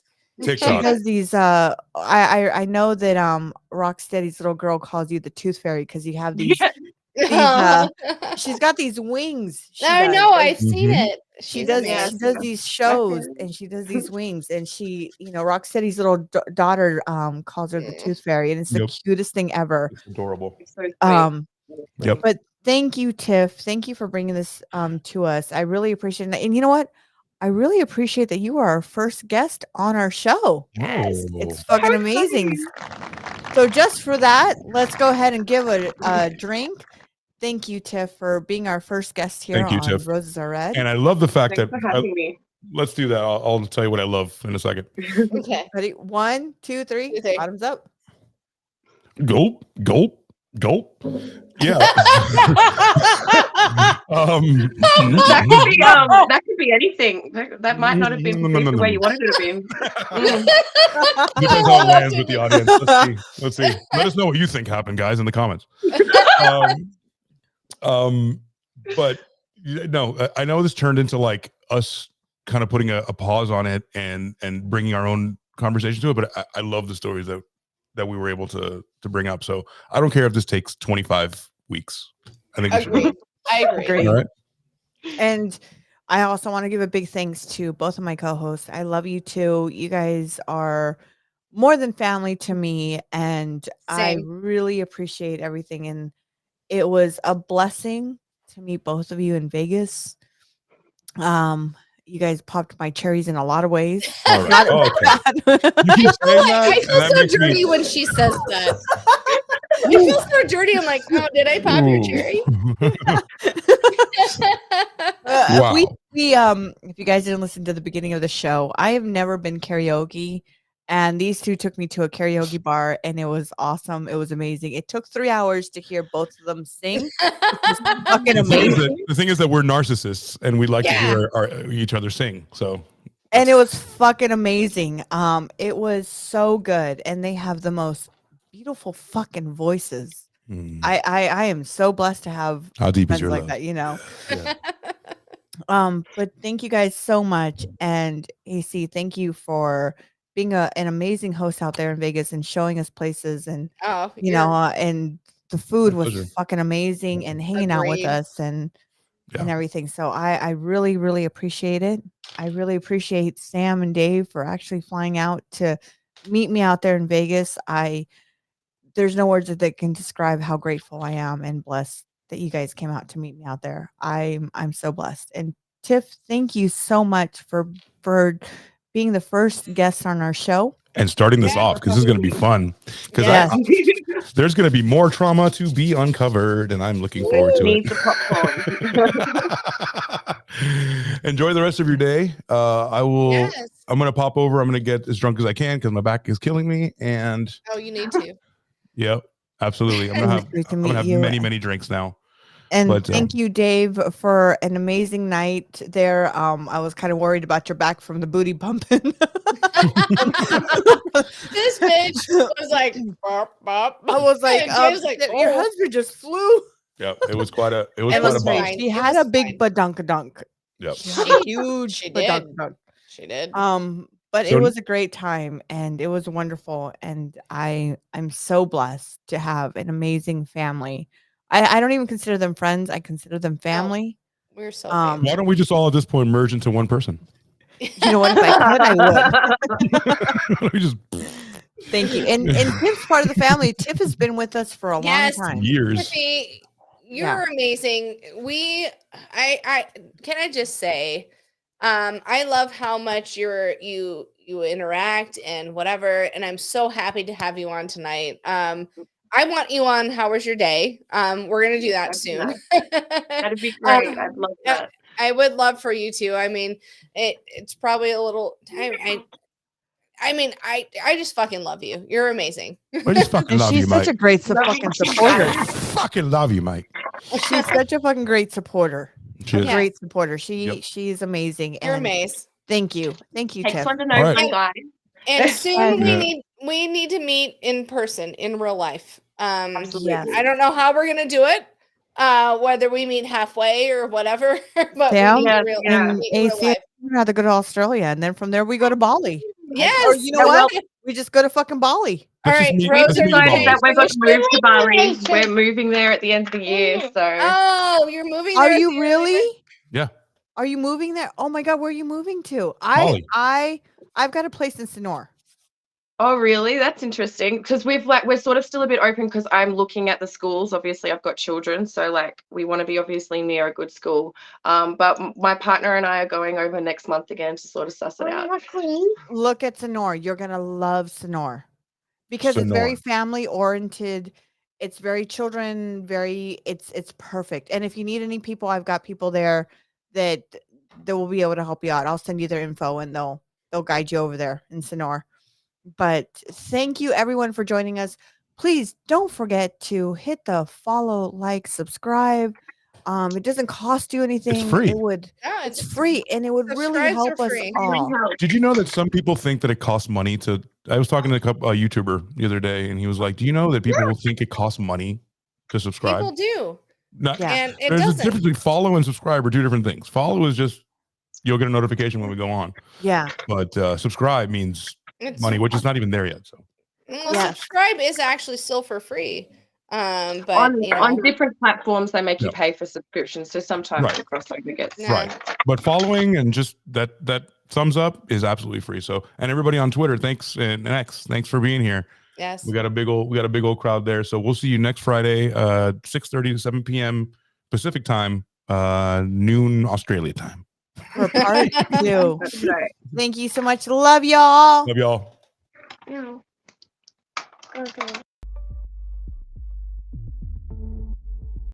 She does these. I know that Rocksteady's little girl calls you the Tooth Fairy because you have these. She's got these wings. I know. I've seen it. She does these shows and she does these wings, and she, Rocksteady's little daughter calls her the Tooth Fairy, and it's the cutest thing ever. It's adorable. But thank you, Tiff. Thank you for bringing this to us. I really appreciate it. And you know what? I really appreciate that you are our first guest on our show. Yes, it's fucking amazing. So just for that, let's go ahead and give a drink. Thank you, Tiff, for being our first guest here on Tiff. Roses Are Red. And I love the fact Thanks for having me. Let's do that. I'll tell you what I love in a second. Okay. Ready? 1, 2, 3. Bottoms up. Gulp, gulp, gulp. Yeah. That could be anything. That might not have been the way you wanted it to be. Depends how it lands with the audience. Let's see. Let us know what you think happened, guys, in the comments. But no, I know this turned into like us kind of putting a pause on it and bringing our own conversation to it. But I love the stories that we were able to bring up. So I don't care if this takes 25 weeks. I think we Agreed. I agree. All right. And I also want to give a big thanks to both of my co-hosts. I love you too. You guys are more than family to me, and I Same. really appreciate everything. And it was a blessing to meet both of you in Vegas. You guys popped my cherries in a lot of ways. All right. You keep saying that, I feel so dirty when she says that. I feel so dirty. I'm like, oh, did I pop your cherry? Wow. If you guys didn't listen to the beginning of the show, I have never been karaoke, and these two took me to a karaoke bar, and it was awesome. It was amazing. It took 3 hours to hear both of them sing. Fucking amazing. The thing is that we're narcissists, and we like to hear each other sing. So, and it was fucking amazing. It was so good, and they have the most beautiful fucking voices. I am so blessed to have how deep friends is your like love? that, you know. Yeah. But thank you guys so much, and AC, thank you for being an amazing host out there in Vegas and showing us places, and you know, and the food was fucking amazing, and hanging out with us and everything. So I really, really appreciate it. I really appreciate Sam and Dave for actually flying out to meet me out there in Vegas. There's no words that can describe how grateful I am and blessed that you guys came out to meet me out there. I'm so blessed. And Tiff, thank you so much for being the first guest on our show and starting this off, because this is going to be fun, because there's going to be more trauma to be uncovered, and I'm looking forward to it. Enjoy the rest of your day. I will. I'm going to pop over. I'm going to get as drunk as I can because my back is killing me. And you need to. Yep, absolutely. I'm going to have many drinks now. And thank you, Dave, for an amazing night there. I was kind of worried about your back from the booty bumping. This bitch was like, bop, bop. I was like, your husband just flew. Yep, it was quite a bop. She had a big badunk-a-dunk. Yep. Huge badunk-a-dunk. She did. But it was a great time, and it was wonderful, and I'm so blessed to have an amazing family. I don't even consider them friends. I consider them family. We're so family. Why don't we just all at this point merge into one person? You know what? If I could, I would. We just Thank you. And Tiff's part of the family. Tiff has been with us for a long time. Years. Tiffany, you're amazing. I can I just say, I love how much you interact and whatever, and I'm so happy to have you on tonight. I want you on How Was Your Day? We're gonna do that soon. That'd be great. I'd love that. I would love for you to. I mean, it's probably a little. I mean, I just fucking love you. You're amazing. I just fucking love you, Mike. She's such a great fucking supporter. I fucking love you, Mike. She's such a fucking great supporter. Great supporter. She's amazing. You're amazing. Thank you, Tiff. Excellent to know, guys. And soon we need to meet in person in real life. Absolutely. I don't know how we're gonna do it. Whether we meet halfway or whatever, but we need to meet in real life. We'd rather go to Australia, and then from there we go to Bali. Yes. Or you know what? We just go to fucking Bali. All right, Rose decided that we're going to move to Bali. We're moving there at the end of the year. So. You're moving Are there? you really? Yeah. Are you moving there? Oh my God, where are you moving to? Bali. I've got a place in Sonora. Oh, really? That's interesting. Because we're sort of still a bit open because I'm looking at the schools. Obviously, I've got children, so we want to be obviously near a good school. But my partner and I are going over next month again to sort of suss it out. Look at Sonora. You're gonna love Sonora because it's very family oriented. It's very children. It's perfect. And if you need any people, I've got people there that will be able to help you out. I'll send you their info, and they'll guide you over there in Sonora. But thank you everyone for joining us. Please don't forget to hit the follow, like, subscribe. It doesn't cost you anything. It's free. It's free, and it would really help us all. Did you know that some people think that it costs money to? I was talking to a YouTuber the other day, and he was like, "Do you know that people will think it costs money to subscribe?" People do. And there's a difference between follow and subscribe are two different things. Follow is just you'll get a notification when we go on. Yeah. But subscribe means money, which is not even there yet. So subscribe is actually still for free. But on different platforms, they make you pay for subscriptions. So sometimes the crossover gets right. But following and just that thumbs up is absolutely free. So, and everybody on Twitter, thanks, and X, thanks for being here. Yes, we got a big old crowd there. So we'll see you next Friday, 6:30 to 7 p.m. Pacific time, noon Australia time. For part 2. That's right. Thank you so much. Love y'all. Love y'all. Yeah. Okay.